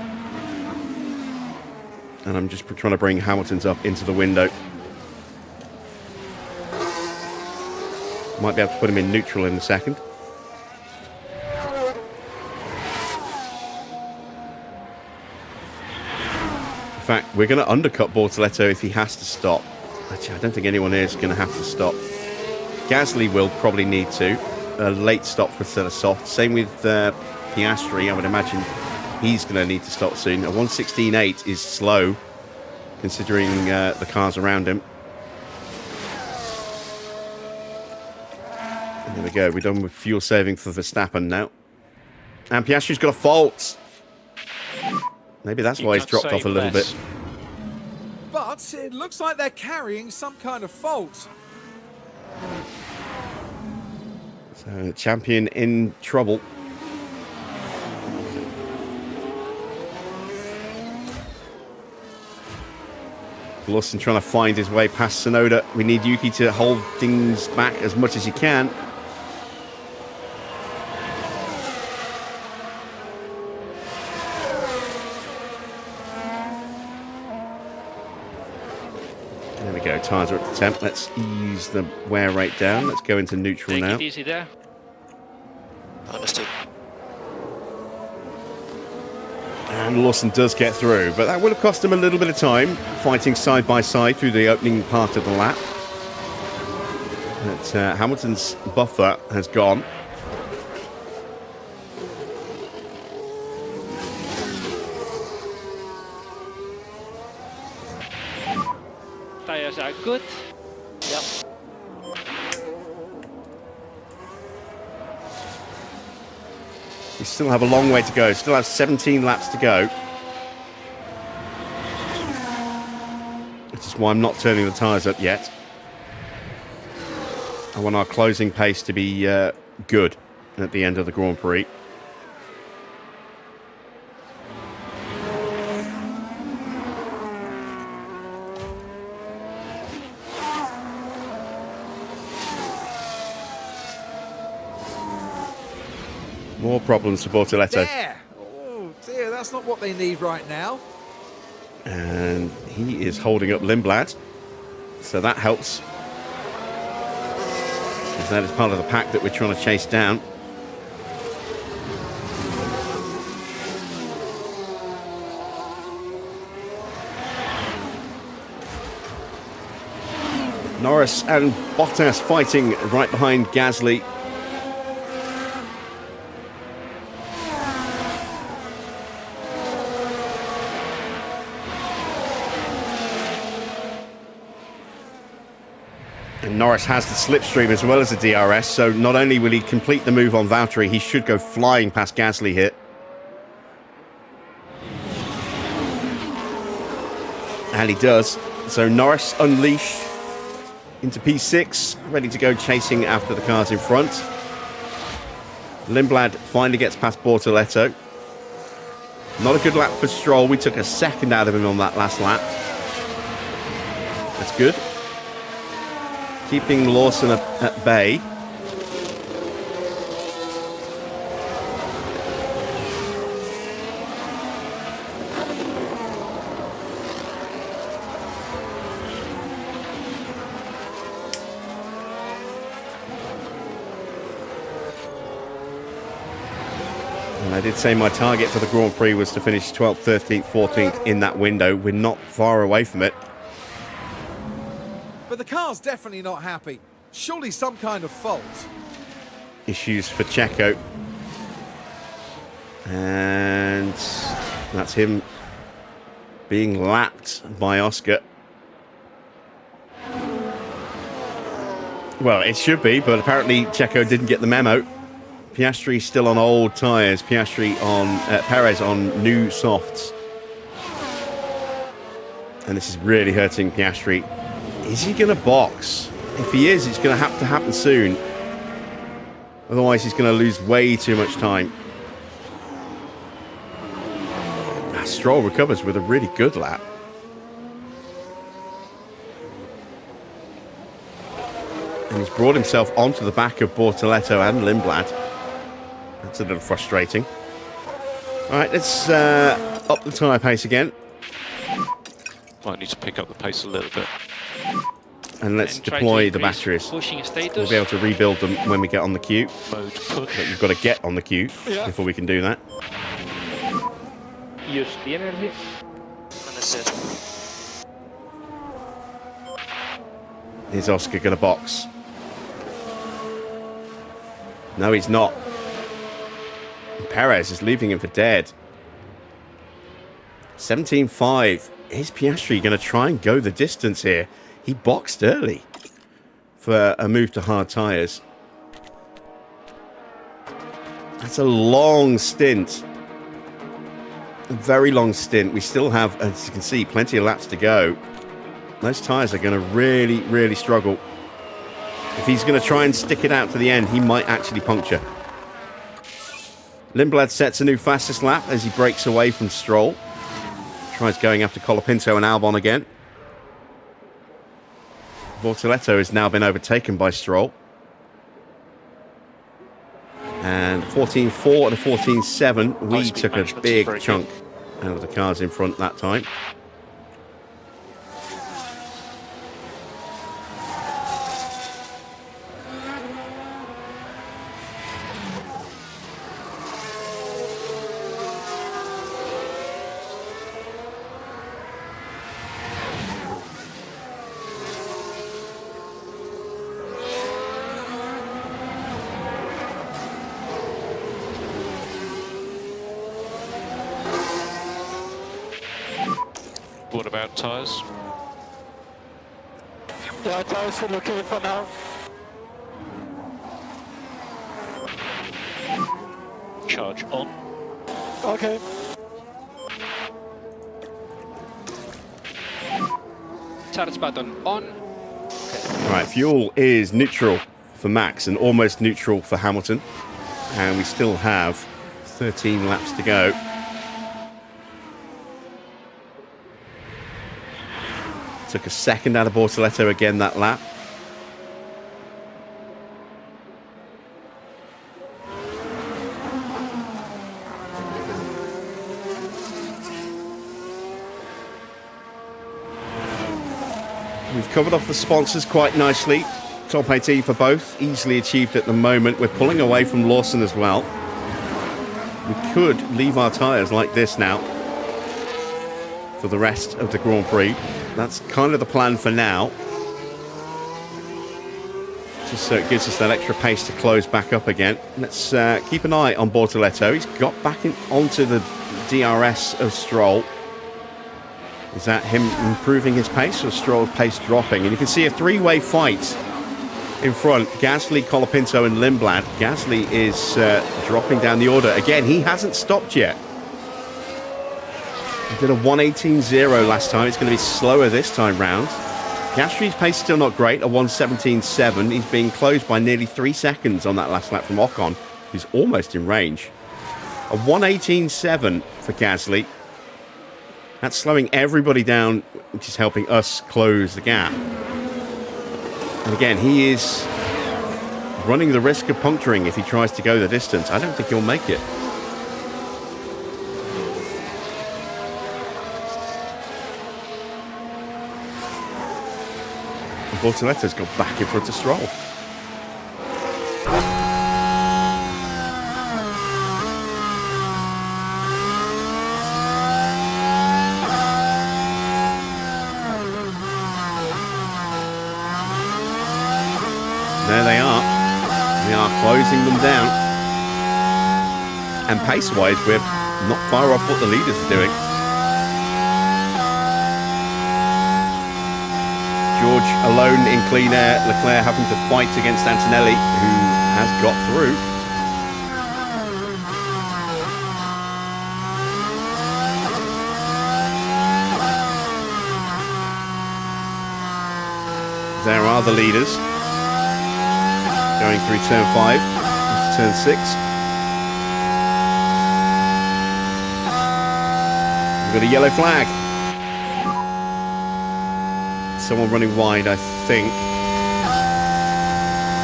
And I'm just trying to bring Hamilton's up into the window. Might be able to put him in neutral in a second. In fact, we're going to undercut Bortoletto if he has to stop. Actually, I don't think anyone is going to have to stop. Gasly will probably need to. a late stop for Stella Soft. Same with Piastri. I would imagine he's going to need to stop soon. A 1:16.8 is slow, considering the cars around him. And there we go. We're done with fuel saving for Verstappen now. And Piastri's got a fault. Maybe that's why he's dropped off a little bit. But it looks like they're carrying some kind of fault. So, champion in trouble. Lawson trying to find his way past Tsunoda. We need Yuki to hold things back as much as he can. There we go, tyres are at the temp. Let's ease the wear rate down. Let's go into neutral now. Take it easy there. Understood. And Lawson does get through, but that would have cost him a little bit of time, fighting side by side through the opening part of the lap. But Hamilton's buffer has gone. Tires are good. Yep. We still have a long way to go. Still have 17 laps to go. Which is why I'm not turning the tyres up yet. I want our closing pace to be good at the end of the Grand Prix. More problems for Bortoletto. There! Oh dear, that's not what they need right now. And he is holding up Lindblad. So that helps. Because that is part of the pack that we're trying to chase down. Norris and Bottas fighting right behind Gasly. And Norris has the slipstream as well as the DRS, so not only will he complete the move on Valtteri, he should go flying past Gasly here. And he does. So Norris unleashed into P6, ready to go chasing after the cars in front. Lindblad finally gets past Bortoletto. Not a good lap for Stroll. We took a second out of him on that last lap. That's good. Keeping Lawson at bay. And I did say my target for the Grand Prix was to finish 12th, 13th, 14th in that window. We're not far away from it. But the car's definitely not happy. Surely some kind of fault. Issues for Checo. And that's him being lapped by Oscar. Well, it should be, but apparently Checo didn't get the memo. Piastri still on old tyres. Piastri on Perez on new softs. And this is really hurting Piastri. Is he going to box? If he is, it's going to have to happen soon. Otherwise, he's going to lose way too much time. Stroll recovers with a really good lap. And he's brought himself onto the back of Bortoletto and Lindblad. That's a little frustrating. All right, let's up the tyre pace again. Might need to pick up the pace a little bit. And let's deploy the batteries. Pushing status. We'll be able to rebuild them when we get on the queue. Mode push. But you've got to get on the queue before we can do that. Use the energy. Understood. Is Oscar going to box? No, he's not. Perez is leaving him for dead. 17.5. Is Piastri going to try and go the distance here? He boxed early for a move to hard tyres. That's a long stint. A very long stint. We still have, as you can see, plenty of laps to go. Those tyres are going to really, really struggle. If he's going to try and stick it out to the end, he might actually puncture. Lindblad sets a new fastest lap as he breaks away from Stroll. Tries going after Colapinto and Albon again. Bortoleto has now been overtaken by Stroll. And 14.4 and a 14.7. We took a big chunk out of the cars in front that time. What about tyres? Yeah, tires are okay for now. Charge on. Okay. Charge button on. Right, fuel is neutral for Max and almost neutral for Hamilton. And we still have 13 laps to go. Took a second out of Bortoleto again that lap. We've covered off the sponsors quite nicely. Top 18 for both, easily achieved at the moment. We're pulling away from Lawson as well. We could leave our tyres like this now for the rest of the Grand Prix. That's kind of the plan for now. Just so it gives us that extra pace to close back up again. Let's keep an eye on Bortoleto. He's got back onto the DRS of Stroll. Is that him improving his pace or Stroll's pace dropping? And you can see a three-way fight in front. Gasly, Colapinto and Lindblad. Gasly is dropping down the order. Again, he hasn't stopped yet. He did a 1:18.0 last time. It's going to be slower this time round. Piastri's pace still not great, a 1:17.7. He's being closed by nearly 3 seconds on that last lap from Ocon, who's almost in range. A 1:18.7 for Gasly. That's slowing everybody down, which is helping us close the gap. And again, he is running the risk of puncturing if he tries to go the distance. I don't think he'll make it. Bortoleto's got back in front of Stroll. There they are. We are closing them down. And pace-wise, we're not far off what the leaders are doing. George alone in clean air. Leclerc having to fight against Antonelli, who has got through. There are the leaders. Going through turn 5 into turn 6. We've got a yellow flag. Someone running wide, I think.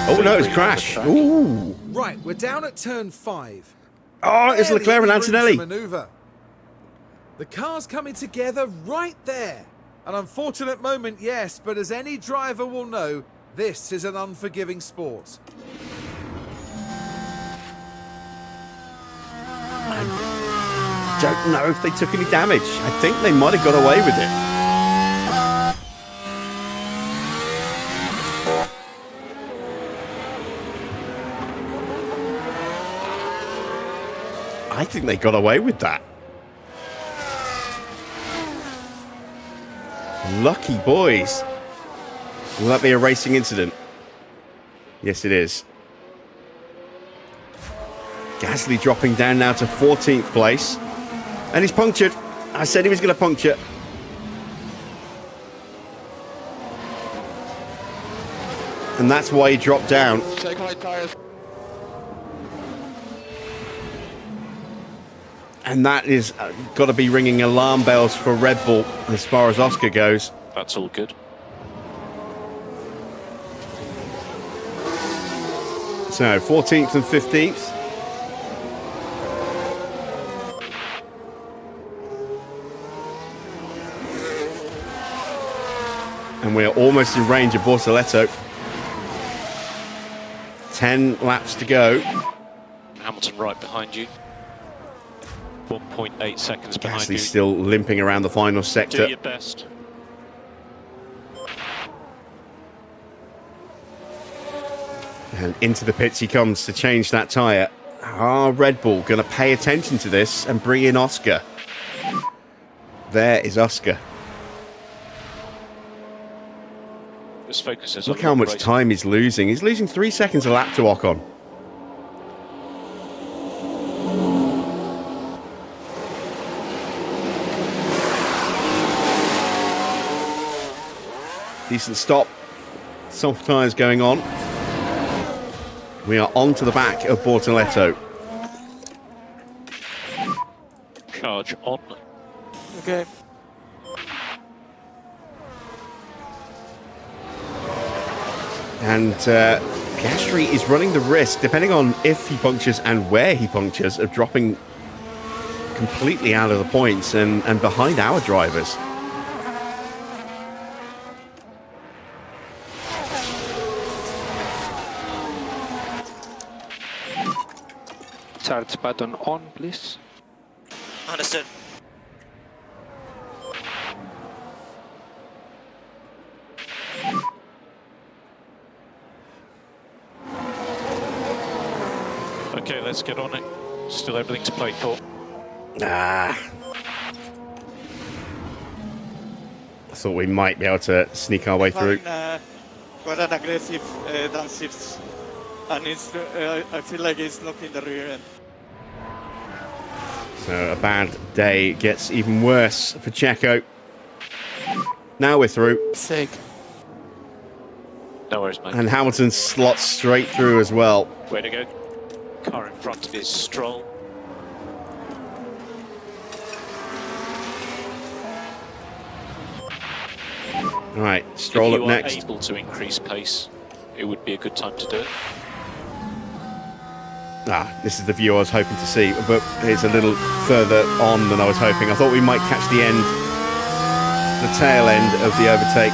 Oh no, it's Crash. Ooh. Right, we're down at turn 5. Oh, it's Leclerc and Antonelli. Maneuver. The car's coming together right there. An unfortunate moment, yes, but as any driver will know, this is an unforgiving sport. I don't know if they took any damage. I think they might have got away with it. think they got away with that. Lucky boys. Will that be a racing incident? Yes, it is. Gasly dropping down now to 14th place. And he's punctured. I said he was going to puncture. And that's why he dropped down. Check my tires. And that is got to be ringing alarm bells for Red Bull as far as Oscar goes. That's all good. So 14th and 15th. And we're almost in range of Bortoleto. 10 laps to go. Hamilton right behind you. 1.8 seconds behind you. Gasly's still limping around the final Do sector. your best. And into the pits he comes to change that tyre. Are Red Bull going to pay attention to this and bring in Oscar? There is Oscar. Just focuses Look on how much racing. time he's losing. He's losing 3 seconds a lap to Ocon. Decent stop. Soft tyres going on. We are on to the back of Bortoleto. Charge on. Okay. And Piastri is running the risk, depending on if he punctures and where he punctures, of dropping completely out of the points and behind our drivers. Charge button on, please. Understood. Okay, let's get on it. Still everything to play for. Ah. I thought we might be able to sneak our way through. Quite an aggressive downshifts, and it's I feel like it's knocking the rear end. So a bad day gets even worse for Checo. Now we're through. Sake. No worries, mate. And Hamilton slots straight through as well. Way to go. Car in front is Stroll. All right, Stroll if up you are next. able to increase pace, it would be a good time to do it. This is the view I was hoping to see, but it's a little further on than I was hoping. I thought we might catch the end, the tail end of the overtake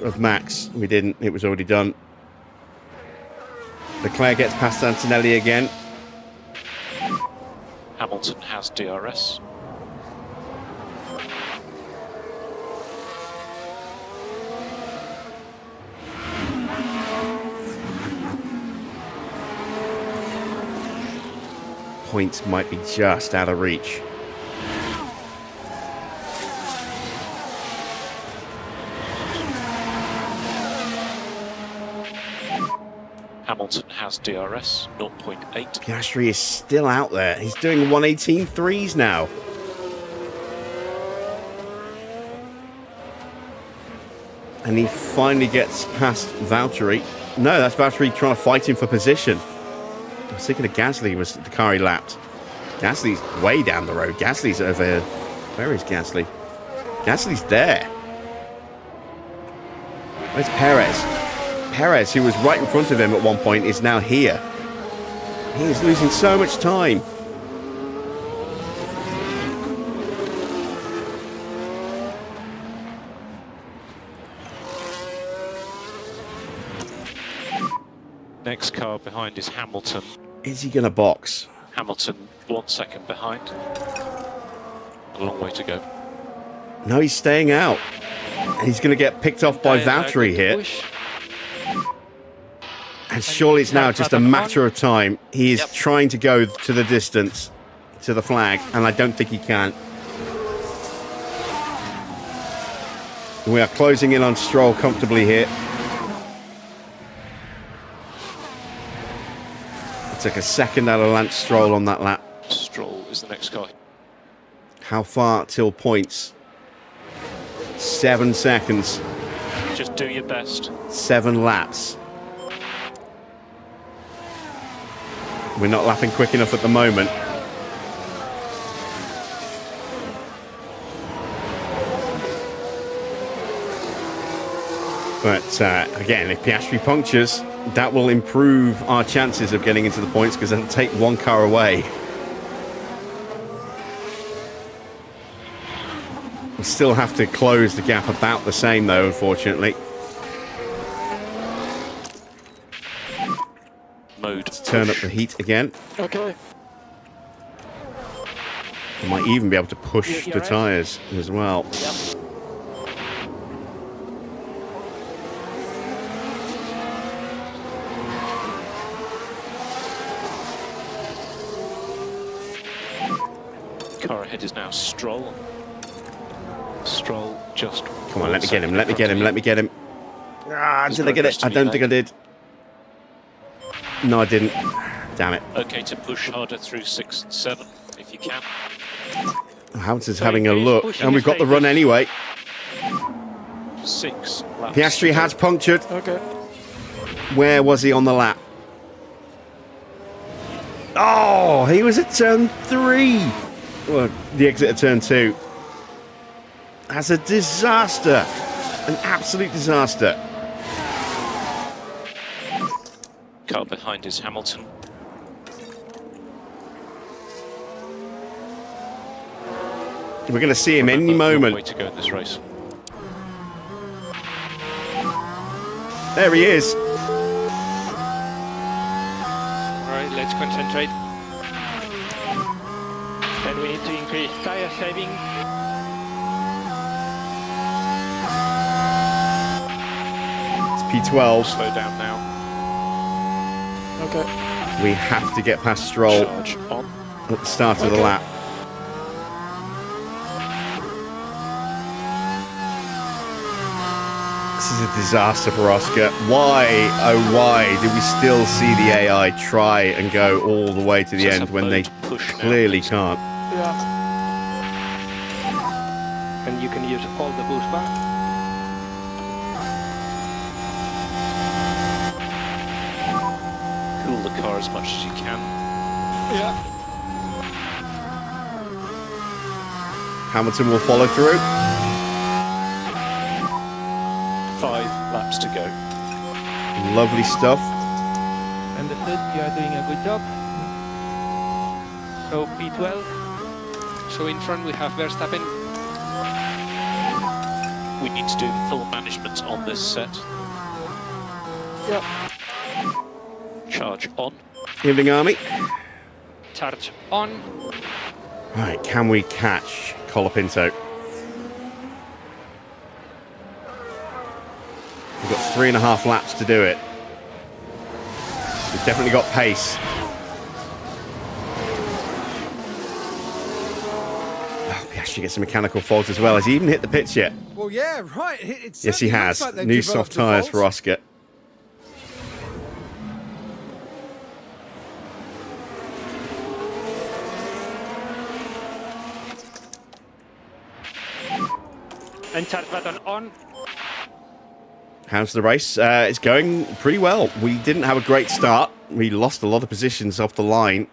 of Max. We didn't. It was already done. Leclerc gets past Antonelli again. Hamilton has DRS. Points might be just out of reach. Hamilton has DRS, 0.8. Piastri is still out there. He's doing 118.3s now. And he finally gets past Valtteri. No, that's Valtteri trying to fight him for position. I was thinking of Gasly was the car he lapped. Gasly's way down the road. Gasly's over... Where is Gasly? Gasly's there. Where's Perez? Perez, who was right in front of him at one point, is now here. He is losing so much time. Next car behind is Hamilton. Is he going to box? Hamilton 1 second behind. A long way to go. No, he's staying out. And he's going to get picked off by Valtteri here. Push. And surely it's now just a matter of time. He is trying to go to the distance, to the flag, and I don't think he can. We are closing in on Stroll comfortably here. It took a second out of Lance Stroll on that lap. Stroll is the next guy. How far till points? 7 seconds. Just do your best. 7 laps. We're not lapping quick enough at the moment. But again, if Piastri punctures, that will improve our chances of getting into the points because it'll take 1 car away. We still have to close the gap about the same though, unfortunately. Mode. Let's turn up the heat again. Okay. I might even be able to push the tyres as well. Yep. Car ahead is now Stroll. Stroll just... Come on, let me get him, let me get him, let me get him. Ah, did I get it? I don't think I did. No, I didn't. Damn it. Okay to push harder through 6 and 7, if you can. Hamilton's having a look, and we've got the run anyway. 6 laps. Piastri has punctured. Okay. Where was he on the lap? Oh, he was at turn 3. Well, the exit of turn 2. That's a disaster. An absolute disaster. Car behind is Hamilton. We're going to see him any Remember, moment. way to go in this race. There he is. Alright, let's concentrate. And we need to increase tire saving. It's P12. Slow down now. Okay. We have to get past Stroll Charge on. at the start of the lap. This is a disaster for Oscar. Why, oh why, did we still see the AI try and go all the way to the Just end a when they mode push now, clearly please. can't? Yeah. And you can use all the boost bar. Cool the car as much as you can. Yeah. Hamilton will follow through. 5 laps to go. Lovely stuff. Understood, you are doing a good job. So P12. So in front we have Verstappen. We need to do full management on this set. Yep. Charge on. Evening, Army. Charge on. Right, can we catch Colapinto? We've got 3.5 laps to do it. We've definitely got pace. Oh, Piastri gets a mechanical fault as well. Has he even hit the pits yet? Well, yeah, right. It Yes, he certainly has. looks like they've New developed soft a tyres fault. for Oscar. And charge button on. How's the race? It's going pretty well. We didn't have a great start. We lost a lot of positions off the line.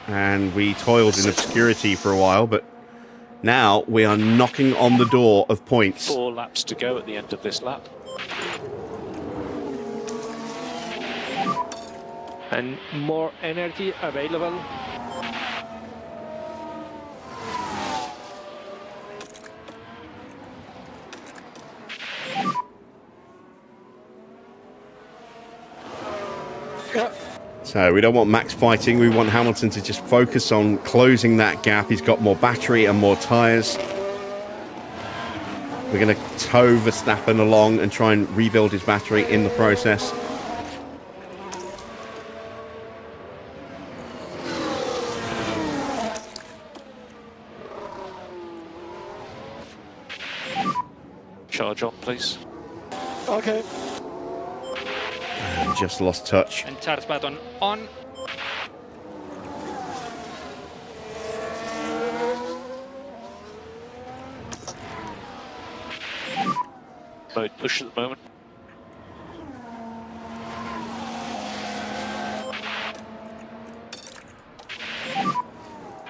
And we toiled in obscurity for a while, but now we are knocking on the door of points. 4 laps to go at the end of this lap. And more energy available. Yeah. So we don't want Max fighting. We want Hamilton to just focus on closing that gap. He's got more battery and more tyres. We're going to tow Verstappen along and try and rebuild his battery in the process. Charge on, please. Okay. And just lost touch. And charge button on. Mode push at the moment.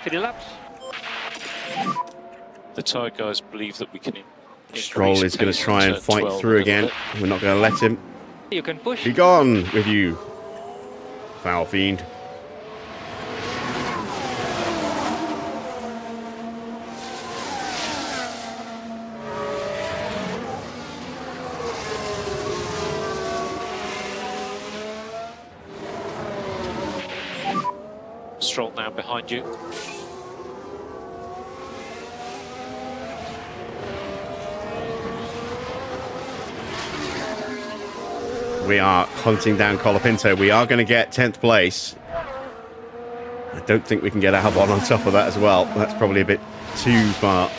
Three laps. The tyre guys believe that we can Stroll is going to try and fight through again. We're not going to let him. You can push. Be gone with you, foul fiend. Stroll now behind you. We are hunting down Colapinto. We are going to get 10th place. I don't think we can get Albon on top of that as well. That's probably a bit too far.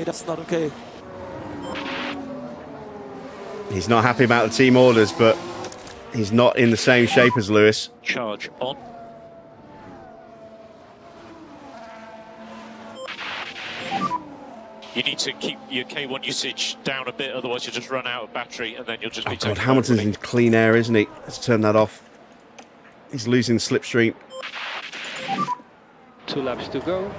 That's not okay. He's not happy about the team orders, but he's not in the same shape as Lewis. Charge on. You need to keep your K1 usage down a bit, otherwise you'll just run out of battery and then you'll just be God, Hamilton's in clean air, isn't he? Let's turn that off. He's losing slipstream. 2 laps to go.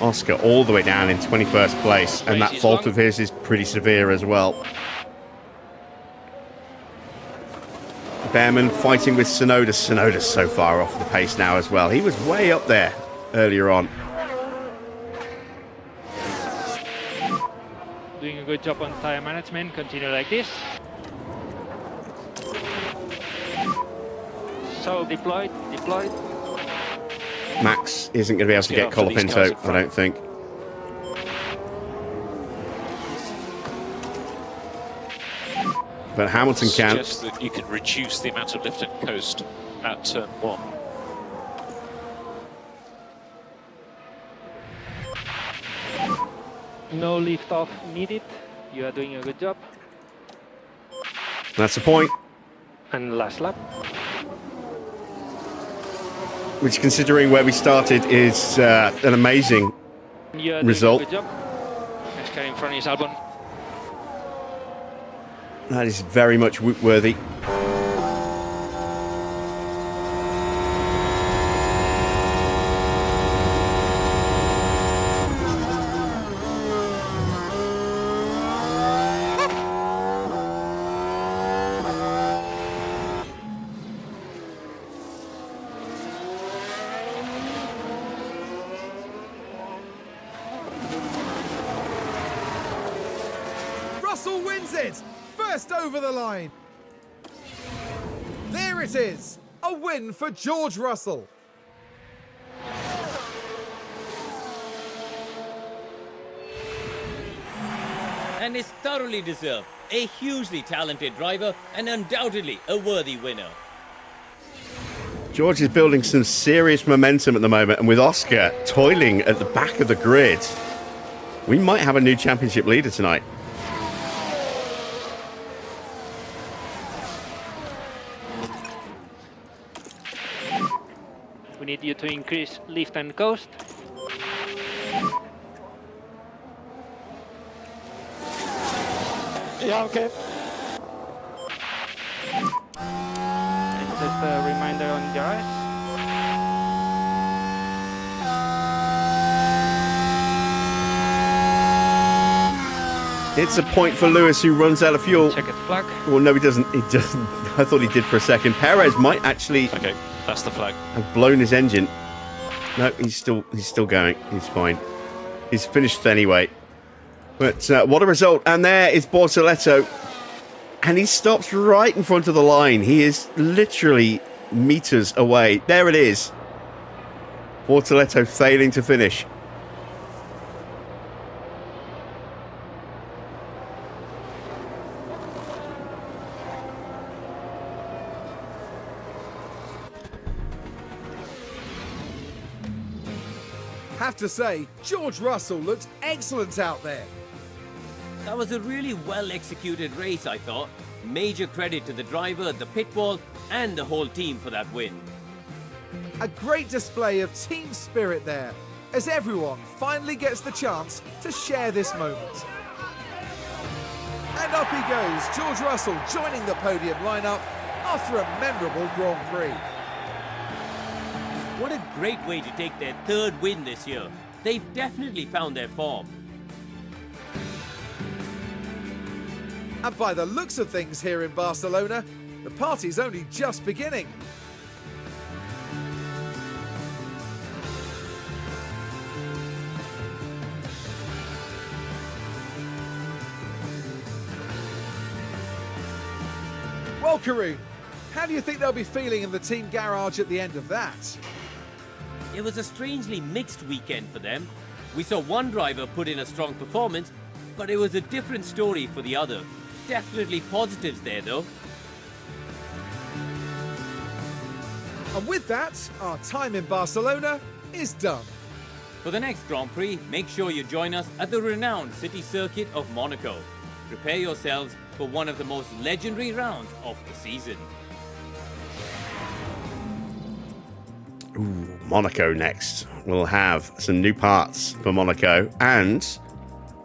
Oscar all the way down in 21st place, and that fault of his is pretty severe as well. Bearman fighting with Tsunoda. Tsunoda's so far off the pace now as well. He was way up there earlier on. Doing a good job on tire management. Continue like this. So deployed. Max isn't going to be able to get Colapinto, I don't think. But Hamilton can. Suggest that you can reduce the amount of lift and coast at turn 1. No lift off needed. You are doing a good job. That's the point. And last lap. Which, considering where we started, is an amazing result. Good job. Next car in front is Albon. That is very much worthy. Russell wins it! First over the line. There it is. A win for George Russell. And it's thoroughly deserved. A hugely talented driver and undoubtedly a worthy winner. George is building some serious momentum at the moment, and with Oscar toiling at the back of the grid, we might have a new championship leader tonight. We need you to increase lift and coast. Yeah, okay. And just a reminder on your eyes. It's a point for Lewis, who runs out of fuel. Checkered flag. Well, no, he doesn't. He doesn't. I thought he did for a second. Perez might actually Okay, that's the flag. have blown his engine. No, he's still going. He's fine. He's finished anyway. But what a result! And there is Bortoleto And he stops right in front of the line. He is literally meters away. There it is. Bortoleto failing to finish. Have to say, George Russell looked excellent out there. That was a really well-executed race, I thought. Major credit to the driver, the pit wall, and the whole team for that win. A great display of team spirit there, as everyone finally gets the chance to share this moment. And up he goes, George Russell joining the podium lineup after a memorable Grand Prix. What a great way to take their third win this year. They've definitely found their form. And by the looks of things here in Barcelona, the party's only just beginning. Well, Karun, how do you think they'll be feeling in the team garage at the end of that? It was a strangely mixed weekend for them. We saw one driver put in a strong performance, but it was a different story for the other. Definitely positives there though. And with that, our time in Barcelona is done. For the next Grand Prix, make sure you join us at the renowned city circuit of Monaco. Prepare yourselves for one of the most legendary rounds of the season. Ooh, Monaco next. We'll have some new parts for Monaco and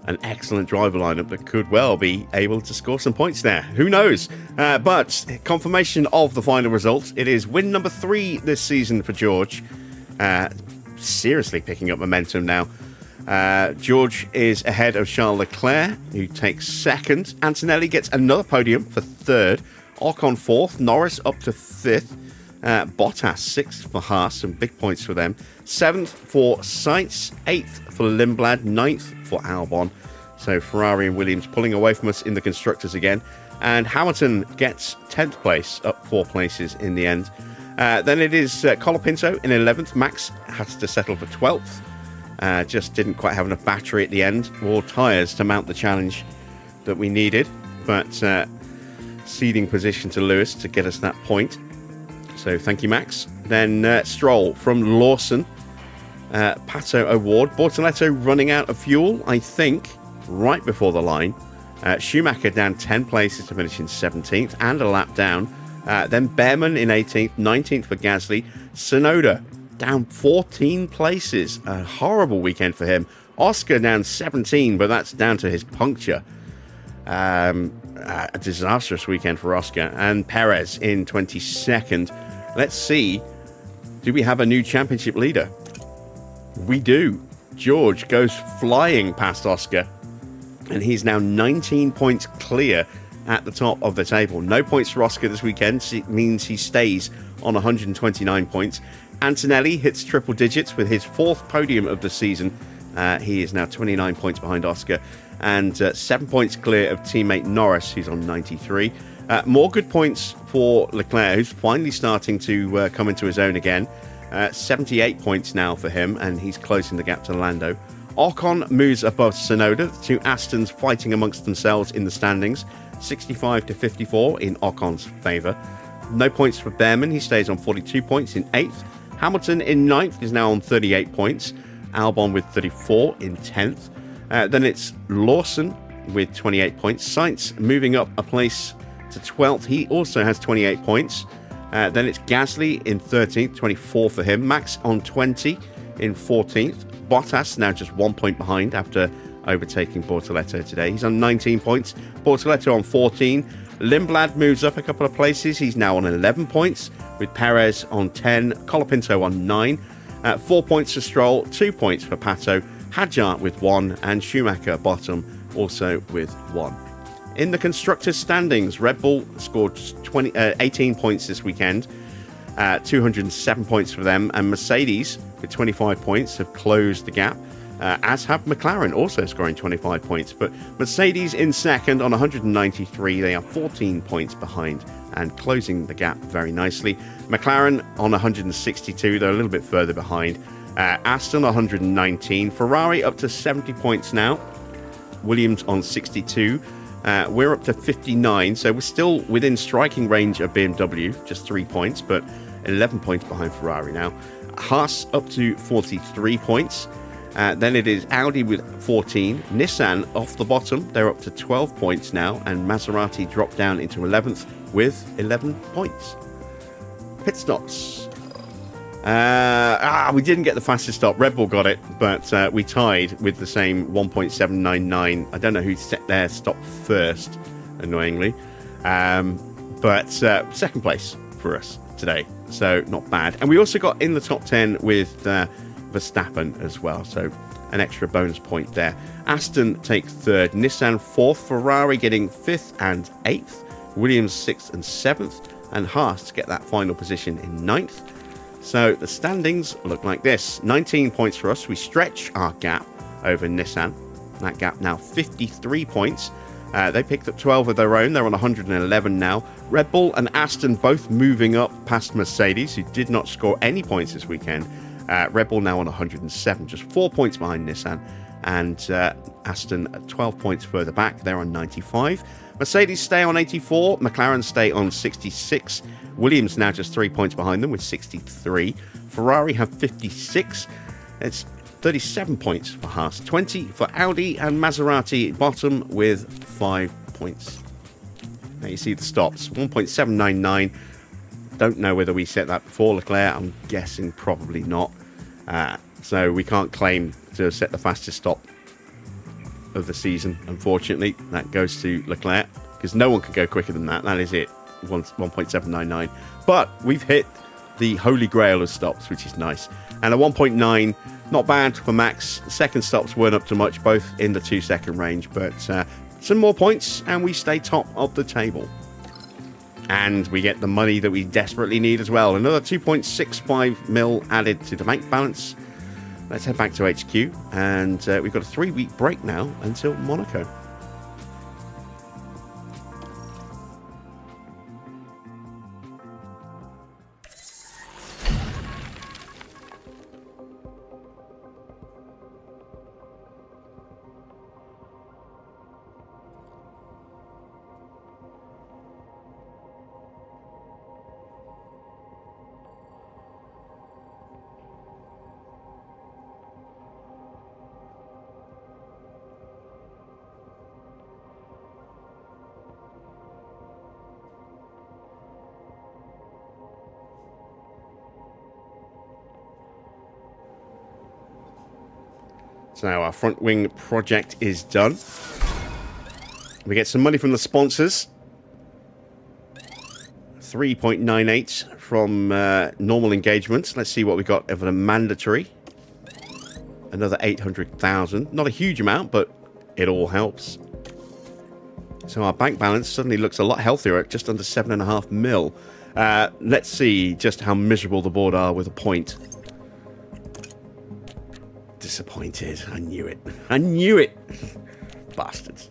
an excellent driver lineup that could well be able to score some points there. Who knows? But confirmation of the final results. It is win number 3 this season for George. Seriously picking up momentum now. George is ahead of Charles Leclerc, who takes second. Antonelli gets another podium for third. Ocon fourth. Norris up to fifth. Bottas sixth for Haas, some big points for them. 7th for Sainz, 8th for Lindblad, 9th for Albon. So Ferrari and Williams pulling away from us in the constructors again. And Hamilton gets 10th place, up 4 places in the end. Then it is Colapinto in 11th. Max has to settle for 12th. Just didn't quite have enough battery at the end or tyres to mount the challenge that we needed. But ceding position to Lewis to get us that point. So thank you, Max. Then Stroll from Lawson. Pato Award. Bortoleto running out of fuel, I think, right before the line. Schumacher down 10 places to finish in 17th and a lap down. Then Bearman in 18th, 19th for Gasly. Tsunoda down 14 places. A horrible weekend for him. Oscar down 17, but that's down to his puncture. A disastrous weekend for Oscar. And Perez in 22nd. Let's see. Do we have a new championship leader? We do. George goes flying past Oscar. And he's now 19 points clear at the top of the table. No points for Oscar this weekend. It means he stays on 129 points. Antonelli hits triple digits with his 4th podium of the season. He is now 29 points behind Oscar. And 7 points clear of teammate Norris, who's on 93. More good points for Leclerc, who's finally starting to come into his own again. 78 points now for him, and he's closing the gap to Lando. Ocon moves above Tsunoda. The two Astons fighting amongst themselves in the standings. 65 to 54 in Ocon's favour. No points for Bearman. He stays on 42 points in 8th. Hamilton in 9th is now on 38 points. Albon with 34 in 10th. Then it's Lawson with 28 points. Sainz moving up a place to 12th. He also has 28 points. Then it's Gasly in 13th, 24 for him. Max on 20 in 14th. Bottas now just 1 point behind after overtaking Bortoleto today. He's on 19 points. Bortoleto on 14. Lindblad moves up a couple of places. He's now on 11 points, with Perez on 10. Colapinto on 9. 4 points for Stroll, 2 points for Pato. Hadjar with 1, and Schumacher bottom also with 1. In the constructors' standings, Red Bull scored 18 points this weekend, 207 points for them, and Mercedes with 25 points have closed the gap. as have McLaren, also scoring 25 points. But Mercedes in second on 193. They are 14 points behind and closing the gap very nicely. McLaren on 162. They're a little bit further behind. Aston 119. Ferrari up to 70 points now. Williams on 62. We're up to 59, so we're still within striking range of BMW, just 3 points, but 11 points behind Ferrari now. Haas up to 43 points. Then it is Audi with 14. Nissan off the bottom. They're up to 12 points now. And Maserati dropped down into 11th with 11 points. Pit stops. We didn't get the fastest stop. Red Bull got it, but we tied with the same 1.799. I don't know who set their stop first, annoyingly. But second place for us today. So not bad. And we also got in the top 10 with Verstappen as well, so an extra bonus point there. Aston takes third, Nissan fourth, Ferrari getting 5th and 8th, Williams 6th and 7th, and Haas to get that final position in 9th. So the standings look like this: 19 points for us. We stretch our gap over Nissan. That gap now 53 points. They picked up 12 of their own. They're on 111 now. Red Bull and Aston both moving up past Mercedes, who did not score any points this weekend. Red Bull now on 107, just 4 points behind Nissan, and Aston 12 points further back. They're on 95. Mercedes stay on 84. McLaren stay on 66. Williams now just 3 points behind them with 63. Ferrari have 56. It's 37 points for Haas, 20 for Audi, and Maserati bottom with 5 points. Now you see the stops, 1.799. Don't know whether we set that before Leclerc. I'm guessing probably not. So we can't claim to have set the fastest stop of the season, unfortunately. That goes to Leclerc, because no one can go quicker than that. That is it, 1.799. But we've hit the holy grail of stops, which is nice. And a 1.9, not bad for Max. Second stops weren't up to much, both in the 2-second range, but some more points and we stay top of the table. And we get the money that we desperately need as well. Another 2.65 mil added to the bank balance. Let's head back to HQ, and we've got a 3-week break now until Monaco. So our front wing project is done. We get some money from the sponsors. 3.98 from normal engagements. Let's see what we got of a mandatory. Another 800,000. Not a huge amount, but it all helps. So our bank balance suddenly looks a lot healthier at just under 7.5 mil. Let's see just how miserable the board are with a point. Disappointed. I knew it. I knew it. Bastards.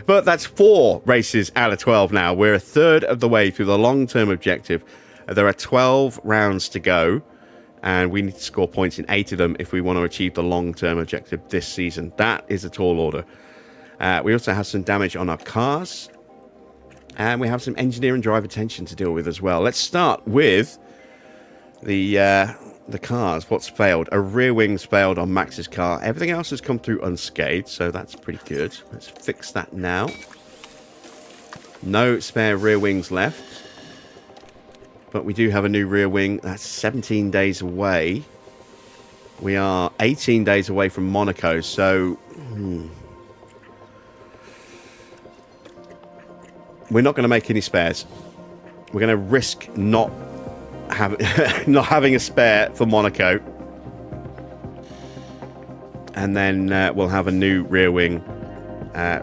But that's 4 races out of 12 now. We're a third of the way through the long-term objective. There are 12 rounds to go, and we need to score points in 8 of them if we want to achieve the long-term objective this season. That is a tall order. We also have some damage on our cars, and we have some engineer and driver tension to deal with as well. Let's start with the cars. What's failed? A rear wing's failed on Max's car. Everything else has come through unscathed, so that's pretty good. Let's fix that now. No spare rear wings left, but we do have a new rear wing. That's 17 days away. We are 18 days away from Monaco, so we're not going to make any spares. We're going to risk not having a spare for Monaco, and then we'll have a new rear wing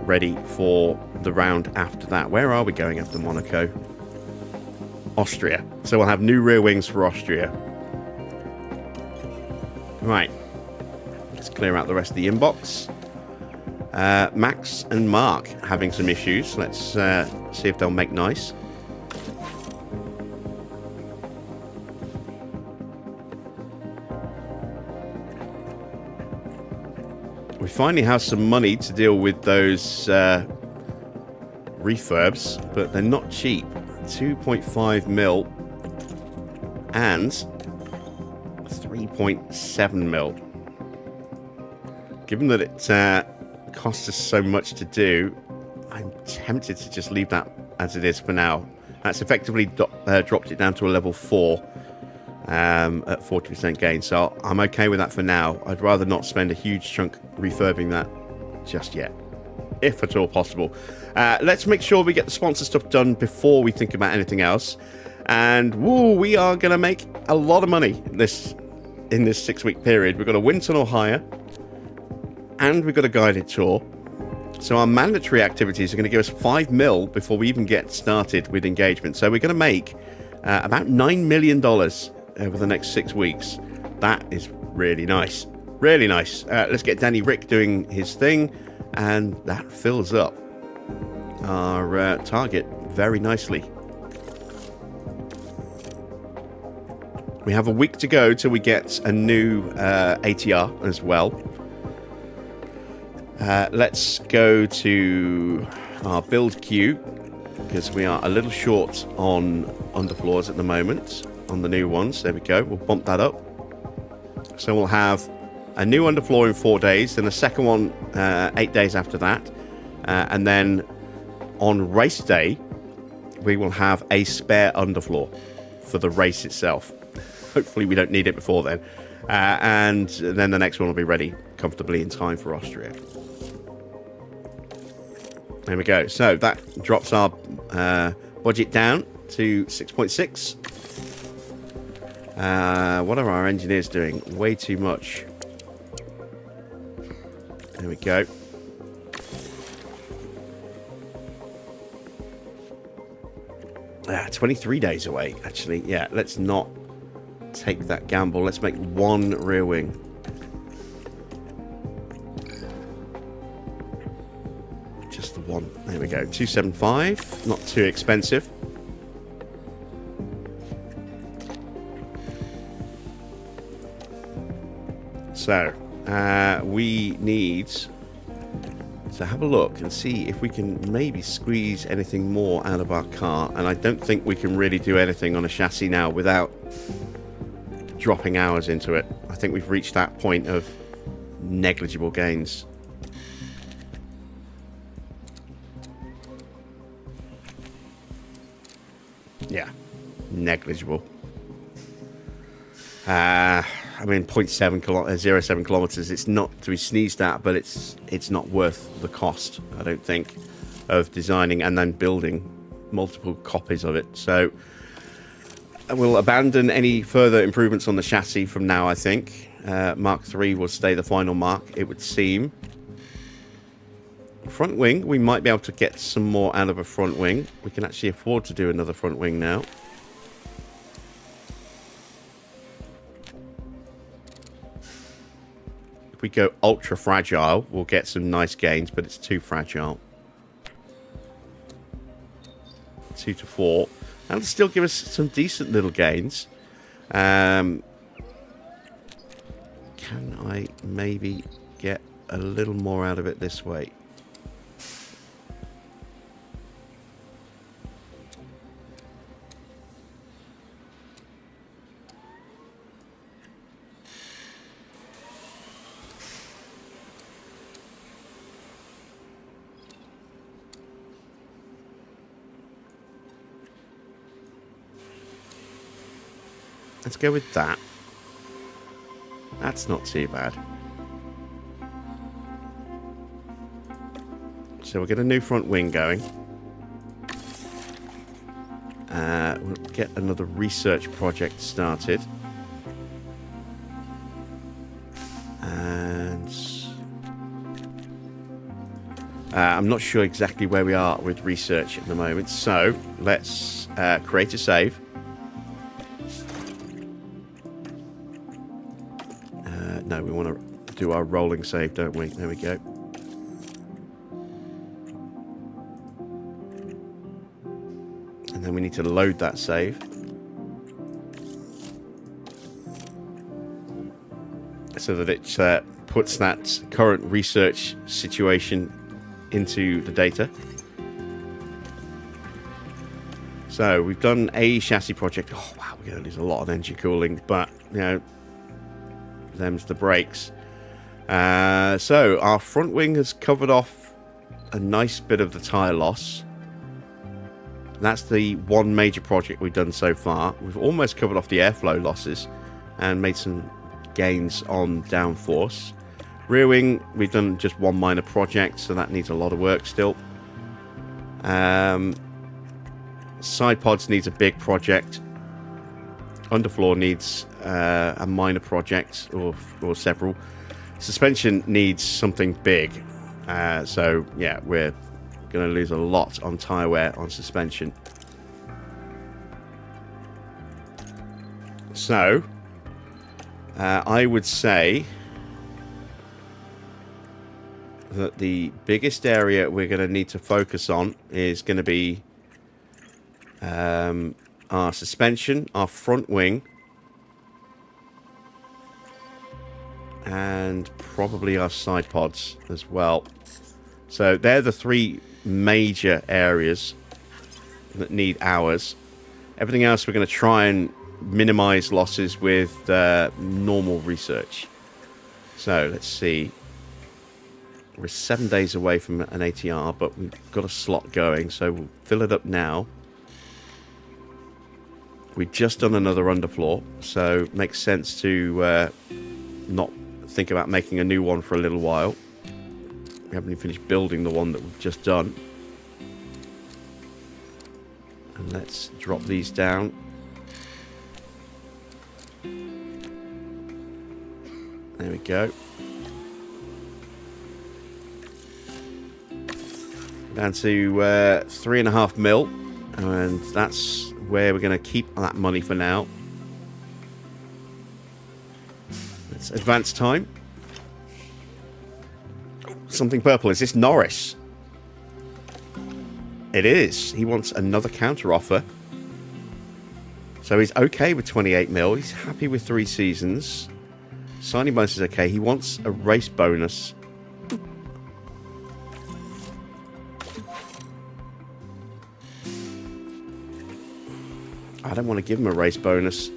ready for the round after that. Where are we going after Monaco? Austria. So we'll have new rear wings for Austria. Right. Let's clear out the rest of the inbox. Max and Mark having some issues. Let's see if they'll make nice. We finally have some money to deal with those refurbs, but they're not cheap. 2.5 mil and 3.7 mil. Given that it costs us so much to do, I'm tempted to just leave that as it is for now. That's effectively dropped it down to a level 4 at 40% gain, so I'm okay with that for now. I'd rather not spend a huge chunk refurbing that just yet, if at all possible. Let's make sure we get the sponsor stuff done before we think about anything else. And woo, we are going to make a lot of money in this 6-week period. We've got a wind tunnel hire, and we've got a guided tour. So our mandatory activities are going to give us 5 mil before we even get started with engagement. So we're going to make about $9 million over the next 6 weeks. That is really nice. Really nice. Let's get Danny Rick doing his thing, and that fills up our target very nicely. We have a week to go till we get a new ATR as well. Let's go to our build queue, because we are a little short on underfloors at the moment on the new ones. There we go. We'll bump that up. So we'll have a new underfloor in 4 days, then a second one 8 days after that. And then on race day, we will have a spare underfloor for the race itself. Hopefully we don't need it before then. And then the next one will be ready comfortably in time for Austria. There we go. So that drops our budget down to 6.6. What are our engineers doing? Way too much. There we go. Ah, 23 days away, actually. Yeah, let's not take that gamble. Let's make one rear wing. Just the one. There we go. 275. Not too expensive. So, we need to have a look and see if we can maybe squeeze anything more out of our car. And I don't think we can really do anything on a chassis now without dropping hours into it. I think we've reached that point of negligible gains. Yeah, negligible. I mean, 0.7 kilometers. It's not to be sneezed at, but it's not worth the cost, I don't think, of designing and then building multiple copies of it. So we'll abandon any further improvements on the chassis from now, I think. Mark III will stay the final mark, it would seem. Front wing, we might be able to get some more out of a front wing. We can actually afford to do another front wing now. If we go ultra fragile, we'll get some nice gains, but it's too fragile. 2 to 4. That'll still give us some decent little gains. Can I maybe get a little more out of it this way? Let's go with that. That's not too bad. So we'll get a new front wing going. We'll get another research project started. And I'm not sure exactly where we are with research at the moment. So let's create a save. No, we want to do our rolling save, don't we? There we go. And then we need to load that save. So that it puts that current research situation into the data. So we've done a chassis project. Oh wow, we're going to lose a lot of engine cooling, but you know, them's the brakes. So our front wing has covered off a nice bit of the tyre loss. That's the one major project we've done so far. We've almost covered off the airflow losses and made some gains on downforce. Rear wing, we've done just one minor project, so that needs a lot of work still. Side pods needs a big project. Underfloor needs a minor project or several. Suspension needs something big. So yeah, we're going to lose a lot on tyre wear on suspension. So I would say that the biggest area we're going to need to focus on is going to be our suspension, our front wing, and probably our side pods as well. So they're the three major areas that need hours. Everything else we're going to try and minimize losses with normal research. So let's see. We're 7 days away from an ATR, but we've got a slot going, so we'll fill it up now. We've just done another underfloor, so it makes sense to not think about making a new one for a little while. We haven't even finished building the one that we've just done. And let's drop these down. There we go. Down to 3.5 mil, and that's where we're going to keep that money for now. Let's advance time. Something purple. Is this Norris? It is. He wants another counter offer. So he's okay with 28 mil. He's happy with 3 seasons. Signing bonus is okay. He wants a race bonus. I don't want to give him a race bonus.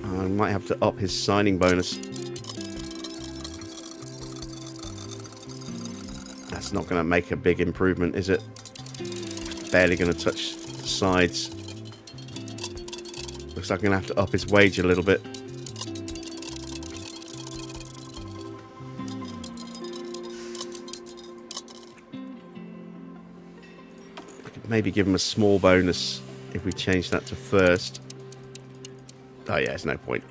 I might have to up his signing bonus. That's not going to make a big improvement, is it? Barely going to touch the sides. Looks like I'm going to have to up his wage a little bit. I could maybe give him a small bonus if we change that to first. Oh yeah, there's no point.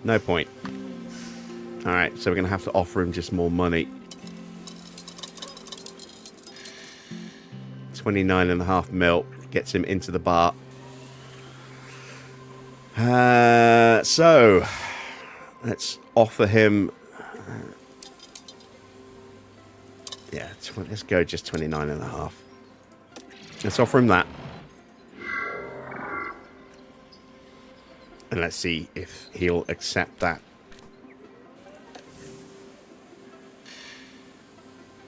No point. Alright, so we're going to have to offer him just more money. 29.5 mil gets him into the bar. So let's offer him. Yeah, let's go just 29.5. Let's offer him that. And let's see if he'll accept that.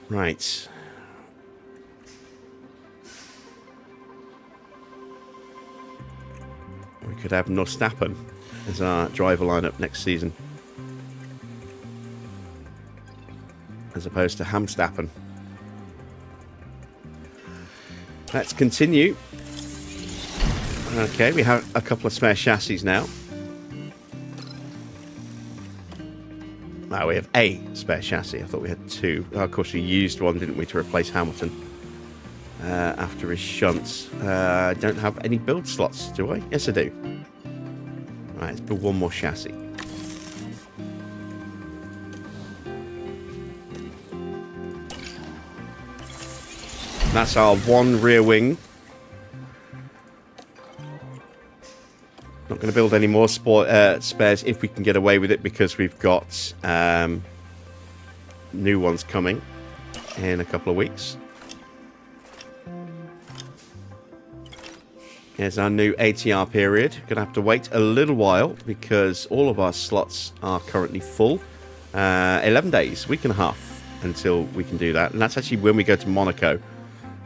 Right. We could have Verstappen as our driver lineup next season, as opposed to Hamstappen. Let's continue. Okay, we have a couple of spare chassis now. We have a spare chassis. I thought we had 2. Oh, of course, we used one, didn't we, to replace Hamilton after his shunts. I don't have any build slots, do I? Yes, I do. Right, let's build one more chassis. That's our one rear wing. Not going to build any more spares if we can get away with it, because we've got new ones coming in a couple of weeks. Here's our new ATR period. Gonna have to wait a little while because all of our slots are currently full. 11 days, week and a half until we can do that. And that's actually when we go to Monaco.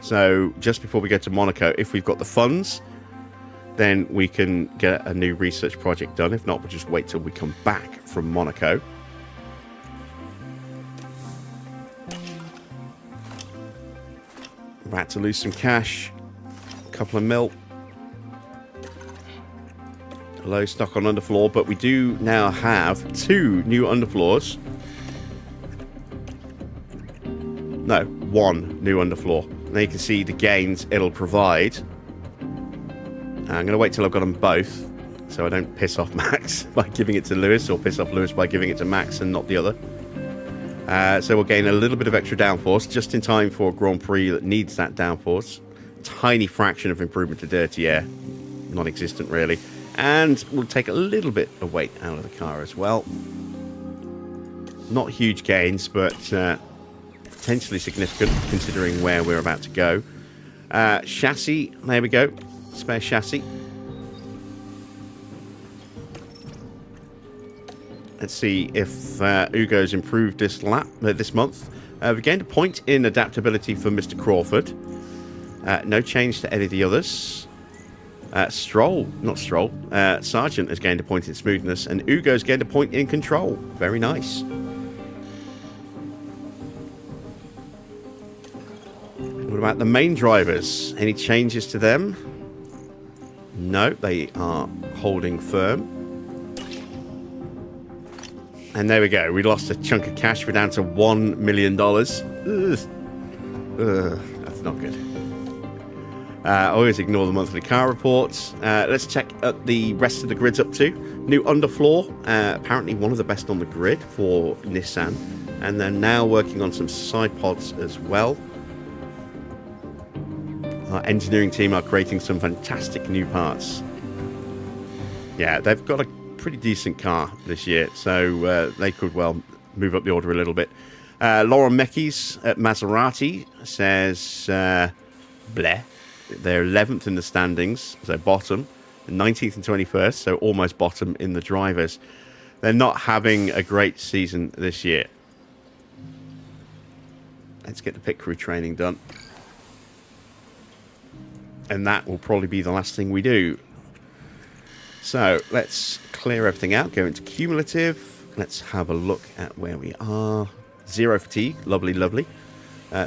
So just before we go to Monaco, if we've got the funds, then we can get a new research project done. If not, we'll just wait till we come back from Monaco. About to lose some cash. A couple of mil. Low stock on underfloor, but we do now have 2 new underfloors. No, 1 new underfloor. Now you can see the gains it'll provide. I'm going to wait till I've got them both, so I don't piss off Max by giving it to Lewis, or piss off Lewis by giving it to Max and not the other. So we'll gain a little bit of extra downforce, just in time for a Grand Prix that needs that downforce. Tiny fraction of improvement to dirty air. Non-existent, really. And we'll take a little bit of weight out of the car as well. Not huge gains, but potentially significant considering where we're about to go. Chassis, there we go. Spare chassis. Let's see if Ugo's improved this month. We gained a point in adaptability for Mr. Crawford. No change to any of the others. Sargent has gained a point in smoothness, and Ugo's gained a point in control. Very nice. What about the main drivers? Any changes to them? No, they are holding firm. And there we go. We lost a chunk of cash. We're down to $1 million. That's not good. Always ignore the monthly car reports. Let's check at the rest of the grid's up to. New underfloor. Apparently one of the best on the grid for Nissan. And they're now working on some side pods as well. Our engineering team are creating some fantastic new parts. Yeah, they've got a pretty decent car this year, so they could well move up the order a little bit. Lauren Mekis at Maserati says, bleh. They're 11th in the standings, so bottom. 19th and 21st, so almost bottom in the drivers. They're not having a great season this year. Let's get the pit crew training done. And that will probably be the last thing we do. So let's clear everything out, go into cumulative. Let's have a look at where we are. 0 fatigue, lovely, lovely.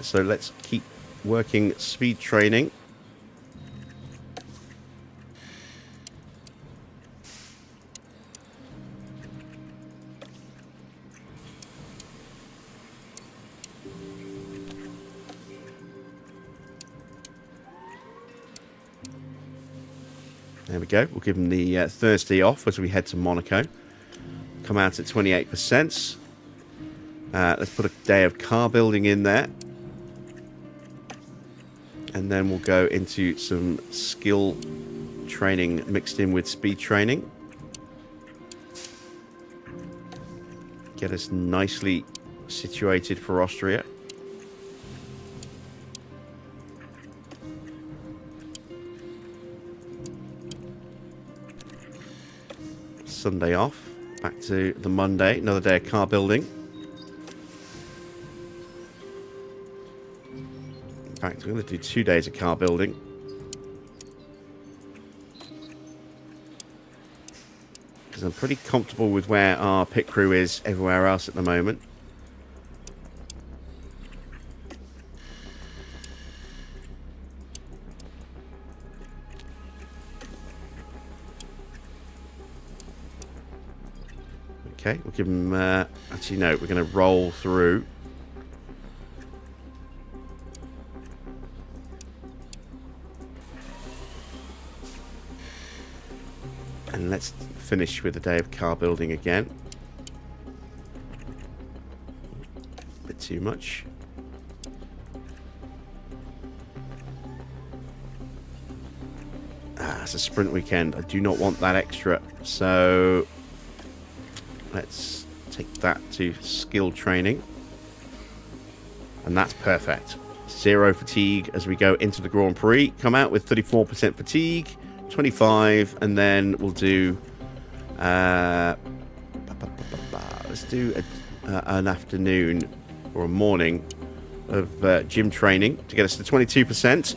So let's keep working speed training. There we go. We'll give them the Thursday off as we head to Monaco. Come out at 28%. Let's put a day of car building in there. And then we'll go into some skill training mixed in with speed training. Get us nicely situated for Austria. Sunday off, back to the Monday, another day of car building. In fact, we're going to do 2 days of car building. Because I'm pretty comfortable with where our pit crew is everywhere else at the moment. Okay, we'll give them... actually, no, we're going to roll through. And let's finish with a day of car building again. A bit too much. It's a sprint weekend. I do not want that extra. So... let's take that to skill training. And that's perfect. 0 fatigue as we go into the Grand Prix. Come out with 34% fatigue, 25, and then we'll do... let's do an afternoon or a morning of gym training to get us to 22%.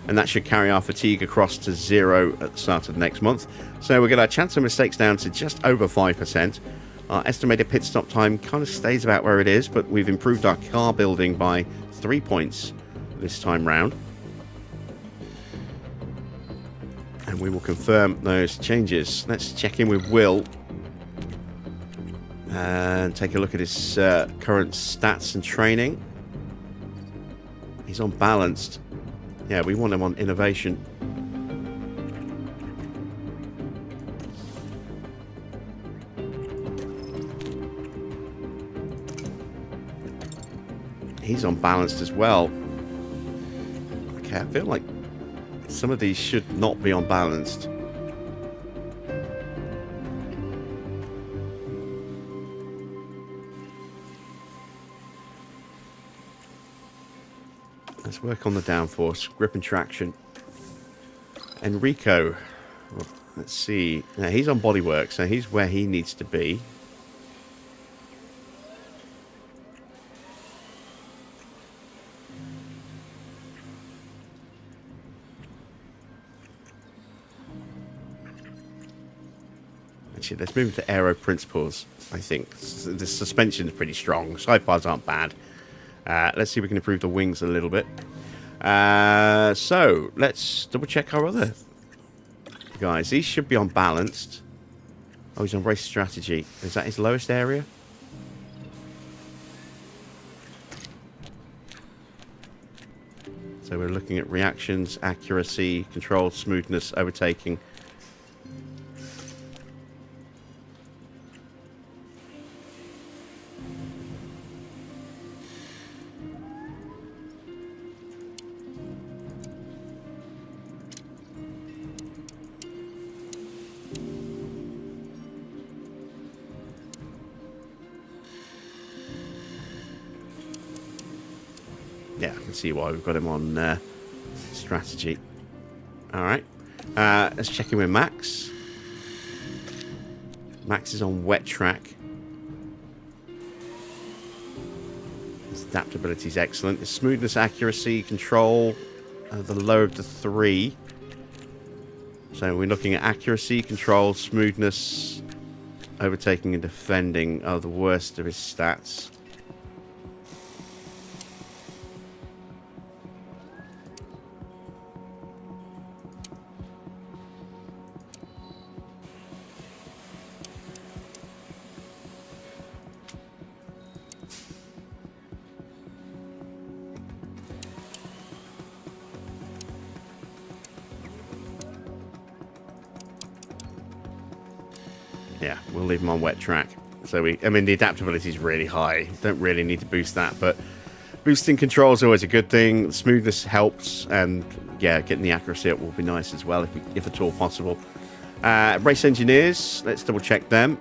And that should carry our fatigue across to 0 at the start of next month. So we'll get our chance of mistakes down to just over 5%. Our estimated pit stop time kind of stays about where it is, but we've improved our car building by 3 points this time round. And we will confirm those changes. Let's check in with Will and take a look at his current stats and training. He's on balanced. Yeah, we want him on innovation. He's on balanced as well. Okay, I feel like some of these should not be on balanced. Let's work on the downforce, grip and traction. Enrico, well, let's see. Now he's on bodywork, so he's where he needs to be. Actually, let's move to aero principles, I think. The suspension is pretty strong. Sidebars aren't bad. Let's see if we can improve the wings a little bit. So, let's double check our other guys. These should be on balanced. Oh, he's on race strategy. Is that his lowest area? So we're looking at reactions, accuracy, control, smoothness, overtaking. Yeah, I can see why we've got him on strategy. Alright. Let's check in with Max. Max is on wet track. His adaptability is excellent. His smoothness, accuracy, control, the low of the 3. So we're looking at accuracy, control, smoothness, overtaking and defending are the worst of his stats. Yeah, we'll leave him on wet track. So I mean, the adaptability is really high. Don't really need to boost that, but boosting control is always a good thing. Smoothness helps, and yeah, getting the accuracy up will be nice as well, if at all possible. Race engineers, let's double check them.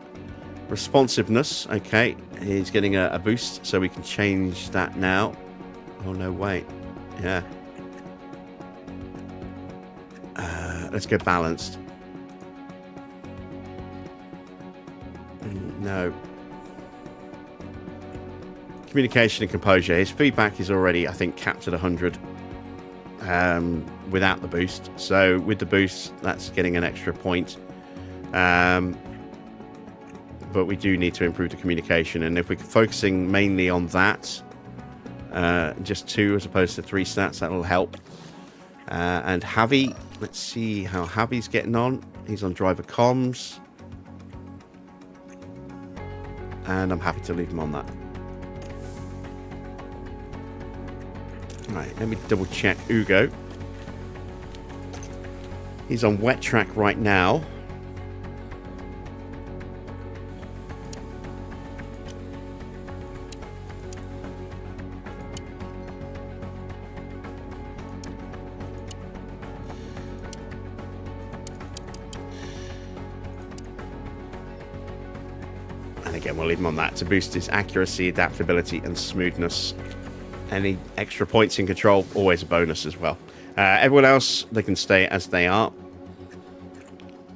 Responsiveness, okay, he's getting a boost, so we can change that now. Oh no, wait, yeah. Let's go balanced. No. Communication and composure. His feedback is already, I think, capped at 100 without the boost. So with the boost, that's getting an extra point. But we do need to improve the communication. And if we're focusing mainly on that, just 2 as opposed to 3 stats, that will help. And Javi, let's see how Javi's getting on. He's on driver comms. And I'm happy to leave him on that. Right, let me double check Ugo. He's on wet track right now. And again, we'll leave him on that to boost his accuracy, adaptability, and smoothness. Any extra points in control, always a bonus as well. Everyone else, they can stay as they are.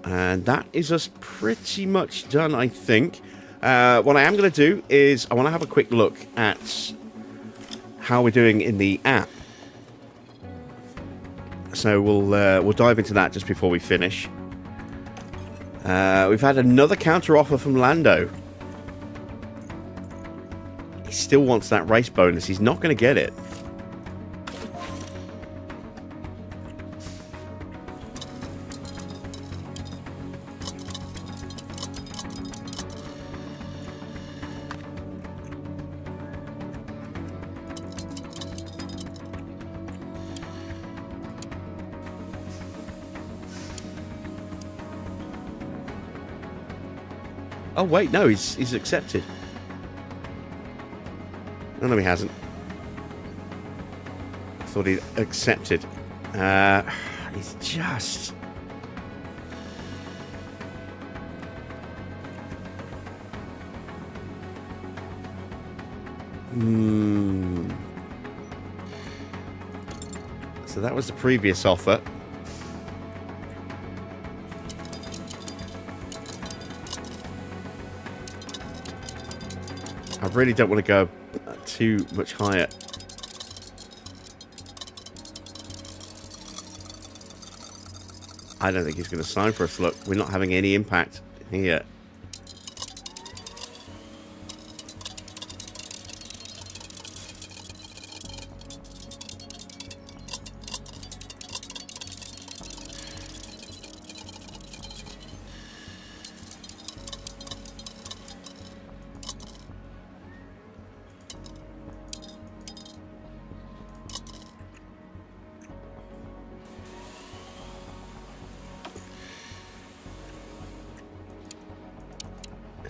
And that is us pretty much done, I think. What I am going to do is I want to have a quick look at how we're doing in the app. So we'll dive into that just before we finish. We've had another counter offer from Lando. He still wants that race bonus. He's not going to get it. Oh wait, no, he's accepted. No, he hasn't. I thought he'd accepted. He's just... So that was the previous offer. I really don't want to go too much higher. I don't think he's going to sign for us. Look, we're not having any impact here.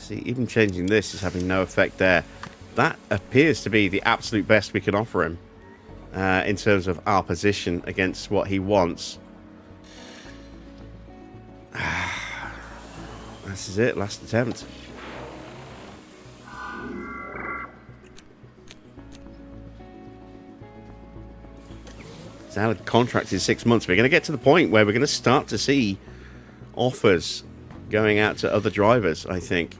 See, even changing this is having no effect there. That appears to be the absolute best we can offer him in terms of our position against what he wants. This is it, last attempt. It's out of the contract in 6 months. We're going to get to the point where we're going to start to see offers going out to other drivers, I think.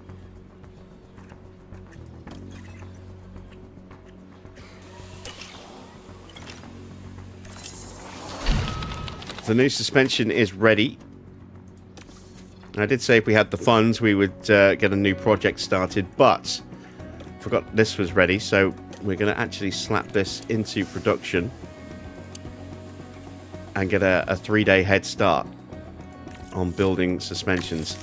The new suspension is ready. I did say if we had the funds, we would get a new project started, but forgot this was ready, so we're going to actually slap this into production and get a 3-day head start on building suspensions.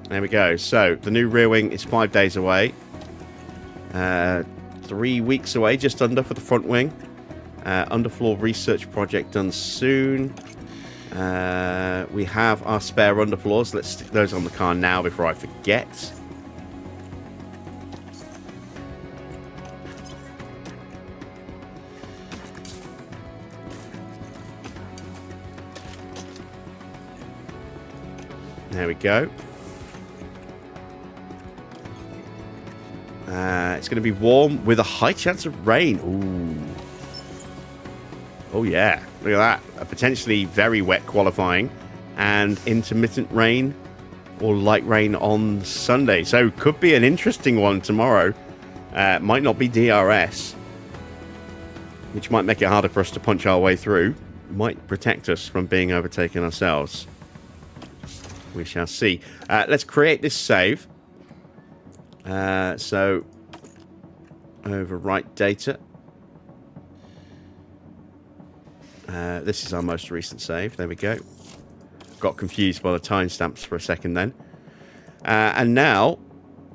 There we go. So the new rear wing is 5 days away. 3 weeks away, just under, for the front wing. Underfloor research project done soon. We have our spare underfloors. Let's stick those on the car now before I forget. There we go. It's going to be warm with a high chance of rain. Ooh. Oh yeah, look at that. A potentially very wet qualifying and intermittent rain or light rain on Sunday. So could be an interesting one tomorrow. Might not be DRS, which might make it harder for us to punch our way through. Might protect us from being overtaken ourselves. We shall see. Let's create this save. So overwrite data. This is our most recent save. There we go. Got confused by the timestamps for a second then. And now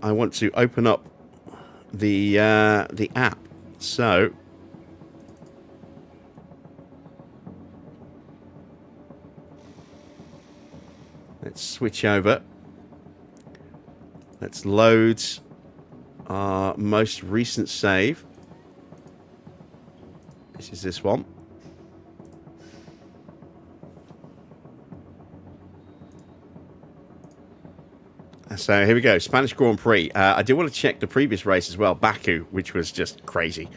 I want to open up the app. So let's switch over. Let's load our most recent save. This is this one. So here we go. Spanish Grand Prix. I do want to check the previous race as well. Baku, which was just crazy.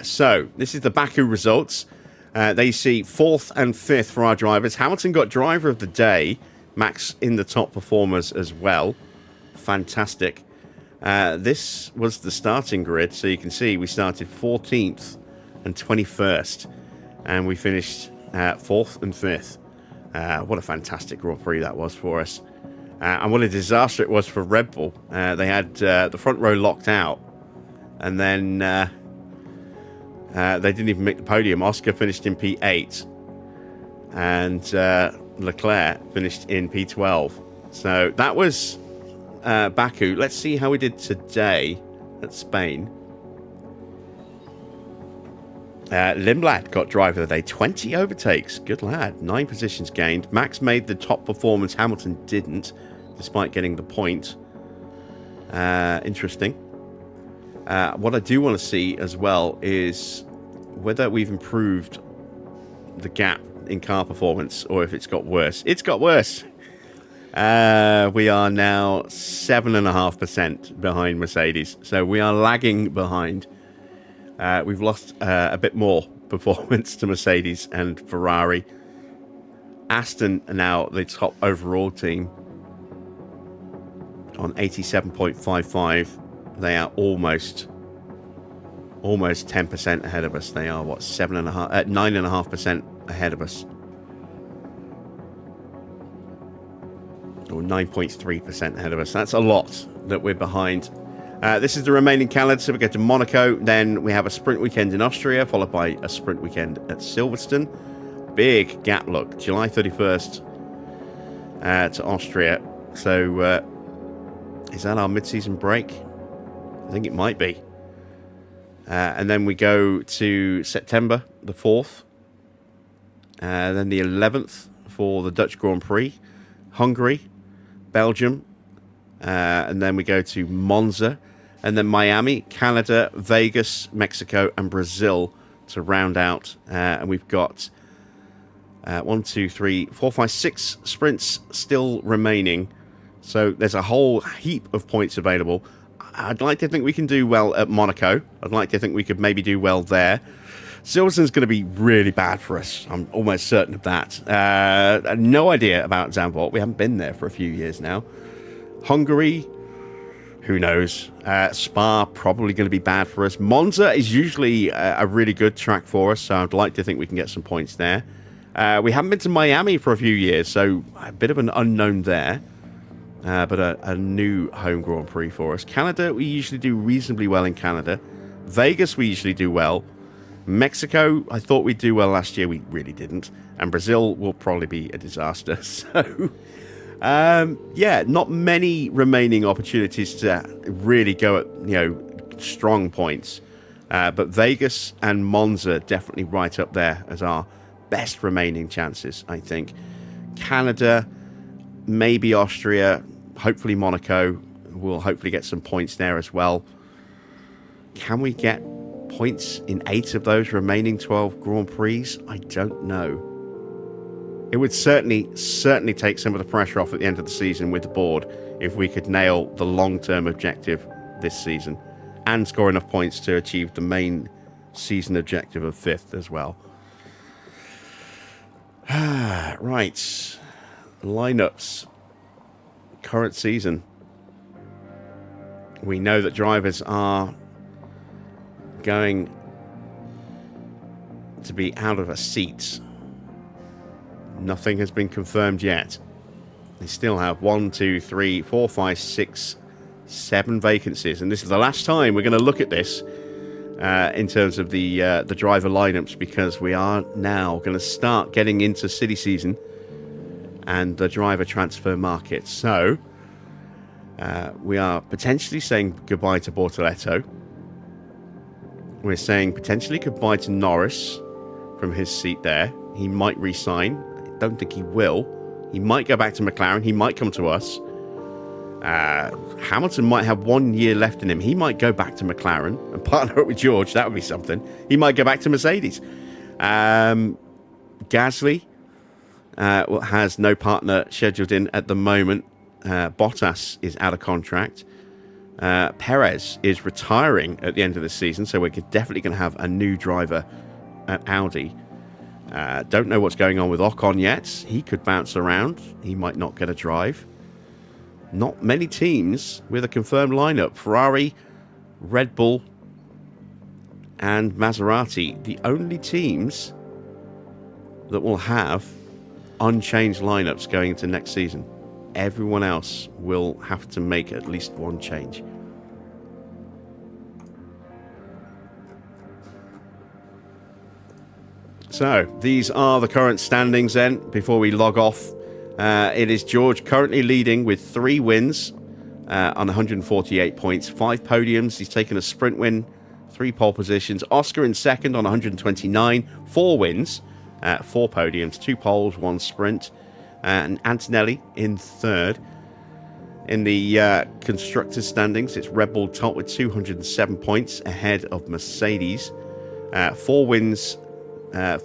So this is the Baku results. They see 4th and 5th for our drivers. Hamilton got driver of the day. Max in the top performers as well. Fantastic. This was the starting grid. So you can see we started 14th and 21st. And we finished 4th and 5th. What a fantastic Grand Prix that was for us. And what a disaster it was for Red Bull. They had the front row locked out. And then they didn't even make the podium. Oscar finished in P8. And Leclerc finished in P12. So that was Baku. Let's see how we did today at Spain. Lindblad got driver of the day. 20 overtakes. Good lad. 9 positions gained. Max made the top performance. Hamilton didn't, despite getting the point. Interesting. What I do want to see as well is whether we've improved the gap in car performance or if it's got worse. It's got worse. We are now 7.5% behind Mercedes. So we are lagging behind. We've lost a bit more performance to Mercedes and Ferrari. Aston are now the top overall team on 87.55. They are almost 10% ahead of us. They are what, 9.5% ahead of us, or 9.3% ahead of us. That's a lot that we're behind. This is the remaining calendar. So we go to Monaco. Then we have a sprint weekend in Austria, followed by a sprint weekend at Silverstone. Big gap look. July 31st to Austria. So is that our mid-season break? I think it might be. And then we go to September the 4th. Then the 11th for the Dutch Grand Prix. Hungary, Belgium. And then we go to Monza. And then Miami, Canada, Vegas, Mexico, and Brazil to round out. And we've got 1, 2, 3, 4, 5, 6 sprints still remaining. So there's a whole heap of points available. I'd like to think we can do well at Monaco. I'd like to think we could maybe do well there. Silverstone's going to be really bad for us. I'm almost certain of that. No idea about Zandvoort. We haven't been there for a few years now. Hungary, who knows? Spa, probably going to be bad for us. Monza is usually a really good track for us, so I'd like to think we can get some points there. We haven't been to Miami for a few years, so a bit of an unknown there. But a new home Grand Prix for us. Canada, we usually do reasonably well in Canada. Vegas, we usually do well. Mexico, I thought we'd do well last year. We really didn't. And Brazil will probably be a disaster. So, yeah, not many remaining opportunities to really go at, strong points. But Vegas and Monza definitely right up there as our best remaining chances, I think. Canada, maybe Austria, hopefully Monaco. We'll hopefully get some points there as well. Can we get points in 8 of those remaining 12 Grand Prix? I don't know. It would certainly take some of the pressure off at the end of the season with the board if we could nail the long-term objective this season and score enough points to achieve the main season objective of 5th as well. Right. Lineups. Current season. We know that drivers are going to be out of a seat. Nothing has been confirmed yet. They still have 1, 2, 3, 4, 5, 6, 7 vacancies, and this is the last time we're going to look at this in terms of the driver lineups, because we are now going to start getting into silly season and the driver transfer market. So we are potentially saying goodbye to Bortoletto. We're saying potentially goodbye to Norris from his seat there. He might resign. I don't think he will. He might go back to McLaren. He might come to us. Hamilton might have 1 year left in him. He might go back to McLaren and partner up with George. That would be something. He might go back to Mercedes. Gasly has no partner scheduled in at the moment. Bottas is out of contract. Perez is retiring at the end of the season, so we're definitely going to have a new driver at Audi. Don't know what's going on with Ocon yet. He could bounce around. He might not get a drive. Not many teams with a confirmed lineup. Ferrari, Red Bull, and Maserati. The only teams that will have unchanged lineups going into next season. Everyone else will have to make at least one change. So, these are the current standings then, before we log off. It is George currently leading with 3 wins on 148 points, 5 podiums. He's taken a sprint win, 3 pole positions. Oscar in second on 129, 4 wins, 4 podiums, 2 poles, 1 sprint. And Antonelli in third. In the constructors standings, it's Red Bull top with 207 points ahead of Mercedes. 4 wins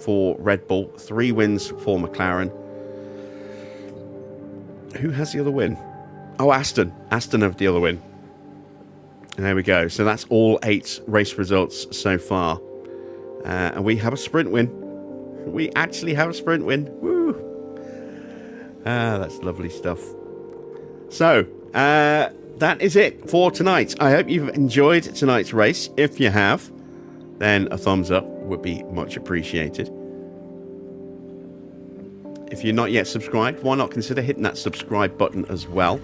for Red Bull, 3 wins for McLaren. Who has the other win? Oh, Aston. Aston have the other win. And there we go. So that's all 8 race results so far. And we have a sprint win. We actually have a sprint win. Woo! That's lovely stuff. So, that is it for tonight. I hope you've enjoyed tonight's race. If you have, then a thumbs up would be much appreciated. If you're not yet subscribed, why not consider hitting that subscribe button as well?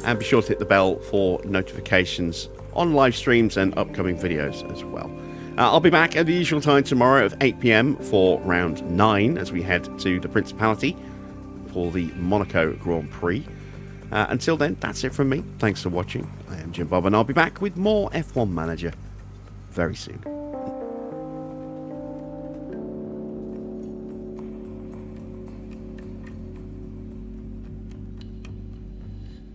And be sure to hit the bell for notifications on live streams and upcoming videos as well. I'll be back at the usual time tomorrow at 8 PM for round 9 as we head to the Principality for the Monaco Grand Prix. Until then, that's it from me. Thanks for watching. I am Jim Bob, and I'll be back with more F1 Manager very soon.